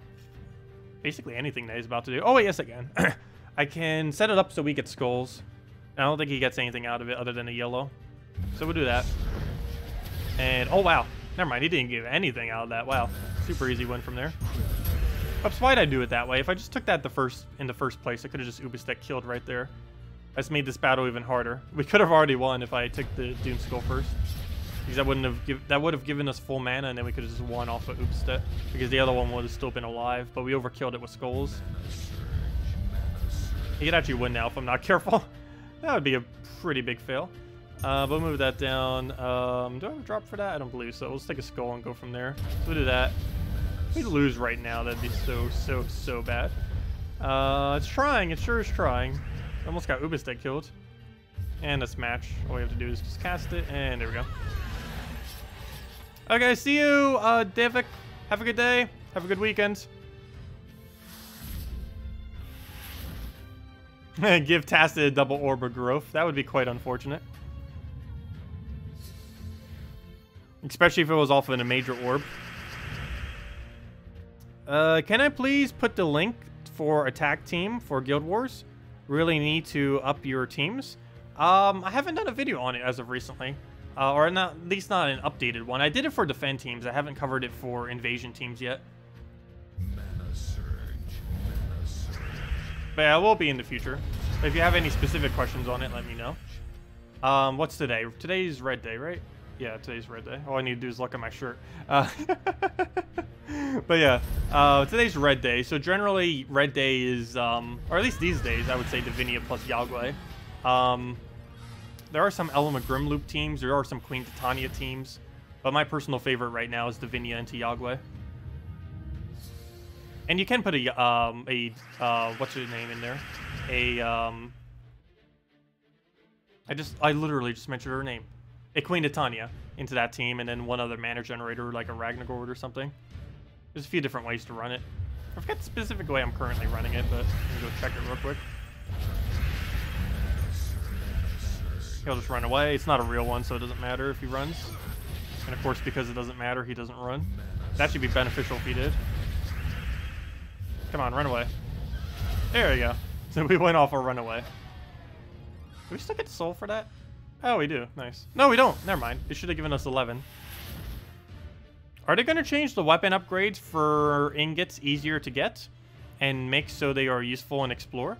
basically anything that he's about to do. Oh, wait, yes, I can. I can set it up so we get skulls. I don't think he gets anything out of it other than a yellow. So we'll do that. And, oh, wow. Never mind, he didn't give anything out of that. Wow. Super easy win from there. Oops, why'd I do it that way? If I just took that in the first place, I could have just Ubistec killed right there. That's made this battle even harder. We could have already won if I took the Doom Skull first. Because that would have given us full mana, and then we could have just won off of Ubistec. Because the other one would have still been alive, but we overkilled it with skulls. He could actually win now if I'm not careful. That would be a pretty big fail. But we'll move that down. Do I have a drop for that? I don't believe so. Let's take a skull and go from there. So we'll do that. If we lose right now, that'd be so bad. It's trying. It sure is trying. Almost got Ubistec killed. And let's match. All we have to do is just cast it, and there we go. Okay, see you, Davik. Have a good day. Have a good weekend. Give Tacet a double orb of growth. That would be quite unfortunate. Especially if it was off in a major orb. Can I please put the link for attack team for Guild Wars? Really need to up your teams. I haven't done a video on it as of recently. Or not, at least not an updated one. I did it for defend teams. I haven't covered it for invasion teams yet. But yeah, it will be in the future. If you have any specific questions on it, let me know. What's today? Today's Red Day, right? Yeah, today's Red Day. All I need to do is look at my shirt. But yeah, today's Red Day. So generally, Red Day is, or at least these days, I would say Divinia plus Yagwe. There are some Element Grimloop teams. There are some Queen Titania teams. But my personal favorite right now is Divinia into Yagwe. And you can put what's his name in there? I literally just mentioned her name. A Queen Titania into that team, and then one other mana generator, like a Ragnargord or something. There's a few different ways to run it. I forget the specific way I'm currently running it, but I'm gonna go check it real quick. He'll just run away. It's not a real one, so it doesn't matter if he runs. And of course, because it doesn't matter, he doesn't run. That should be beneficial if he did. Come on, run away. There we go. So we went off our runaway. Do we still get soul for that? Oh, we do. Nice. No, we don't. Never mind. It should have given us 11. Are they going to change the weapon upgrades for ingots easier to get and make so they are useful in Explore?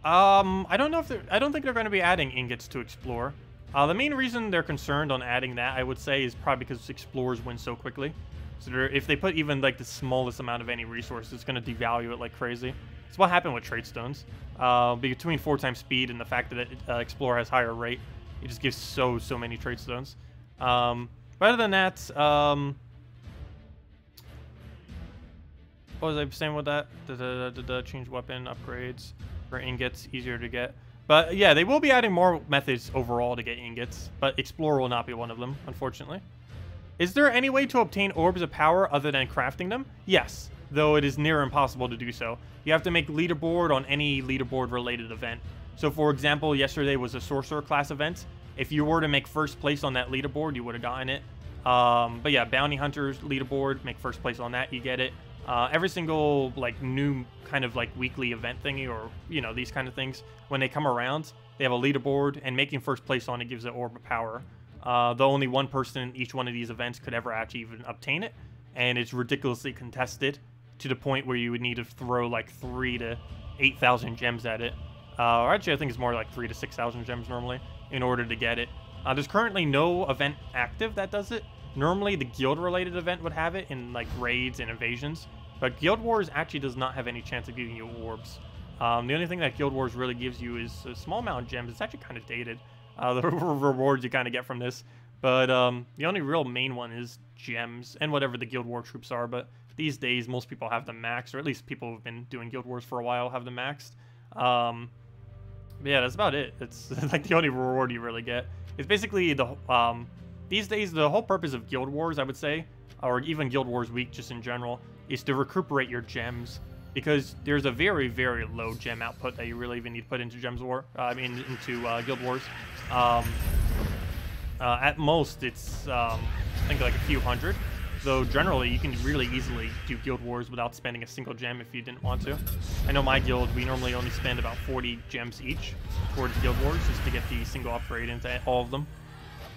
I don't know if I don't think they're going to be adding ingots to Explore. The main reason they're concerned on adding that, I would say, is probably because Explorers win so quickly. So if they put even like the smallest amount of any resource, it's going to devalue it like crazy. It's what happened with Trait Stones. Between 4x speed and the fact that Explorer has higher rate, it just gives so many Trait Stones. But other than that, what was I saying with that? Change weapon upgrades for ingots, easier to get. But yeah, they will be adding more methods overall to get ingots, but Explorer will not be one of them, unfortunately. Is there any way to obtain orbs of power other than crafting them? Yes, though it is near impossible to do so. You have to make leaderboard on any leaderboard related event. So for example, yesterday was a sorcerer class event. If you were to make first place on that leaderboard, you would have gotten it. But yeah, bounty hunters leaderboard, make first place on that, you get it. Every single like new kind of like weekly event thingy, or you know, these kind of things, when they come around, they have a leaderboard, and making first place on it gives an orb of power. Though only one person in each one of these events could ever actually even obtain it, and it's ridiculously contested to the point where you would need to throw like 3 to 8,000 gems at it. Or actually, I think it's more like 3,000 to 6,000 gems normally in order to get it. There's currently no event active that does it. Normally, the guild-related event would have it in like raids and invasions, but Guild Wars actually does not have any chance of giving you orbs. The only thing that Guild Wars really gives you is a small amount of gems. It's actually kind of dated, the rewards you kind of get from this. But the only real main one is gems and whatever the Guild War troops are. But these days, most people have them maxed, or at least people who've been doing Guild Wars for a while have them maxed. But yeah, that's about it. It's like the only reward you really get. It's basically the these days the whole purpose of Guild Wars, I would say, or even Guild Wars Week just in general, is to recuperate your gems, because there's a very, very low gem output that you really even need to put into into Guild Wars. At most, it's I think like a few hundred. Though generally, you can really easily do Guild Wars without spending a single gem if you didn't want to. I know my guild, we normally only spend about 40 gems each towards Guild Wars just to get the single upgrade into all of them.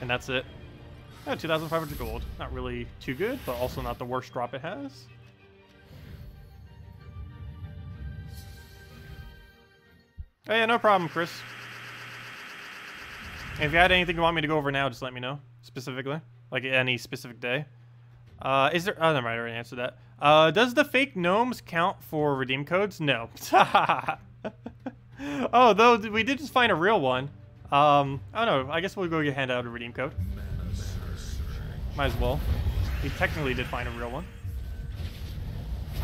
And that's it. 2,500 gold. Not really too good, but also not the worst drop it has. Oh yeah, no problem, Chris. And if you had anything you want me to go over now, just let me know, specifically. Like any specific day. Is there... Oh, never mind, I already answered that. Does the fake gnomes count for redeem codes? No. Oh, though, we did just find a real one. I don't know. I guess we'll go hand out a redeem code. Might as well. We technically did find a real one.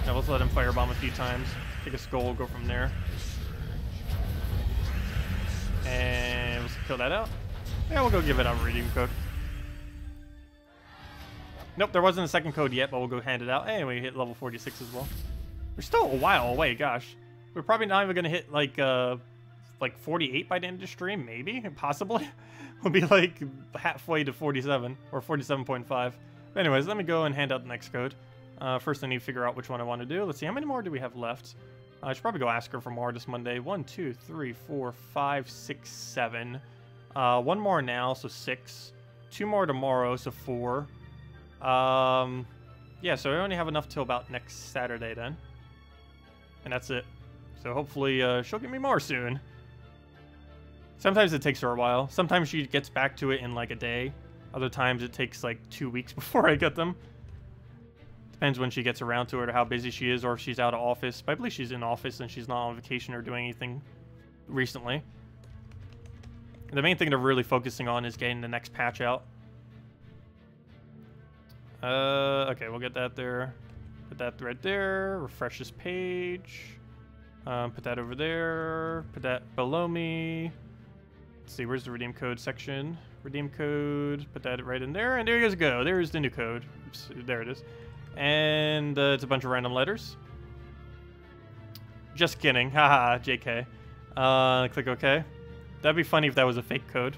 Now, let's let him firebomb a few times. Take a skull, go from there. And let's kill that out. Yeah, we'll go give it out a redeem code. Nope, there wasn't a second code yet, but we'll go hand it out. And we hit level 46 as well. We're still a while away, gosh. We're probably not even gonna hit like 48 by the end of the stream, maybe, possibly. We'll be like halfway to 47 or 47.5. But anyways, let me go and hand out the next code. First, I need to figure out which one I want to do. Let's see, how many more do we have left? I should probably go ask her for more this Monday. 1, 2, 3, 4, 5, 6, 7. One more now, so 6. 2 more tomorrow, so 4. Yeah, so I only have enough till about next Saturday then. And that's it. So hopefully she'll give me more soon. Sometimes it takes her a while. Sometimes she gets back to it in like a day. Other times it takes like 2 weeks before I get them. Depends when she gets around to it or how busy she is or if she's out of office. But I believe she's in office and she's not on vacation or doing anything recently. The main thing they're really focusing on is getting the next patch out. Okay, we'll get that there. Put that right there. Refresh this page. Put that over there. Put that below me. Let's see, where's the redeem code section? Redeem code. Put that right in there. And there you go. There's the new code. Oops, there it is. And it's a bunch of random letters. Just kidding. Haha, JK. Click OK. That'd be funny if that was a fake code.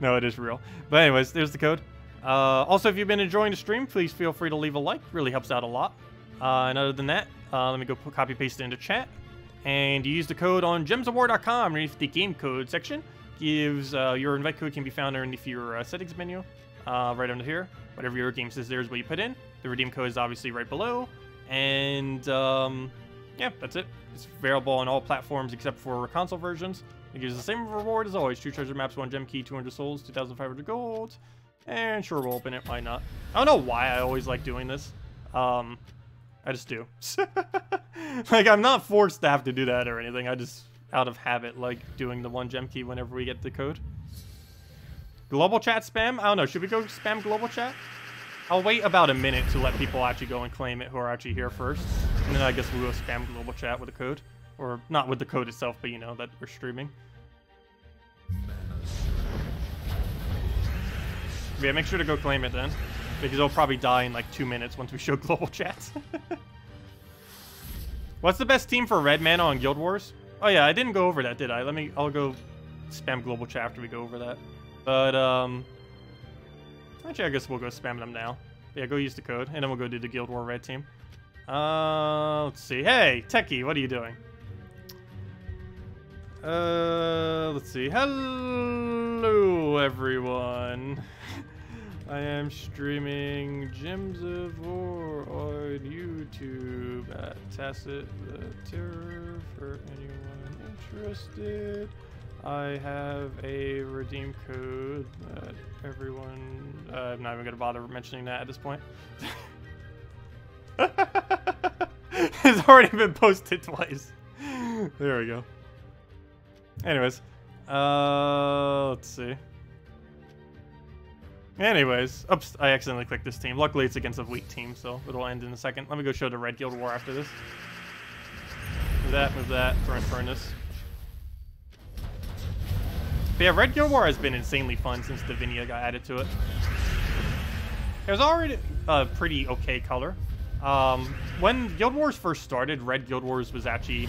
No, it is real. But anyways, there's the code. Also, if you've been enjoying the stream, please feel free to leave a like. Really helps out a lot. And other than that, let me go copy paste it into chat. And you use the code on gemsofwar.com underneath the game code section. Gives your invite code can be found underneath your settings menu, right under here. Whatever your game says there is what you put in. The redeem code is obviously right below. And yeah, that's it. It's available on all platforms except for console versions. It gives the same reward as always: 2 treasure maps, 1 gem key, 200 souls, 2,500 gold. And sure, we'll open it. Why not? I don't know why I always like doing this. I just do. Like, I'm not forced to have to do that or anything. I just, out of habit, like doing the 1 gem key whenever we get the code. Global chat spam? I don't know. Should we go spam global chat? I'll wait about a minute to let people actually go and claim it who are actually here first. And then I guess we'll go spam global chat with the code. Or not with the code itself, but you know, that we're streaming. Yeah, make sure to go claim it then. Because it'll probably die in like 2 minutes once we show global chat. What's the best team for red mana on Guild Wars? Oh yeah, I didn't go over that, did I? I'll go spam global chat after we go over that. But, actually, I guess we'll go spam them now. Yeah, go use the code, and then we'll go do the Guild War red team. Let's see. Hey, Techie, what are you doing? Let's see. Hello, everyone. I am streaming Gems of War on YouTube at Tacet the Terror for anyone interested. I have a redeem code that everyone... I'm not even going to bother mentioning that at this point. It's already been posted twice. There we go. Anyways. Let's see. Anyways. Oops, I accidentally clicked this team. Luckily, it's against a weak team, so it'll end in a second. Let me go show the Red Guild War after this. Move that, throw in Furnace. But yeah, Red Guild War has been insanely fun since Divinia got added to it. It was already a pretty okay color. When Guild Wars first started, Red Guild Wars was actually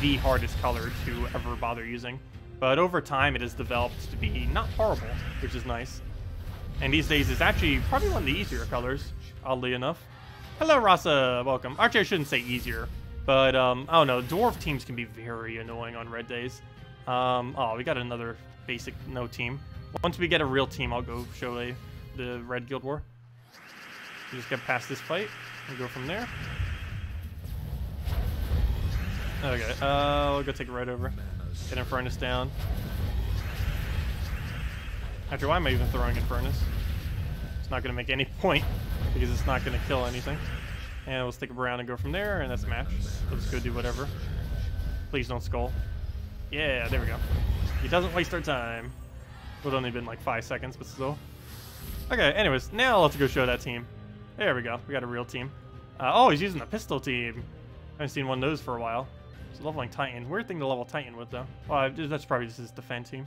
the hardest color to ever bother using. But over time, it has developed to be not horrible, which is nice. And these days, it's actually probably one of the easier colors, oddly enough. Hello, Rasa. Welcome. Actually, I shouldn't say easier. But, I don't know. Dwarf teams can be very annoying on red days. Oh, we got another basic no team. Once we get a real team, I'll go show the Red Guild War. We just get past this fight and go from there. Okay, we'll go take a right over. Get Infernus down. Actually, why am I even throwing Infernus? It's not going to make any point because it's not going to kill anything. And we'll stick around and go from there, and that's a match. We'll just go do whatever. Please don't skull. Yeah, there we go. He doesn't waste our time. It would only been like 5 seconds, but still. Okay, anyways, now let's go show that team. There we go. We got a real team. Oh, he's using the pistol team. I haven't seen one of those for a while. It's a leveling Titan. Weird thing to level Titan with, though. Well, that's probably just his defend team.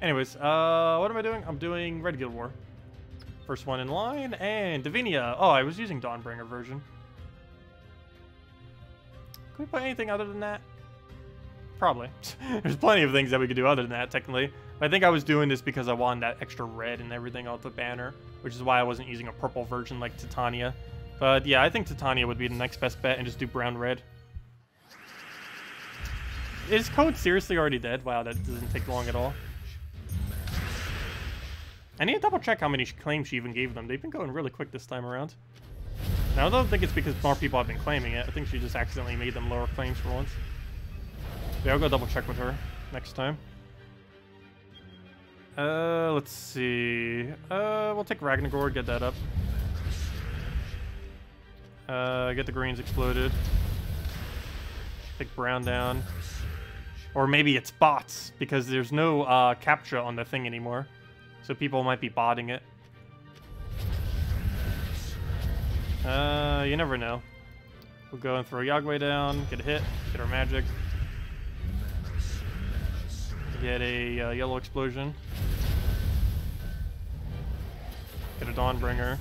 Anyways, what am I doing? I'm doing Red Guild War. First one in line, and Divinia. Oh, I was using Dawnbringer version. Can we put anything other than that? Probably. There's plenty of things that we could do other than that, technically. But I think I was doing this because I wanted that extra red and everything on the banner, which is why I wasn't using a purple version like Titania. But yeah, I think Titania would be the next best bet and just do brown-red. Is code seriously already dead? Wow, that doesn't take long at all. I need to double check how many claims she even gave them. They've been going really quick this time around. Now, I don't think it's because more people have been claiming it. I think she just accidentally made them lower claims for once. Yeah, I'll go double check with her next time. Let's see. We'll take Ragnagord, get that up. Get the greens exploded. Take brown down. Or maybe it's bots, because there's no captcha on the thing anymore. So people might be botting it. You never know. We'll go and throw Yagway down, get a hit, get our magic. Get a yellow explosion. Get a Dawnbringer.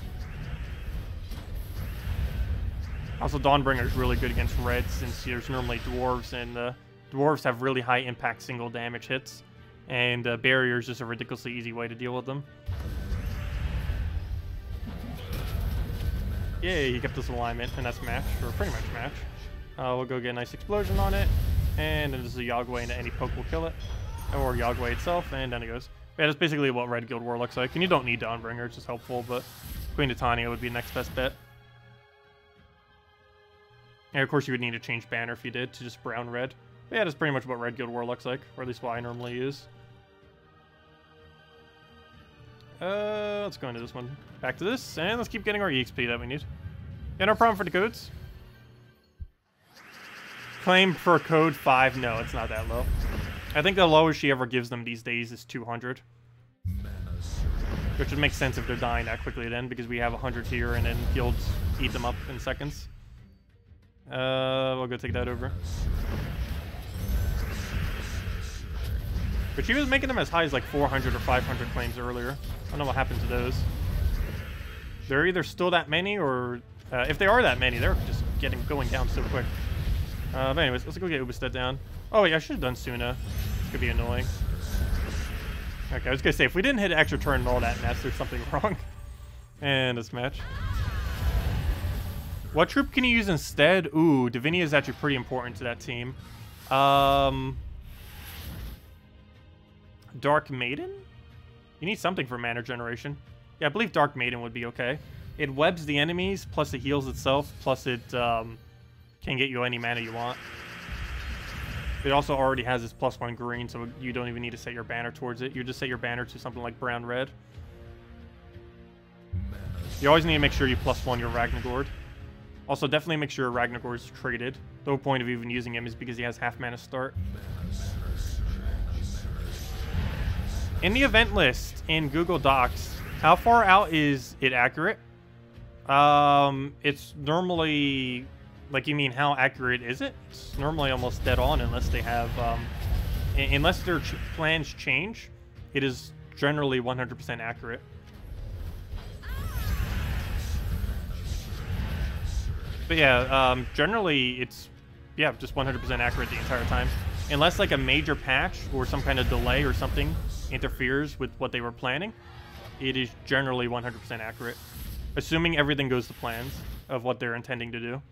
Also, Dawnbringer is really good against red since there's normally dwarves, and dwarves have really high impact single damage hits. And barrier is just a ridiculously easy way to deal with them. Yay, he kept us alignment, and that's match, or pretty much match. We'll go get a nice explosion on it, and then this is a Yagway, and any poke will kill it. Or Yagway itself, and then it goes. Yeah, that's basically what Red Guild War looks like. And you don't need Dawnbringer, it's just helpful, but Queen Titania would be the next best bet. And of course you would need to change banner if you did to just brown-red. But yeah, that's pretty much what Red Guild War looks like, or at least what I normally use. Let's go into this one. Back to this, and let's keep getting our EXP that we need. Yeah, no problem for the codes. Claim for code 5, no, it's not that low. I think the lowest she ever gives them these days is 200. Which would make sense if they're dying that quickly then, because we have 100 here and then guilds eat them up in seconds. We'll go take that over. But she was making them as high as like 400 or 500 claims earlier. I don't know what happened to those. They're either still that many, or if they are that many, they're just going down so quick. But anyways, let's go get Ubestead down. Oh yeah, I should have done Suna. This could be annoying. Okay, I was gonna say, if we didn't hit extra turn and all that mess, there's something wrong. And this match. What troop can you use instead? Ooh, Divinia is actually pretty important to that team. Dark Maiden? You need something for mana generation. Yeah, I believe Dark Maiden would be okay. It webs the enemies, plus it heals itself, plus it can get you any mana you want. It also already has this +1 green, so you don't even need to set your banner towards it. You just set your banner to something like brown-red. You always need to make sure you +1 your Ragnagord. Also, definitely make sure Ragnagord is traded. The whole point of even using him is because he has half mana start. In the event list in Google Docs, how far out is it accurate? It's normally, like, you mean how accurate is it? It's normally almost dead on unless they have, unless their plans change. It is generally 100% accurate. But yeah, generally it's, yeah, just 100% accurate the entire time. Unless like a major patch or some kind of delay or something interferes with what they were planning, it is generally 100% accurate. Assuming everything goes to plans of what they're intending to do.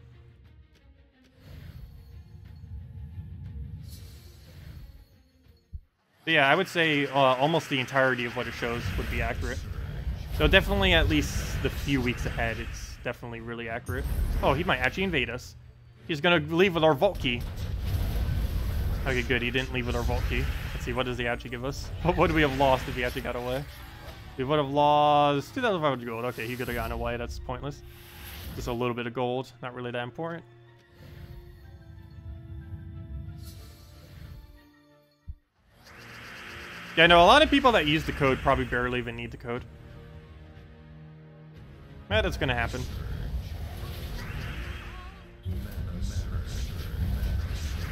But yeah, I would say almost the entirety of what it shows would be accurate. So definitely at least the few weeks ahead, it's definitely really accurate. Oh, he might actually invade us. He's gonna leave with our vault key. Okay, good. He didn't leave with our vault key. Let's see, what does he actually give us? What would we have lost if he actually got away? We would have lost 2,500 gold. Okay, he could have gotten away. That's pointless. Just a little bit of gold. Not really that important. Yeah, no, a lot of people that use the code probably barely even need the code. Yeah, that's gonna happen.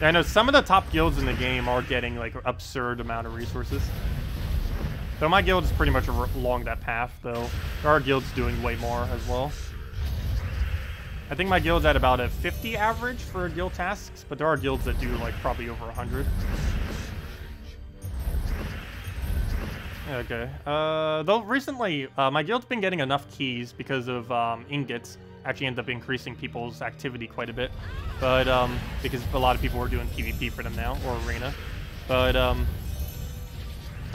Yeah, I know some of the top guilds in the game are getting like absurd amount of resources. So my guild is pretty much along that path, though. There are guilds doing way more as well. I think my guild's at about a 50 average for guild tasks, but there are guilds that do like probably over 100. Okay. Though recently, my guild's been getting enough keys because of ingots. Actually end up increasing people's activity quite a bit. But, because a lot of people are doing PvP for them now, or arena. But,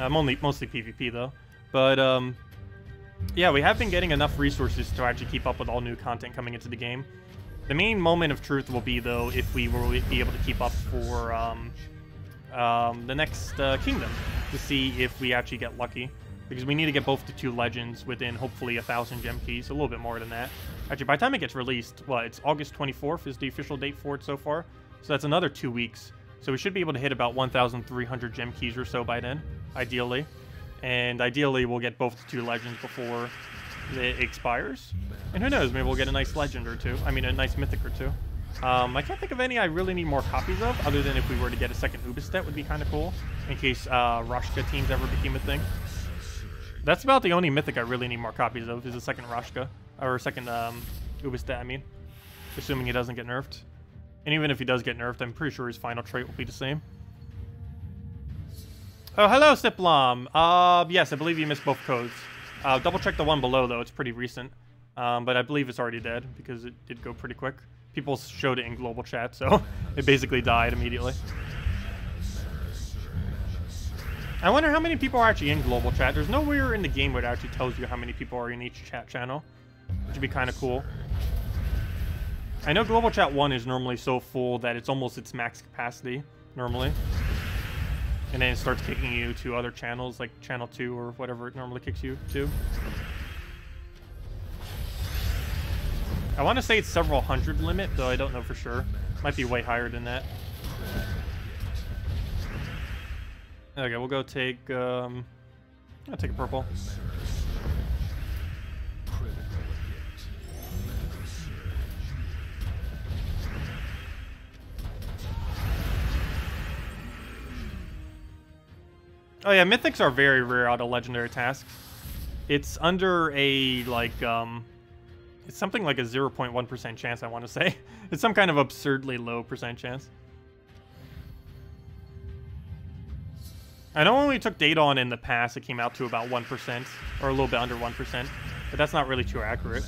mostly PvP though. But, yeah, we have been getting enough resources to actually keep up with all new content coming into the game. The main moment of truth will be, though, if we will be able to keep up for, the next kingdom to see if we actually get lucky, because we need to get both the 2 legends within hopefully 1,000 gem keys, a little bit more than that. Actually, by the time it gets released, what, it's August 24th is the official date for it so far, so that's another 2 weeks. So we should be able to hit about 1,300 gem keys or so by then, ideally. And ideally, we'll get both the 2 legends before it expires. And who knows, maybe we'll get a nice legend or 2. I mean, a nice mythic or 2. I can't think of any I really need more copies of, other than if we were to get a second Ubistet would be kind of cool, in case Rashka teams ever became a thing. That's about the only mythic I really need more copies of, is a second Rashka, or a second Ubistet, I mean. Assuming he doesn't get nerfed. And even if he does get nerfed, I'm pretty sure his final trait will be the same. Oh, hello, Siplom! Yes, I believe you missed both codes. Double check the one below, though, it's pretty recent. But I believe it's already dead, because it did go pretty quick. People showed it in global chat, so it basically died immediately. I wonder how many people are actually in global chat. There's nowhere in the game where it actually tells you how many people are in each chat channel, which would be kind of cool. I know global chat 1 is normally so full that it's almost its max capacity, normally. And then it starts kicking you to other channels, like channel 2 or whatever it normally kicks you to. I want to say it's several hundred limit, though I don't know for sure. Might be way higher than that. Okay, we'll go take, I'll take a purple. Oh yeah, mythics are very rare out of legendary tasks. It's under a, like, it's something like a 0.1% chance, I want to say. It's some kind of absurdly low percent chance. I know when we took data on in the past, it came out to about 1%, or a little bit under 1%, but that's not really too accurate.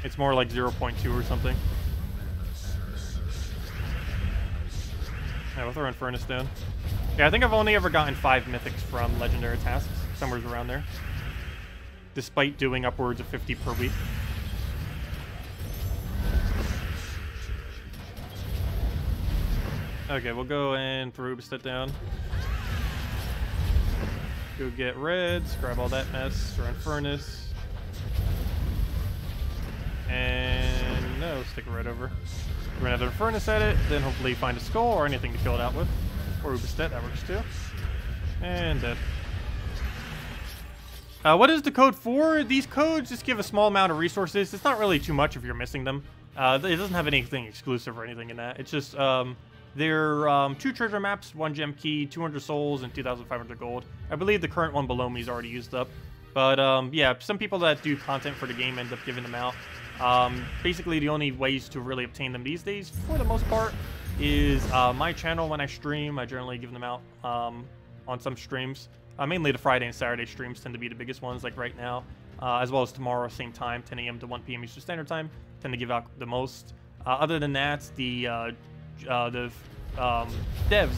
It's more like 0.2 or something. Yeah, we'll throw Infernus down. Yeah, I think I've only ever gotten 5 mythics from legendary tasks. somewhere around there. Despite doing upwards of 50 per week. Okay, we'll go and throw Uberstep down. Go get reds, grab all that mess, run furnace. And no, stick a red over. Run another furnace at it, then hopefully find a skull or anything to kill it out with. Or Uberstep, that works too. And dead. What is the code for? These codes just give a small amount of resources. It's not really too much if you're missing them. It doesn't have anything exclusive or anything in that. It's just, they're 2 treasure maps, 1 gem key, 200 souls, and 2,500 gold. I believe the current one below me is already used up. But, yeah, some people that do content for the game end up giving them out. Basically, the only ways to really obtain them these days, for the most part, is my channel when I stream. I generally give them out on some streams. Mainly the Friday and Saturday streams tend to be the biggest ones, like right now. As well as tomorrow, same time, 10 a.m. to 1 p.m. Eastern Standard Time, tend to give out the most. Other than that, the devs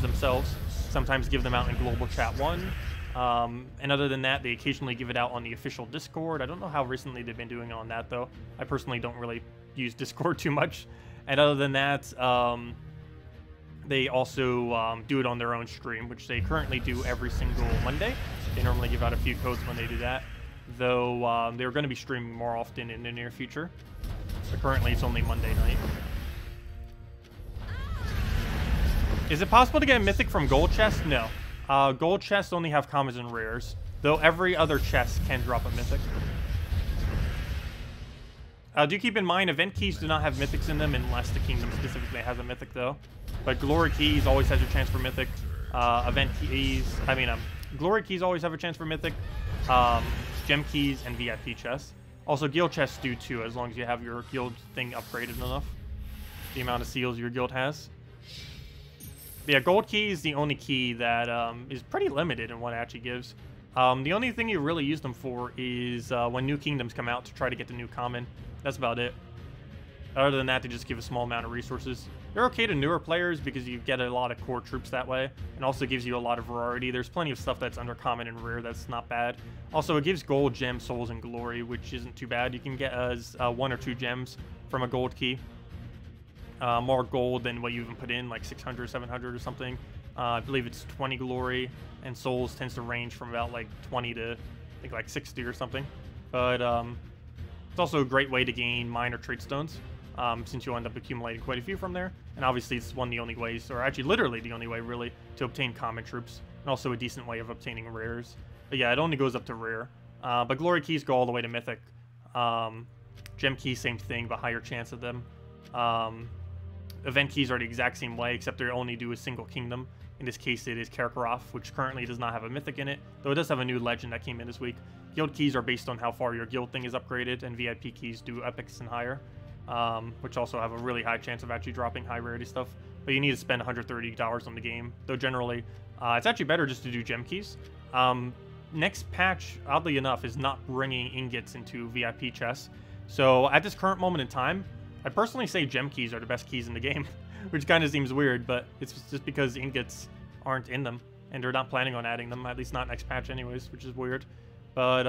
themselves sometimes give them out in Global Chat 1. And other than that, they occasionally give it out on the official Discord. I don't know how recently they've been doing it on that, though. I personally don't really use Discord too much. And other than that, they also do it on their own stream, which they currently do every single Monday. They normally give out a few codes when they do that, though they're going to be streaming more often in the near future. But currently, it's only Monday night. Is it possible to get a mythic from gold chests? No. Gold chests only have commons and rares, though every other chest can drop a mythic. Do keep in mind, event keys do not have mythics in them unless the kingdom specifically has a mythic, though. But glory keys always has a chance for mythic. Glory keys always have a chance for mythic. Gem keys and VIP chests. Also, guild chests do too, as long as you have your guild thing upgraded enough. The amount of seals your guild has. But yeah, gold key is the only key that is pretty limited in what it actually gives. The only thing you really use them for is when new kingdoms come out to try to get the new common. That's about it. Other than that, they just give a small amount of resources. They're okay to newer players because you get a lot of core troops that way, and also gives you a lot of variety. There's plenty of stuff that's under common and rare that's not bad. Also, it gives gold, gems, souls, and glory, which isn't too bad. You can get as 1 or 2 gems from a gold key. More gold than what you even put in, like 600, 700 or something. I believe it's 20 glory, and souls tends to range from about like 20 to I think like 60 or something. But it's also a great way to gain minor trait stones, since you end up accumulating quite a few from there. And obviously it's one of the only ways, or actually literally the only way really, to obtain common troops, and also a decent way of obtaining rares. But yeah, it only goes up to rare. But glory keys go all the way to mythic. Gem keys, same thing, but higher chance of them. Event keys are the exact same way, except they only do a single kingdom. In this case, it is Karkaroff, which currently does not have a mythic in it, though it does have a new legend that came in this week. Guild keys are based on how far your guild thing is upgraded, and VIP keys do epics and higher, which also have a really high chance of actually dropping high rarity stuff. But you need to spend $130 on the game, though generally, it's actually better just to do gem keys. Next patch, oddly enough, is not bringing ingots into VIP chests. So at this current moment in time, I personally say gem keys are the best keys in the game, which kind of seems weird, but it's just because ingots aren't in them, and they're not planning on adding them, at least not next patch anyways, which is weird. But,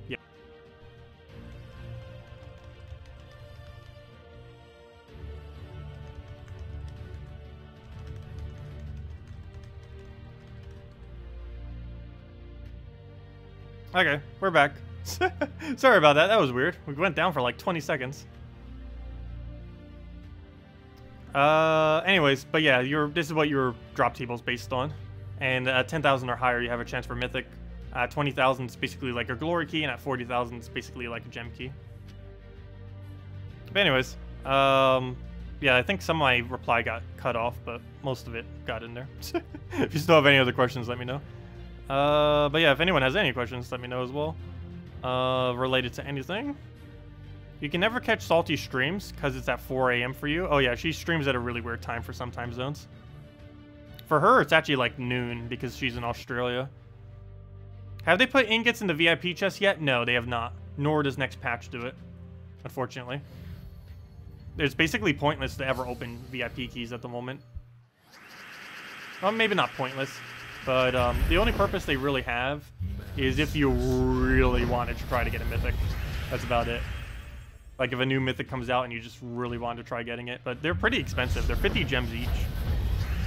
yeah. Okay, we're back. Sorry about that, that was weird. We went down for like 20 seconds. Anyways, but yeah, this is what your drop table's based on. And at 10,000 or higher, you have a chance for mythic. At 20,000, it's basically like a glory key, and at 40,000, it's basically like a gem key. But anyways, yeah, I think some of my reply got cut off, but most of it got in there. If you still have any other questions, let me know. But yeah, if anyone has any questions, let me know as well. Related to anything. You can never catch Salty streams because it's at 4 a.m. for you. Oh yeah, she streams at a really weird time for some time zones. For her, it's actually like noon because she's in Australia. Have they put ingots in the VIP chest yet? No, they have not. Nor does next patch do it, unfortunately. It's basically pointless to ever open VIP keys at the moment. Well, maybe not pointless, but the only purpose they really have is if you really wanted to try to get a mythic. That's about it. Like if a new mythic comes out and you just really want to try getting it. But they're pretty expensive. They're 50 gems each.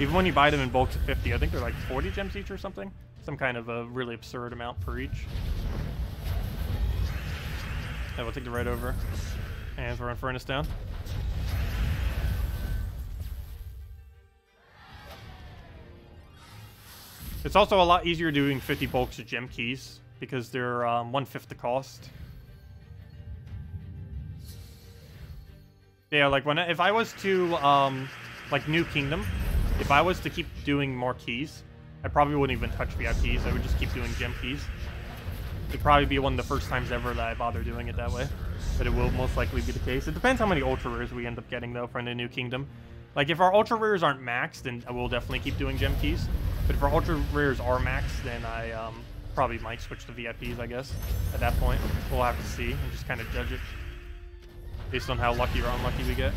Even when you buy them in bulks of 50, I think they're like 40 gems each or something. Some kind of a really absurd amount per each. Yeah, we'll take the right over. And throw Furnace down. It's also a lot easier doing 50 bulks of gem keys because they're 1/5 the cost. Yeah, like if I was to like New Kingdom, if I was to keep doing more keys, I probably wouldn't even touch VIPs. I would just keep doing gem keys. It'd probably be one of the first times ever that I bother doing it that way, but it will most likely be the case. It depends how many ultra rares we end up getting though for the New Kingdom. Like if our ultra rares aren't maxed, then I will definitely keep doing gem keys. But if our ultra rares are maxed, then I probably might switch to VIPs, I guess. At that point, we'll have to see and just kind of judge it based on how lucky or unlucky we get.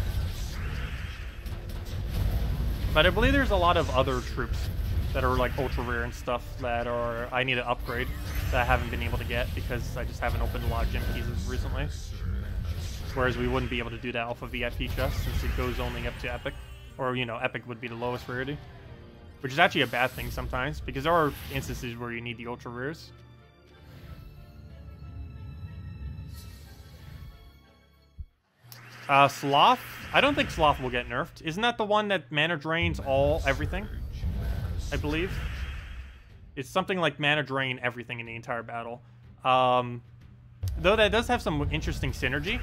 But I believe there's a lot of other troops that are like ultra rare and stuff that are I need to upgrade that I haven't been able to get because I just haven't opened a lot of gem keys recently. Whereas we wouldn't be able to do that off of VIP chest since it goes only up to epic, or you know, epic would be the lowest rarity, which is actually a bad thing sometimes because there are instances where you need the ultra rares. Sloth? I don't think Sloth will get nerfed. Isn't that the one that mana drains everything? I believe. It's something like mana drain everything in the entire battle. Though that does have some interesting synergy,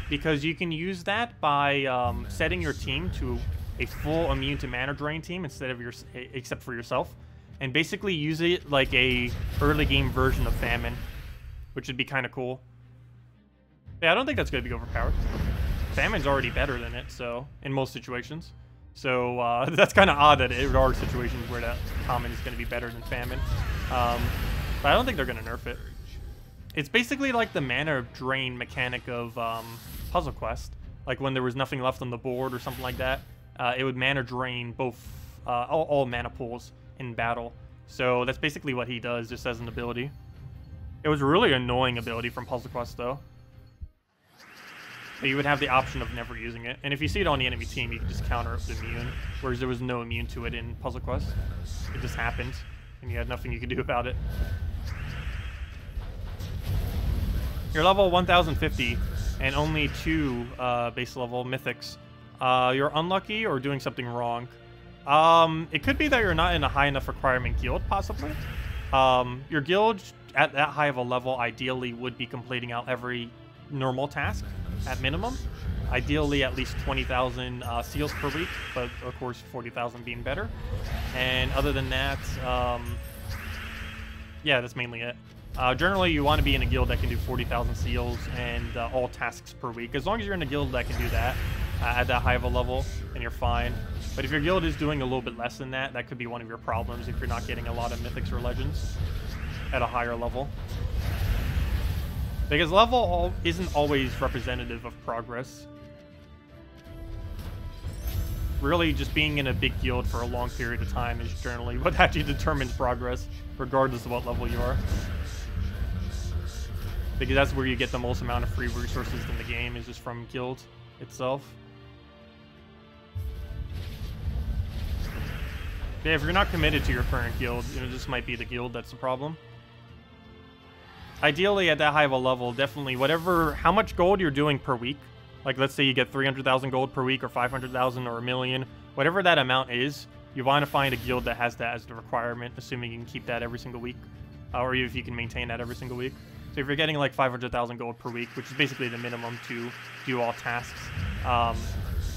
because you can use that by setting your team to a full immune to mana drain team instead of except for yourself, and basically use it like a early game version of Famine, which would be kind of cool. Yeah, I don't think that's going to be overpowered. Famine's already better than it, so in most situations. So that's kind of odd that there are situations where that common is going to be better than Famine. But I don't think they're going to nerf it. It's basically like the mana drain mechanic of Puzzle Quest. Like when there was nothing left on the board or something like that, it would mana drain both all mana pools in battle. So that's basically what he does, just as an ability. It was a really annoying ability from Puzzle Quest, though. But you would have the option of never using it. And if you see it on the enemy team, you can just counter it with immune. Whereas there was no immune to it in Puzzle Quest. It just happened, and you had nothing you could do about it. You're level 1050, and only 2 base level mythics. You're unlucky or doing something wrong. It could be that you're not in a high enough requirement guild, possibly. Your guild, at that high of a level, ideally would be completing out every normal task at minimum. Ideally at least 20,000 seals per week, but of course 40,000 being better. And other than that, yeah, that's mainly it. Generally, you want to be in a guild that can do 40,000 seals and all tasks per week. As long as you're in a guild that can do that at that high of a level, then you're fine. But if your guild is doing a little bit less than that, that could be one of your problems if you're not getting a lot of mythics or legends at a higher level. Because level isn't always representative of progress. Really, just being in a big guild for a long period of time is generally what actually determines progress, regardless of what level you are. Because that's where you get the most amount of free resources in the game, is just from guild itself. Yeah, if you're not committed to your current guild, you know, this might be the guild that's the problem. Ideally, at that high of a level, definitely how much gold you're doing per week. Like, let's say you get 300,000 gold per week, or 500,000, or 1,000,000. Whatever that amount is, you want to find a guild that has that as the requirement, assuming you can keep that every single week. Or if you can maintain that every single week. So if you're getting like 500,000 gold per week, which is basically the minimum to do all tasks,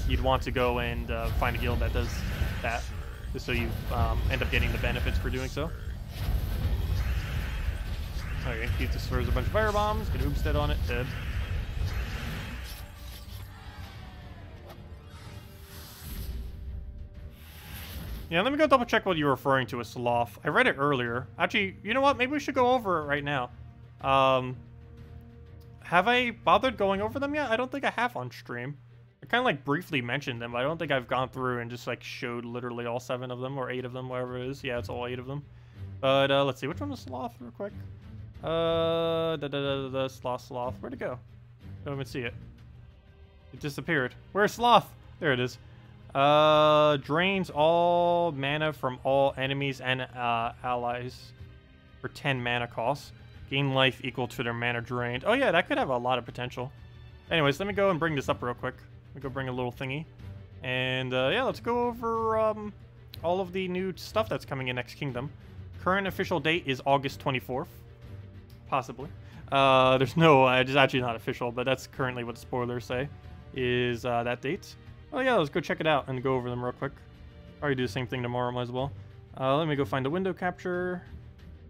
you'd want to go and find a guild that does that, just so you end up getting the benefits for doing so. Okay, he just throws a bunch of fire bombs, get Oobstead on it, dead. Yeah, let me go double check what you were referring to as Sloth. I read it earlier. Actually, you know what? Maybe we should go over it right now. Have I bothered going over them yet? I don't think I have on stream. I kind of like briefly mentioned them, but I don't think I've gone through and just like showed literally all 7 of them or 8 of them, whatever it is. Yeah, it's all 8 of them. But let's see, which one was Sloth real quick? Sloth. Where'd it go? Don't even see it. It disappeared. Where's Sloth? There it is. Drains all mana from all enemies and allies for 10 mana costs. Gain life equal to their mana drained. Oh yeah, that could have a lot of potential. Anyways, let me go and bring this up real quick. Let me go bring a little thingy. And yeah, let's go over all of the new stuff that's coming in next kingdom. Current official date is August 24th. Possibly. There's no, it's actually not official, but that's currently what spoilers say, is that date. Oh yeah, let's go check it out and go over them real quick. Probably do the same thing tomorrow, might as well. Let me go find the window capture.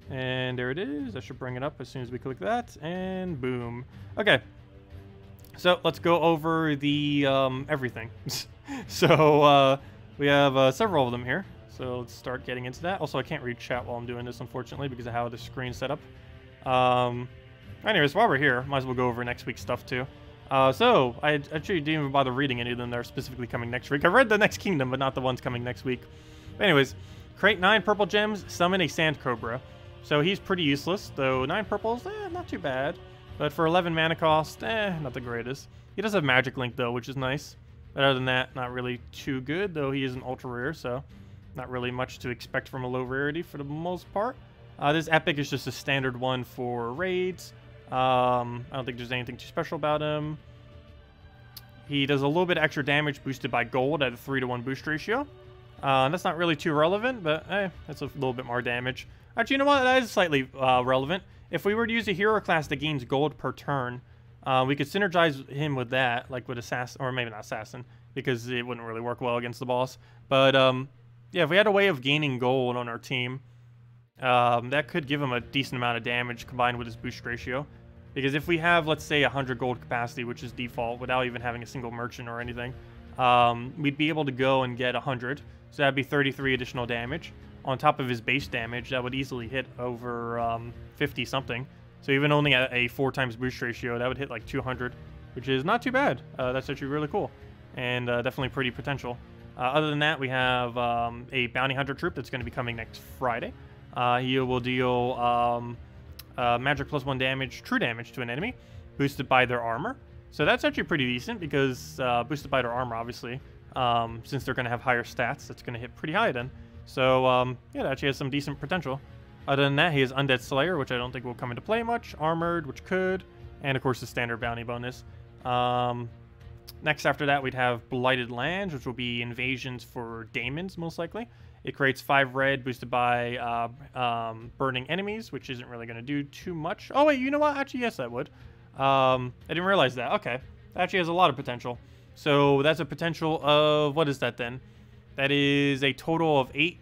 And there it is. I should bring it up as soon as we click that. And boom. Okay. So let's go over the everything. So we have several of them here. So let's start getting into that. Also, I can't read chat while I'm doing this, unfortunately, because of how the screen's set up. Anyways, while we're here, might as well go over next week's stuff too. So I actually didn't even bother reading any of them that are specifically coming next week. I read the next kingdom, but not the ones coming next week. But anyways, create 9 purple gems, summon a sand cobra. So he's pretty useless, though 9 purples, not too bad. But for 11 mana cost, not the greatest. He does have magic link though, which is nice. But other than that, not really too good, though he is an ultra rare, so not really much to expect from a low rarity for the most part. This epic is just a standard one for raids. I don't think there's anything too special about him. He does a little bit of extra damage boosted by gold at a 3-to-1 boost ratio. That's not really too relevant, but that's a little bit more damage. Actually, you know what? That is slightly relevant. If we were to use a hero class that gains gold per turn, we could synergize him with that, like with Assassin, or maybe not Assassin, because it wouldn't really work well against the boss. But yeah, if we had a way of gaining gold on our team, that could give him a decent amount of damage combined with his boost ratio. Because if we have, let's say, 100 gold capacity, which is default, without even having a single merchant or anything, we'd be able to go and get 100. So that'd be 33 additional damage. On top of his base damage, that would easily hit over 50 something. So even only at a 4 times boost ratio, that would hit like 200, which is not too bad. That's actually really cool, and definitely pretty potential. Other than that, we have a bounty hunter troop that's going to be coming next Friday. He will deal magic +1 damage, true damage to an enemy, boosted by their armor. So that's actually pretty decent because boosted by their armor, obviously, since they're going to have higher stats, that's going to hit pretty high then. So yeah, that actually has some decent potential. Other than that, he has Undead Slayer, which I don't think will come into play much, Armored, which could, and of course the standard bounty bonus. Next after that, we'd have Blighted Lands, which will be invasions for daemons, most likely. It creates 5 red, boosted by burning enemies, which isn't really going to do too much. Oh wait, you know what? Actually, yes, that would. I didn't realize that. Okay, that actually has a lot of potential. So that's a potential of, what is that then? That is a total of 8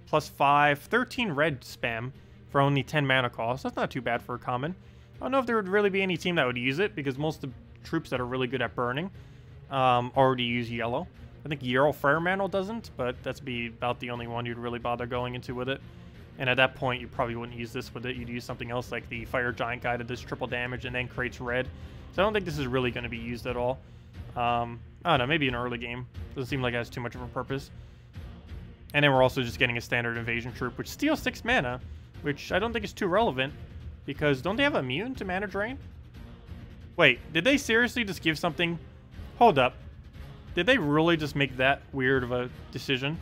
plus 5, 13 red spam for only 10 mana cost. That's not too bad for a common. I don't know if there would really be any team that would use it, because most of the troops that are really good at burning already use yellow. I think Jarl Firemantle doesn't, but that's be about the only one you'd really bother going into with it. And at that point, you probably wouldn't use this with it. You'd use something else like the Fire Giant guy that does triple damage and then creates red. So I don't think this is really going to be used at all. I don't know, maybe in early game. Doesn't seem like it has too much of a purpose. And then we're also just getting a standard invasion troop, which steals 6 mana, which I don't think is too relevant, because don't they have immune to mana drain? Wait, did they seriously just give something? Hold up. Did they really just make that weird of a decision?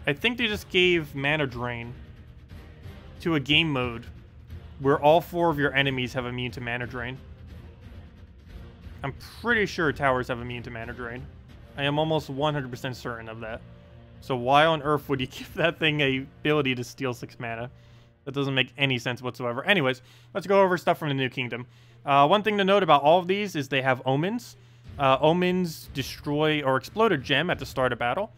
I think they just gave mana drain to a game mode where all 4 of your enemies have immune to mana drain. I'm pretty sure towers have immune to mana drain. I am almost 100% certain of that. So why on earth would you give that thing a ability to steal 6 mana? That doesn't make any sense whatsoever. Anyways, let's go over stuff from the new kingdom. One thing to note about all of these is they have omens. Omens destroy or explode a gem at the start of battle.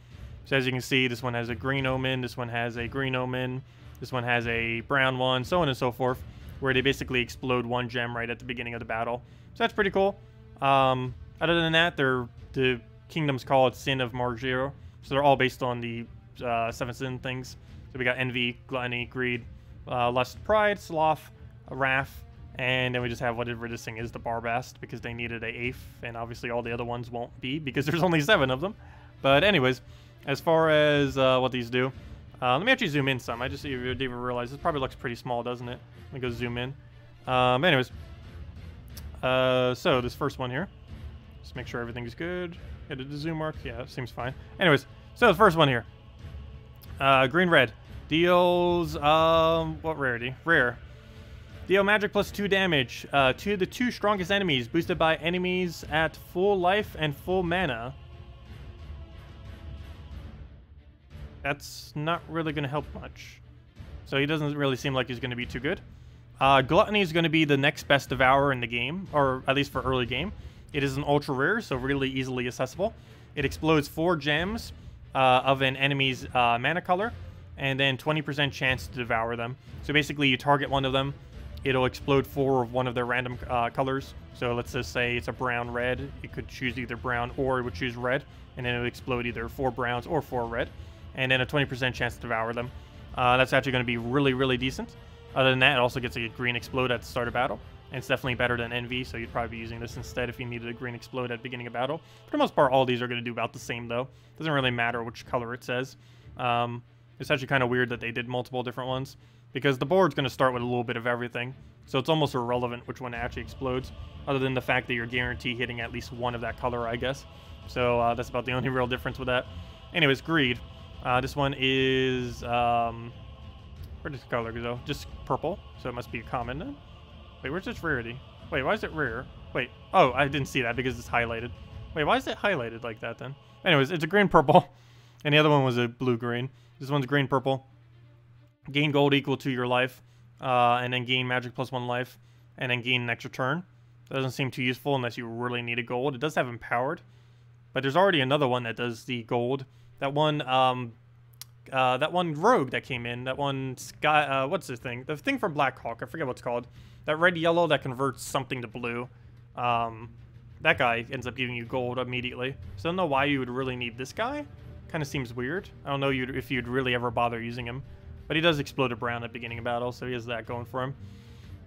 So as you can see, this one has a green omen, this one has a green omen, this one has a brown one, so on and so forth, where they basically explode 1 gem right at the beginning of the battle. So that's pretty cool. Other than that, the kingdoms call it Sin of Margir. So they're all based on the 7 sin things. So we got Envy, Gluttony, Greed, Lust, Pride, Sloth, Wrath, and then we just have whatever this thing is, the Barbast, because they needed a 8th, and obviously all the other ones won't be, because there's only 7 of them. But anyways, as far as what these do, let me actually zoom in some. I just didn't even realize this probably looks pretty small, doesn't it? Let me go zoom in. Anyways. So this first one here. Just make sure everything's good. Hit the zoom mark. Yeah, it seems fine. Anyways, so the first one here. Green-red. Deals, what rarity? Rare. Deal magic plus 2 damage to the 2 strongest enemies, boosted by enemies at full life and full mana. That's not really going to help much. So he doesn't really seem like he's going to be too good. Gluttony is going to be the next best Devourer in the game, or at least for early game. It is an ultra rare, so really easily accessible. It explodes 4 gems of an enemy's mana color, and then 20% chance to devour them. So basically, you target one of them, it'll explode 4 of one of their random colors. So let's just say it's a brown-red. It could choose either brown or it would choose red, and then it would explode either 4 browns or 4 red, and then a 20% chance to devour them. That's actually going to be really, really decent. Other than that, it also gets a green explode at the start of battle, and it's definitely better than Envy, so you'd probably be using this instead if you needed a green explode at the beginning of battle. For the most part, all these are going to do about the same, though. Doesn't really matter which color it says. It's actually kind of weird that they did multiple different ones, because the board's going to start with a little bit of everything, so it's almost irrelevant which one actually explodes, other than the fact that you're guaranteed hitting at least one of that color, I guess. So that's about the only real difference with that. Anyways, Greed. This one is... where does the color go? Just purple, so it must be a common then. Wait, where's this rarity? Wait, why is it rare? Wait, oh, I didn't see that because it's highlighted. Wait, why is it highlighted like that then? Anyways, it's a green-purple, and the other one was a blue-green. This one's green-purple. Gain gold equal to your life, and then gain magic plus 1 life, and then gain an extra turn. That doesn't seem too useful unless you really need a gold. It does have empowered, but there's already another one that does the gold. That one rogue that came in, that one sky, what's this thing? The thing from Black Hawk, I forget what it's called. That red-yellow that converts something to blue. That guy ends up giving you gold immediately. So I don't know why you would really need this guy. Kind of seems weird. I don't know if you'd really ever bother using him. But he does explode a brown at the beginning of battle, so he has that going for him.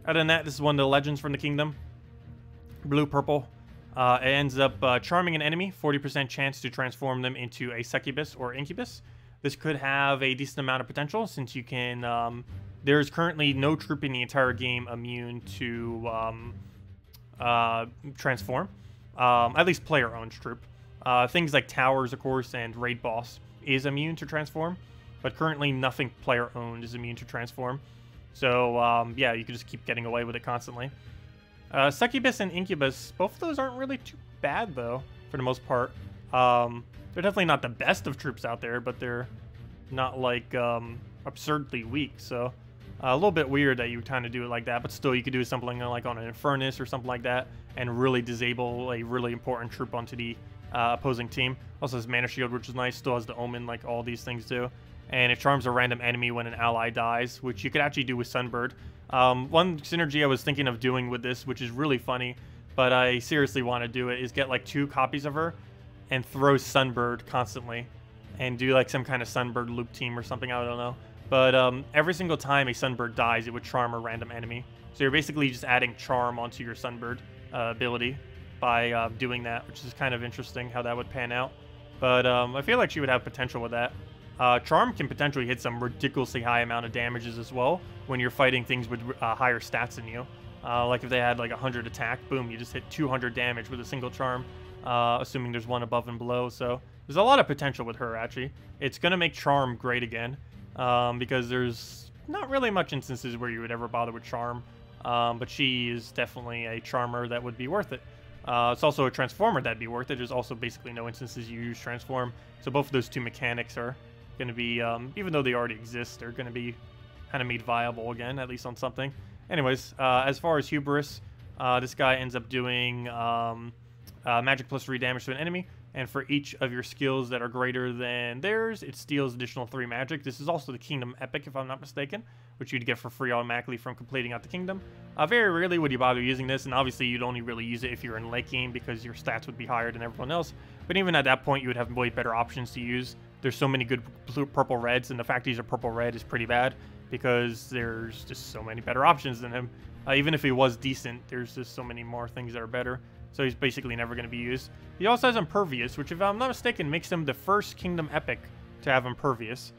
Other than that, this is one of the legends from the kingdom. Blue-purple. It ends up charming an enemy, 40% chance to transform them into a succubus or incubus. This could have a decent amount of potential since you can... there's currently no troop in the entire game immune to transform. At least player-owned troop. Things like towers, of course, and raid boss is immune to transform. But currently nothing player-owned is immune to transform. So, yeah, you can just keep getting away with it constantly. Succubus and Incubus, both of those aren't really too bad, though, for the most part. They're definitely not the best of troops out there, but they're not, like, absurdly weak. So, a little bit weird that you kind of do it like that, but still you could do something like on an Infernus or something like that and really disable a really important troop onto the opposing team. Also has Mana Shield, which is nice. Still has the Omen, like all these things do. And it charms a random enemy when an ally dies, which you could actually do with Sunbird. One synergy I was thinking of doing with this, which is really funny, but I seriously want to do it, is get like 2 copies of her and throw Sunbird constantly and do like some kind of Sunbird loop team or something, I don't know. But every single time a Sunbird dies, it would charm a random enemy. So you're basically just adding charm onto your Sunbird ability by doing that, which is kind of interesting how that would pan out. But I feel like she would have potential with that. Charm can potentially hit some ridiculously high amount of damages as well when you're fighting things with higher stats than you. Like if they had like 100 attack, boom, you just hit 200 damage with a single charm, assuming there's one above and below. So there's a lot of potential with her, actually. It's going to make Charm great again, because there's not really much instances where you would ever bother with Charm, but she is definitely a Charmer that would be worth it. It's also a Transformer that'd be worth it. There's also basically no instances you use Transform, so both of those 2 mechanics are going to be, even though they already exist, they're going to be kind of made viable again, at least on something. Anyways, as far as Hubris, this guy ends up doing magic plus 3 damage to an enemy, and for each of your skills that are greater than theirs, it steals additional 3 magic. This is also the Kingdom Epic, if I'm not mistaken, which you'd get for free automatically from completing out the Kingdom. Very rarely would you bother using this, and obviously you'd only really use it if you're in late game because your stats would be higher than everyone else. But even at that point, you would have way better options to use. There's so many good purple reds, and the fact he's a purple red is pretty bad because there's just so many better options than him. Even if he was decent, there's just so many more things that are better. So he's basically never going to be used. He also has Impervious, which, if I'm not mistaken, makes him the first Kingdom Epic to have Impervious.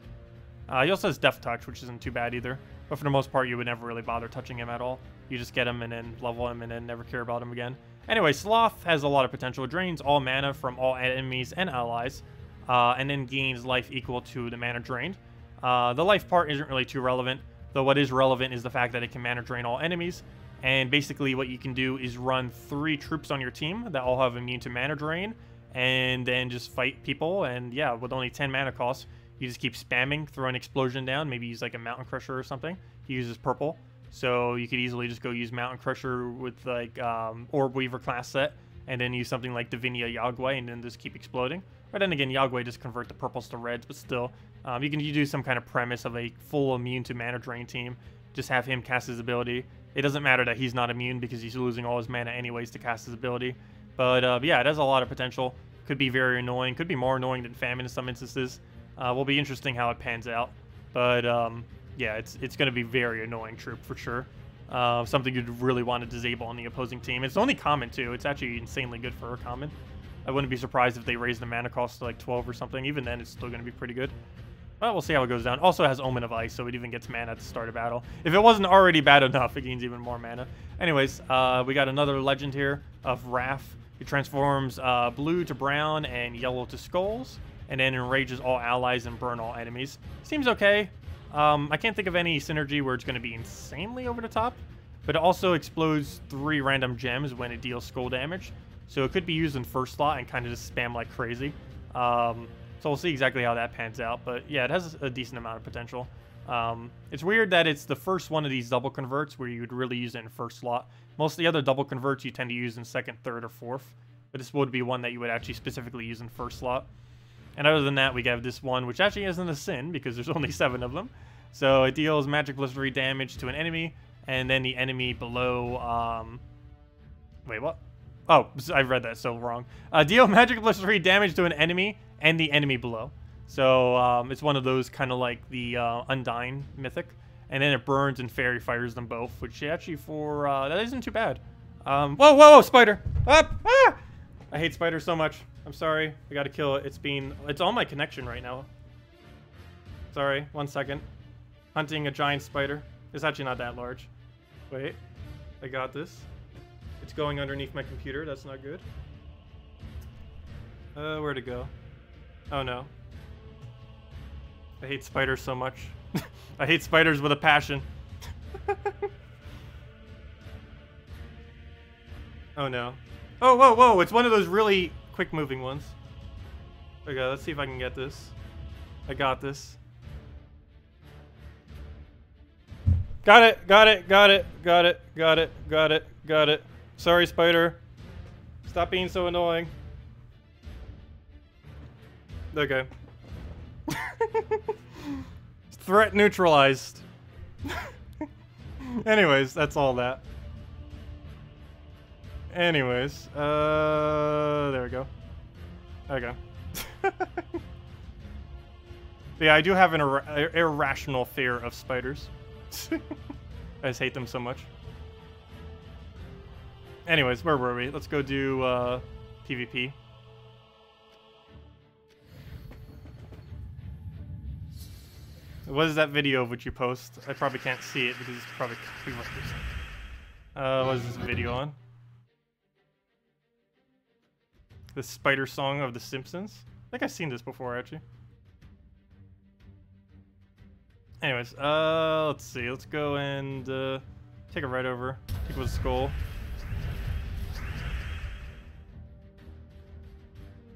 He also has Death Touch, which isn't too bad either. but for the most part, you would never really bother touching him at all. You just get him and then level him and then never care about him again. Anyway, Sloth has a lot of potential. It drains all mana from all enemies and allies, and then gains life equal to the mana drained. The life part isn't really too relevant, though what is relevant is the fact that it can mana drain all enemies. And basically what you can do is run 3 troops on your team that all have immune to mana drain, and then just fight people. And yeah, with only 10 mana costs, you just keep spamming, throw an explosion down, maybe use like a Mountain Crusher or something. He uses purple, so you could easily just go use Mountain Crusher with like Orb Weaver class set, and then use something like Divinia Yagway, and then just keep exploding. But then again, Yagway just convert the purples to reds, but still, you can do some kind of premise of a full immune to mana drain team. Just have him cast his ability. It doesn't matter that he's not immune because he's losing all his mana anyways to cast his ability. But yeah, it has a lot of potential. Could be very annoying. Could be more annoying than Famine in some instances. Will be interesting how it pans out. But yeah, it's going to be very annoying troop for sure. Something you'd really want to disable on the opposing team. It's only common too. It's actually insanely good for a common. I wouldn't be surprised if they raise the mana cost to like 12 or something. Even then, it's still going to be pretty good. Well, we'll see how it goes down. Also, it has Omen of Ice, so it even gets mana at the start of battle. If it wasn't already bad enough, it gains even more mana. Anyways, we got another legend here of Wrath. It transforms blue to brown and yellow to skulls, and then enrages all allies and burn all enemies. Seems okay. I can't think of any synergy where it's going to be insanely over the top, but it also explodes 3 random gems when it deals skull damage. So it could be used in first slot and kind of just spam like crazy. So we'll see exactly how that pans out. But yeah, it has a decent amount of potential. It's weird that it's the first one of these double converts where you would really use it in first slot. Most of the other double converts you tend to use in second, third, or fourth. But this would be one that you would actually specifically use in first slot. And other than that, we have this one, which actually isn't a sin because there's only 7 of them. So it deals magic plus 3 damage to an enemy, and then the enemy below, wait, what? Oh, I read that so wrong. Deal magic plus 3 damage to an enemy and the enemy below. So it's one of those kind of like the Undying mythic. And then it burns and fairy fires them both, which actually for, that isn't too bad. Whoa, whoa, whoa, spider! Up! Ah! I hate spiders so much. I'm sorry. I gotta kill it. It's on my connection right now. Sorry, 1 second. Hunting a giant spider. It's actually not that large. Wait, I got this. It's going underneath my computer. That's not good. Where'd it go? Oh no. I hate spiders so much. I hate spiders with a passion. Oh no. Oh, whoa, whoa, it's one of those really quick moving ones. Okay, let's see if I can get this. I got this. Got it, got it, got it, got it, got it, got it, got it. Sorry, spider. Stop being so annoying. Okay. Threat neutralized. Anyways, that's all that. Anyways, there we go. Okay. Yeah, I do have an irrational fear of spiders. I just hate them so much. Anyways, where were we? Let's go do PvP. What is that video of which you post? I probably can't see it because it's probably what is this video on? The spider song of The Simpsons? I think I've seen this before, actually. Anyways, let's see. Let's go and take a ride over. Take with a skull.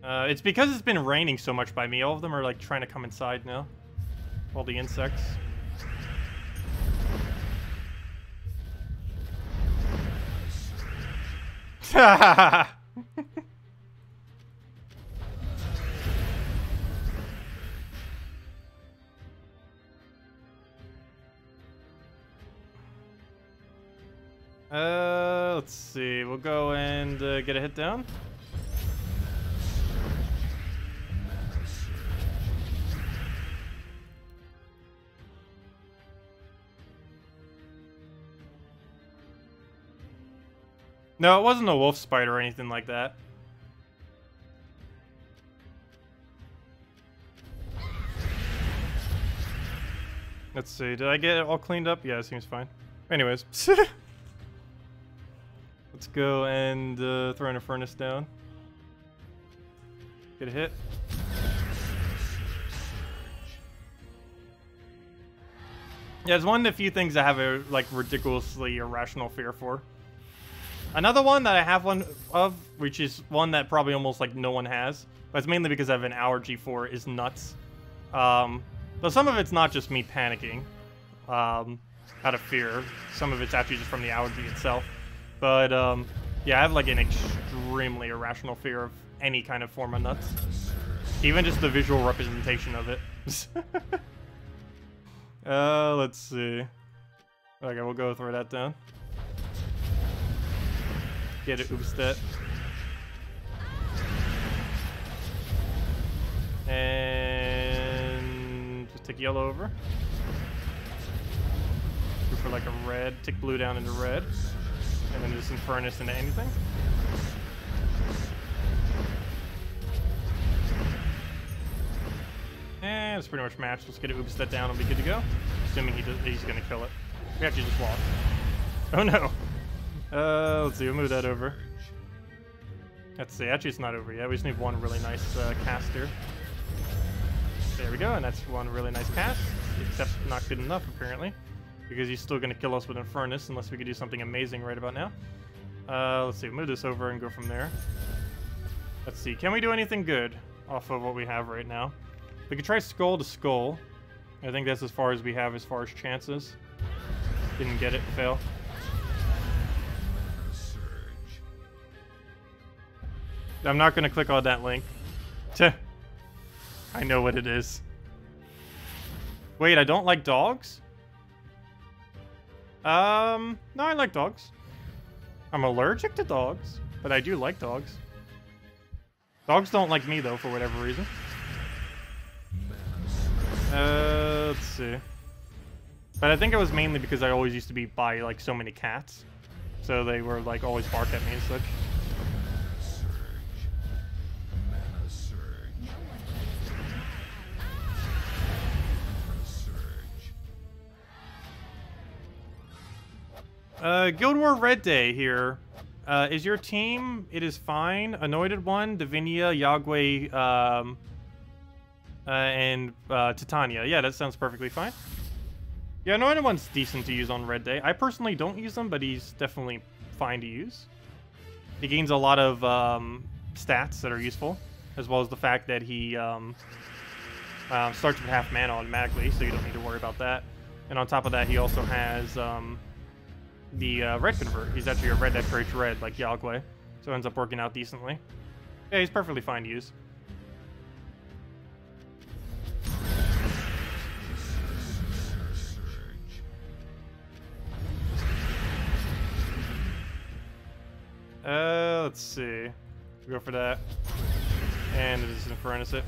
It's because it's been raining so much by me. All of them are like trying to come inside now. All the insects. Let's see. We'll go and get a hit down. No, it wasn't a wolf spider or anything like that. Let's see, did I get it all cleaned up? Yeah, it seems fine. Anyways. Let's go and throw in a furnace down. Get a hit. Yeah, it's one of the few things I have a like ridiculously irrational fear for. Another one that I have one of, which is one that probably almost like no one has, but it's mainly because I have an allergy for, is nuts. Though some of it's not just me panicking out of fear. Some of it's actually just from the allergy itself. But yeah, I have like an extremely irrational fear of any kind of form of nuts. Even just the visual representation of it. Let's see. Okay, we'll go throw that down. Get it, Oopstet. And just take yellow over. Go for like a red. Take blue down into red. And then just Infernus into anything. And it's pretty much matched. Let's get an Oopstet down and be good to go. Assuming he's going to kill it. We actually just lost. Oh no. Let's see, we'll move that over. Let's see, actually it's not over yet. We just need one really nice caster. There we go, and that's one really nice cast. Except not good enough, apparently. Because he's still going to kill us with Infernus unless we could do something amazing right about now. Let's see, move this over and go from there. Let's see, can we do anything good off of what we have right now? We could try Skull to Skull. I think that's as far as we have as far as chances. Didn't get it, fail. I'm not going to click on that link. I know what it is. Wait, I don't like dogs? No, I like dogs. I'm allergic to dogs, but I do like dogs. Dogs don't like me, though, for whatever reason. Let's see. But I think it was mainly because I always used to be by, like, so many cats. So they were, like, always bark at me and such. Guild War Red Day here. Is your team? It is fine. Anointed One, Divinia, Yagway, and Titania. Yeah, that sounds perfectly fine. Yeah, Anointed One's decent to use on Red Day. I personally don't use him, but he's definitely fine to use. He gains a lot of stats that are useful, as well as the fact that he starts with half mana automatically, so you don't need to worry about that. And on top of that, he also has the red convert. He's actually a red that creates red, like Yagway. So it ends up working out decently. Yeah, he's perfectly fine to use. Let's see. Go for that. And it is Infernus it.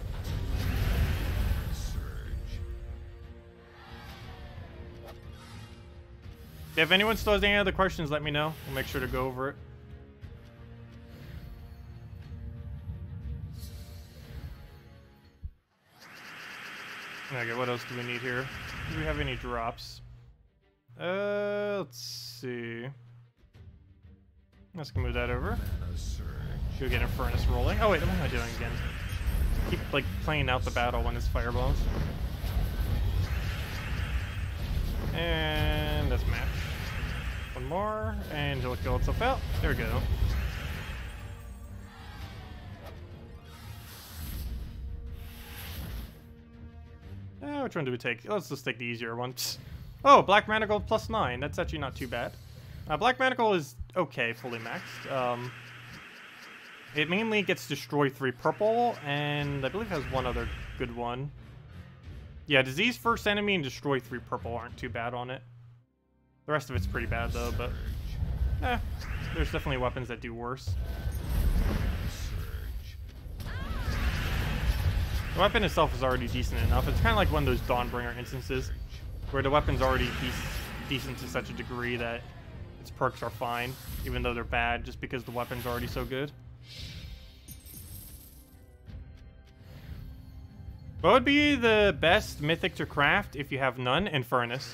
If anyone still has any other questions, let me know. We'll make sure to go over it. Okay, what else do we need here? Do we have any drops? Let's see. Let's move that over. Go get Infernus rolling. Oh wait, what am I doing again? Keep like playing out the battle when it's fireballs. And that's match. One more, and he'll kill itself out. There we go. Which one do we take? Let's just take the easier one. Oh, Black Manacle +9. That's actually not too bad. Black Manacle is okay, fully maxed. It mainly gets Destroy 3 purple, and I believe has one other good one. Yeah, Disease First Enemy and Destroy 3 purple aren't too bad on it. The rest of it's pretty bad, though, but... there's definitely weapons that do worse. The weapon itself is already decent enough. It's kind of like one of those Dawnbringer instances, where the weapon's already decent to such a degree that its perks are fine, even though they're bad, just because the weapon's already so good. What would be the best mythic to craft if you have none? Infernus.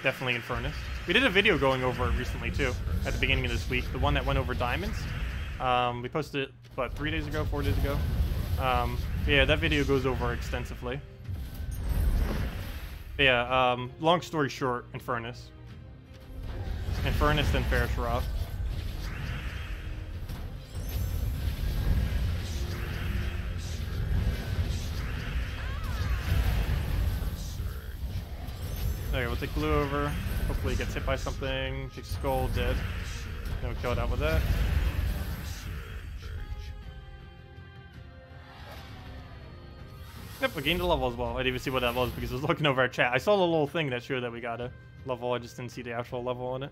Definitely Infernus. We did a video going over it recently too, at the beginning of this week. The one that went over diamonds. We posted it, what, 3 days ago, 4 days ago? Yeah, that video goes over extensively. But yeah, long story short, Infernus. Infernus, then Ferrishra. Okay, we'll take blue over. Hopefully he gets hit by something. Takes skull, dead. Then we kill it out with that. Yep, we gained a level as well. I didn't even see what that was because I was looking over our chat. I saw the little thing that showed that we got a level. I just didn't see the actual level on it.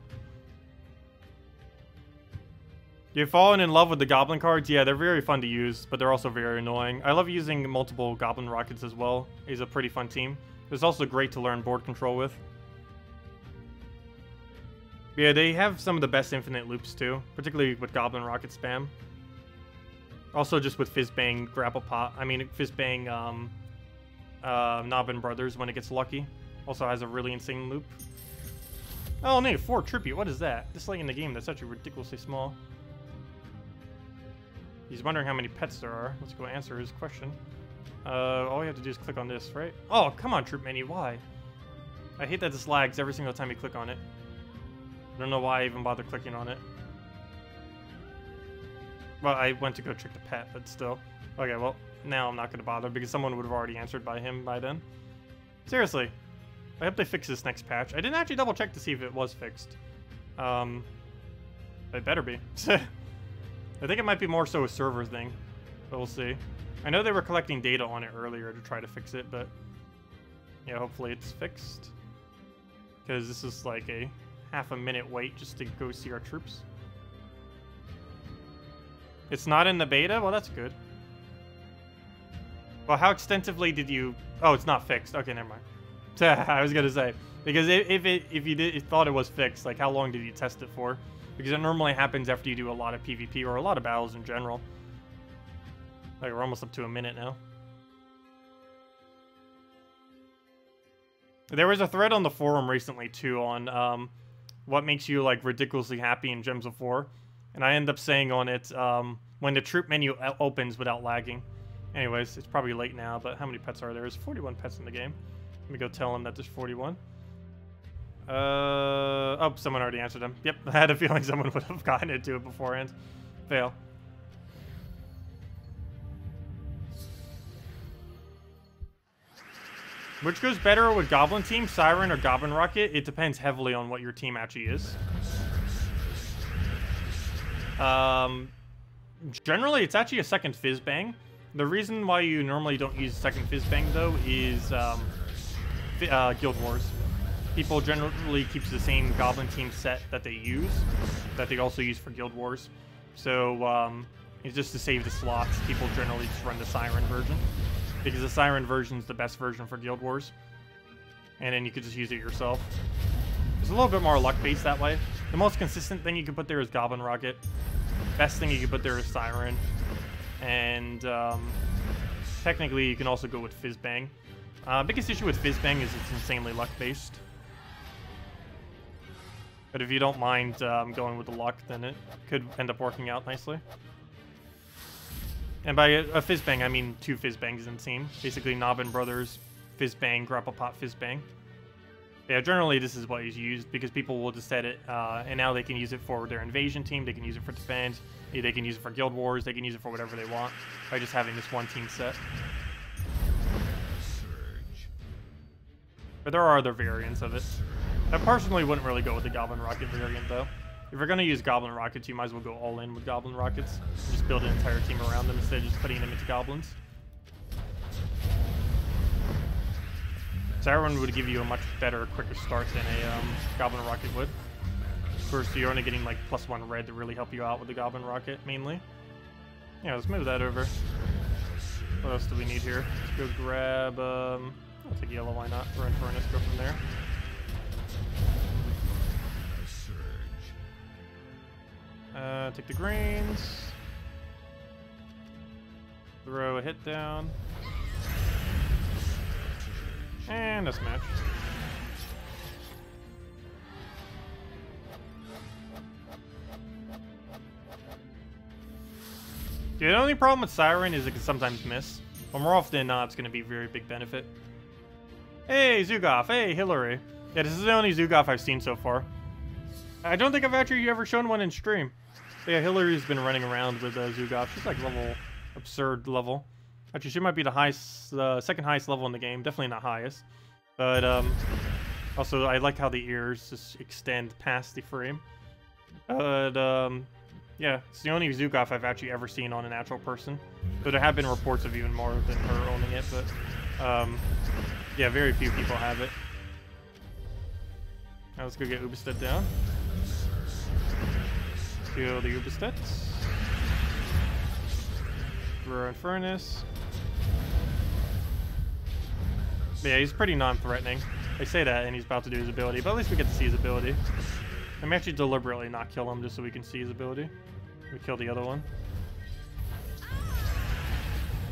You've fallen in love with the goblin cards? Yeah, they're very fun to use, but they're also very annoying. I love using multiple goblin rockets as well. It's a pretty fun team. It's also great to learn board control with. Yeah, they have some of the best infinite loops too, particularly with goblin rocket spam. Also just with Fizzbang grapple pot. I mean, Fizzbang Nobbin Brothers when it gets lucky. Also has a really insane loop. Oh, no, 4 tribute. What is that? This late in the game, that's actually ridiculously small. He's wondering how many pets there are. Let's go answer his question. All we have to do is click on this, right? Oh, come on, troop menu. Why? I hate that this lags every single time you click on it. I don't know why I even bother clicking on it. Well, I went to go check the pet, but still. Okay, well, now I'm not going to bother because someone would have already answered by him by then. Seriously. I hope they fix this next patch. I didn't actually double check to see if it was fixed. It better be. I think it might be more so a server thing, but we'll see. I know they were collecting data on it earlier to try to fix it, but yeah, hopefully it's fixed. Because this is like a half-a-minute wait just to go see our troops. It's not in the beta? Well, that's good. Well, how extensively did you... Oh, it's not fixed. Okay, never mind. I was gonna say, because if you thought it was fixed, like how long did you test it for? Because it normally happens after you do a lot of PvP or a lot of battles in general. Like we're almost up to a minute now. There was a thread on the forum recently too on what makes you like ridiculously happy in Gems of War, and I end up saying on it when the troop menu opens without lagging. Anyways, it's probably late now, but how many pets are there? There's 41 pets in the game. Let me go tell him that there's 41. Oh, someone already answered him. Yep, I had a feeling someone would have gotten into it beforehand. Fail. Which goes better with Goblin Team, Siren, or Goblin Rocket? It depends heavily on what your team actually is. Generally, it's actually a second Fizzbang. The reason why you normally don't use second Fizzbang, though, is Guild Wars. People generally keep the same Goblin Team set that they use, that they also use for Guild Wars. So, it's just to save the slots. People generally just run the Siren version, because the Siren version is the best version for Guild Wars. And then you could just use it yourself. It's a little bit more luck-based that way. The most consistent thing you can put there is Goblin Rocket. Best thing you can put there is Siren. And technically, you can also go with Fizzbang. Biggest issue with Fizzbang is it's insanely luck-based. But if you don't mind going with the luck, then it could end up working out nicely. And by a Fizzbang, I mean 2 Fizzbangs in the team. Basically, Nobbin Brothers, Fizzbang, Grapple Pot, Fizzbang. Yeah, generally this is what is used because people will just set it, and now they can use it for their invasion team, they can use it for defense, they can use it for Guild Wars, they can use it for whatever they want by just having this one team set. But there are other variants of it. I personally wouldn't really go with the Goblin Rocket variant, though. If you're going to use Goblin Rockets, you might as well go all in with Goblin Rockets. Just build an entire team around them instead of just putting them into Goblins. Siren would give you a much better, quicker start than a Goblin Rocket would. Of course, you're only getting like +1 red to really help you out with the Goblin Rocket, mainly. Yeah, let's move that over. What else do we need here? Let's go grab, I'll take yellow, why not? We're in Furnace, go from there. Take the greens. Throw a hit down. And a smash. The only problem with Siren is it can sometimes miss, but more often than not, it's going to be a very big benefit. Hey, Zugoff. Hey, Hillary. Yeah, this is the only Zugoff I've seen so far. I don't think I've actually ever shown one in stream. But yeah, Hillary's been running around with Zugoff. She's like level, absurd level. Actually, she might be the highest, second highest level in the game. Definitely not highest. But also, I like how the ears just extend past the frame. But yeah, it's the only Zugoff I've actually ever seen on an actual person. But there have been reports of even more than her owning it, but yeah, very few people have it. Now let's go get Ubestead down. Kill the Ubestead. Throw in Furnace. But yeah, he's pretty non-threatening. They say that and he's about to do his ability, but at least we get to see his ability. I'm actually deliberately not kill him just so we can see his ability. We kill the other one.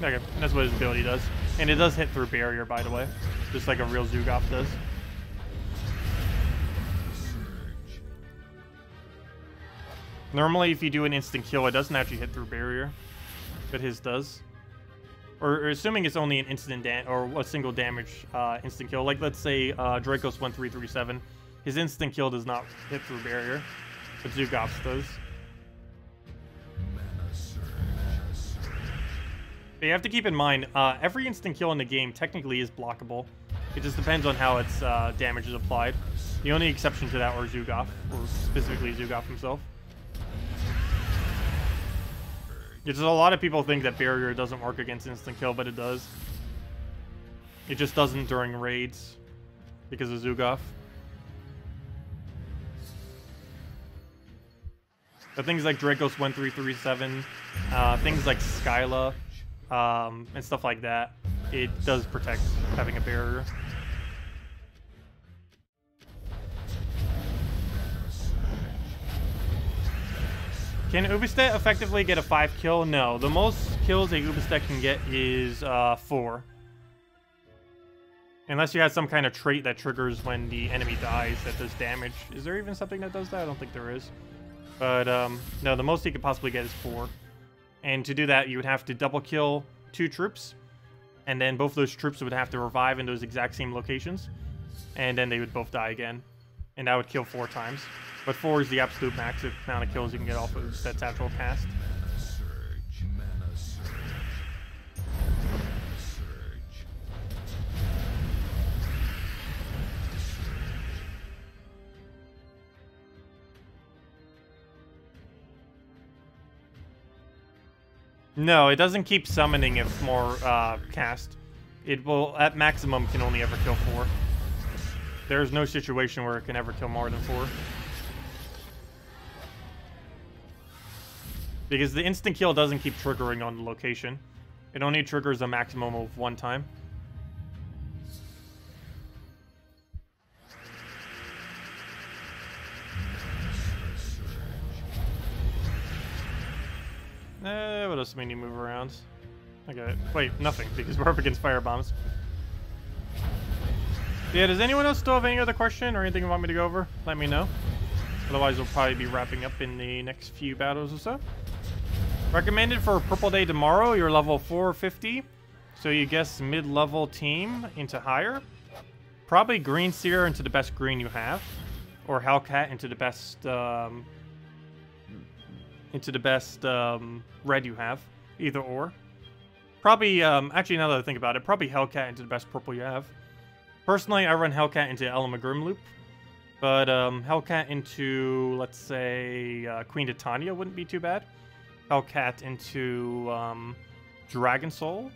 Okay, and that's what his ability does. And it does hit through barrier, by the way. Just like a real Zugoff does. Normally, if you do an instant kill, it doesn't actually hit through barrier. But his does. Or assuming it's only an instant or a single damage instant kill. Like, let's say Dracos 1337. His instant kill does not hit through barrier. But Zugoff's does. But you have to keep in mind, every instant kill in the game technically is blockable. It just depends on how its damage is applied. The only exception to that are Zugoff, or specifically Zugoff himself. Because a lot of people think that barrier doesn't work against instant kill, but it does. It just doesn't during raids because of Zugoff. But things like Dracos 1337, things like Skyla, and stuff like that, it does protect having a barrier. Can Ubestead effectively get a 5 kill? No. The most kills a Ubestead can get is 4. Unless you have some kind of trait that triggers when the enemy dies that does damage. Is there even something that does that? I don't think there is. But no, the most he could possibly get is 4. And to do that, you would have to double kill 2 troops. And then both those troops would have to revive in those exact same locations. And then they would both die again. And that would kill 4 times. But 4 is the absolute max amount of kills you can get off of Ubestead's actual cast. No, it doesn't keep summoning if more cast. It will, at maximum, can only ever kill 4. There's no situation where it can ever kill more than 4. Because the instant kill doesn't keep triggering on the location. It only triggers a maximum of 1 time. What else do we need to move around? Okay, wait, nothing, because we're up against fire bombs. Yeah, does anyone else still have any other question or anything you want me to go over? Let me know. Otherwise, we'll probably be wrapping up in the next few battles or so. Recommended for a purple day tomorrow, you're level 450. So you guess mid-level team into higher. Probably green seer into the best green you have. Or Hellcat into the best red you have. Either or. Probably, actually now that I think about it, probably Hellcat into the best purple you have. Personally, I run Hellcat into Elamagrim loop. But Hellcat into, let's say, Queen Titania wouldn't be too bad. Hellcat into Dragon Soul.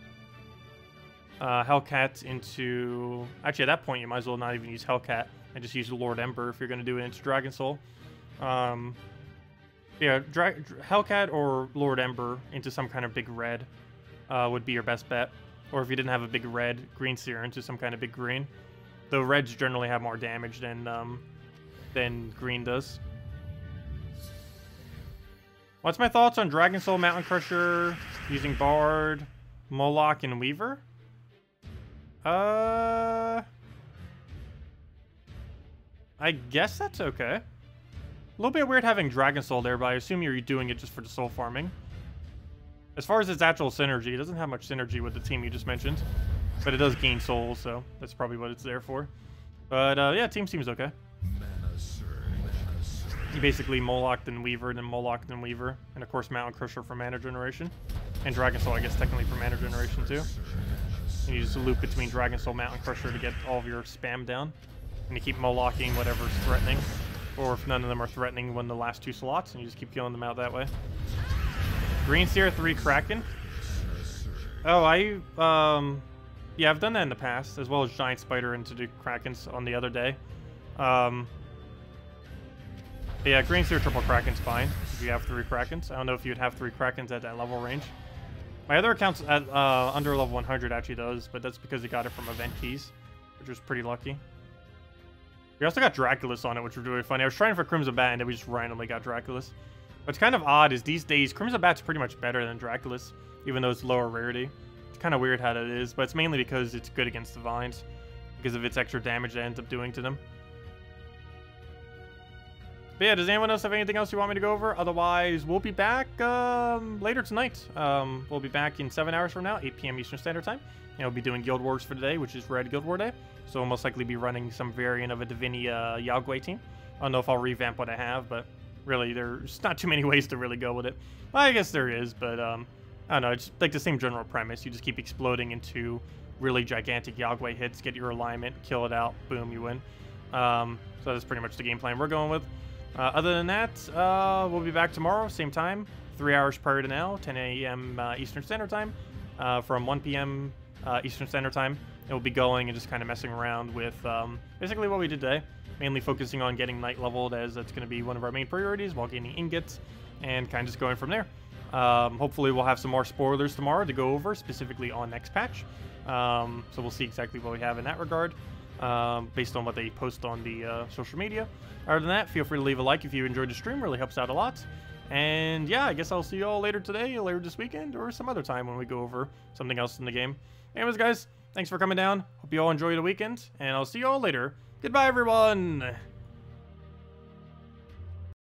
Hellcat into... Actually, at that point, you might as well not even use Hellcat and just use Lord Ember if you're going to do it into Dragon Soul. Yeah, Hellcat or Lord Ember into some kind of big red would be your best bet. Or if you didn't have a big red, Green Seer into some kind of big green. Though reds generally have more damage than green does. What's my thoughts on Dragon Soul, Mountain Crusher, using Bard, Moloch, and Weaver? I guess that's okay. A little bit weird having Dragon Soul there, but I assume you're doing it just for the soul farming. As far as its actual synergy, it doesn't have much synergy with the team you just mentioned. But it does gain souls, so that's probably what it's there for. But yeah, team seems okay. You basically Moloch then Weaver, then Moloch then Weaver. And of course Mountain Crusher for mana generation. And Dragon Soul, I guess, technically for mana generation too. And you just loop between Dragon Soul, Mountain Crusher to get all of your spam down. And you keep Moloching whatever's threatening. Or if none of them are threatening, win the last 2 slots, and you just keep killing them out that way. Green Seer, 3 Kraken. Oh, yeah, I've done that in the past, as well as Giant Spider into the Krakens on the other day. Yeah, Green Seer triple Kraken's fine if you have 3 Krakens. I don't know if you'd have 3 Krakens at that level range. My other account's at under level 100 actually does, but that's because he got it from event keys, which was pretty lucky. We also got Draculus on it, which was really funny. I was trying for Crimson Bat, and then we just randomly got Draculus. What's kind of odd is these days, Crimson Bat's pretty much better than Draculus, even though it's lower rarity. It's kind of weird how that is, but it's mainly because it's good against the Vines, because of its extra damage it ends up doing to them. But yeah, does anyone else have anything else you want me to go over? Otherwise, we'll be back later tonight. We'll be back in 7 hours from now, 8 p.m. Eastern Standard Time. And we'll be doing Guild Wars for today, which is Red Guild War Day. So we'll most likely be running some variant of a Divinia Yagway team. I don't know if I'll revamp what I have, but really, there's not too many ways to really go with it. Well, I guess there is, but I don't know. It's like the same general premise. You just keep exploding into really gigantic Yagway hits, get your alignment, kill it out, boom, you win. So that's pretty much the game plan we're going with. Other than that, we'll be back tomorrow, same time, 3 hours prior to now, 10 a.m. Eastern Standard Time, from 1 p.m. Eastern Standard Time. And we'll be going and just kind of messing around with basically what we did today, mainly focusing on getting night leveled, as that's going to be one of our main priorities, while gaining ingots, and kind of just going from there. Hopefully we'll have some more spoilers tomorrow to go over, specifically on next patch. So we'll see exactly what we have in that regard, based on what they post on the social media. Other than that, feel free to leave a like if you enjoyed the stream. Really helps out a lot. And yeah, I guess I'll see you all later today, later this weekend, or some other time when we go over something else in the game. Anyways, guys, thanks for coming down. Hope you all enjoy the weekend, and I'll see you all later. Goodbye, everyone!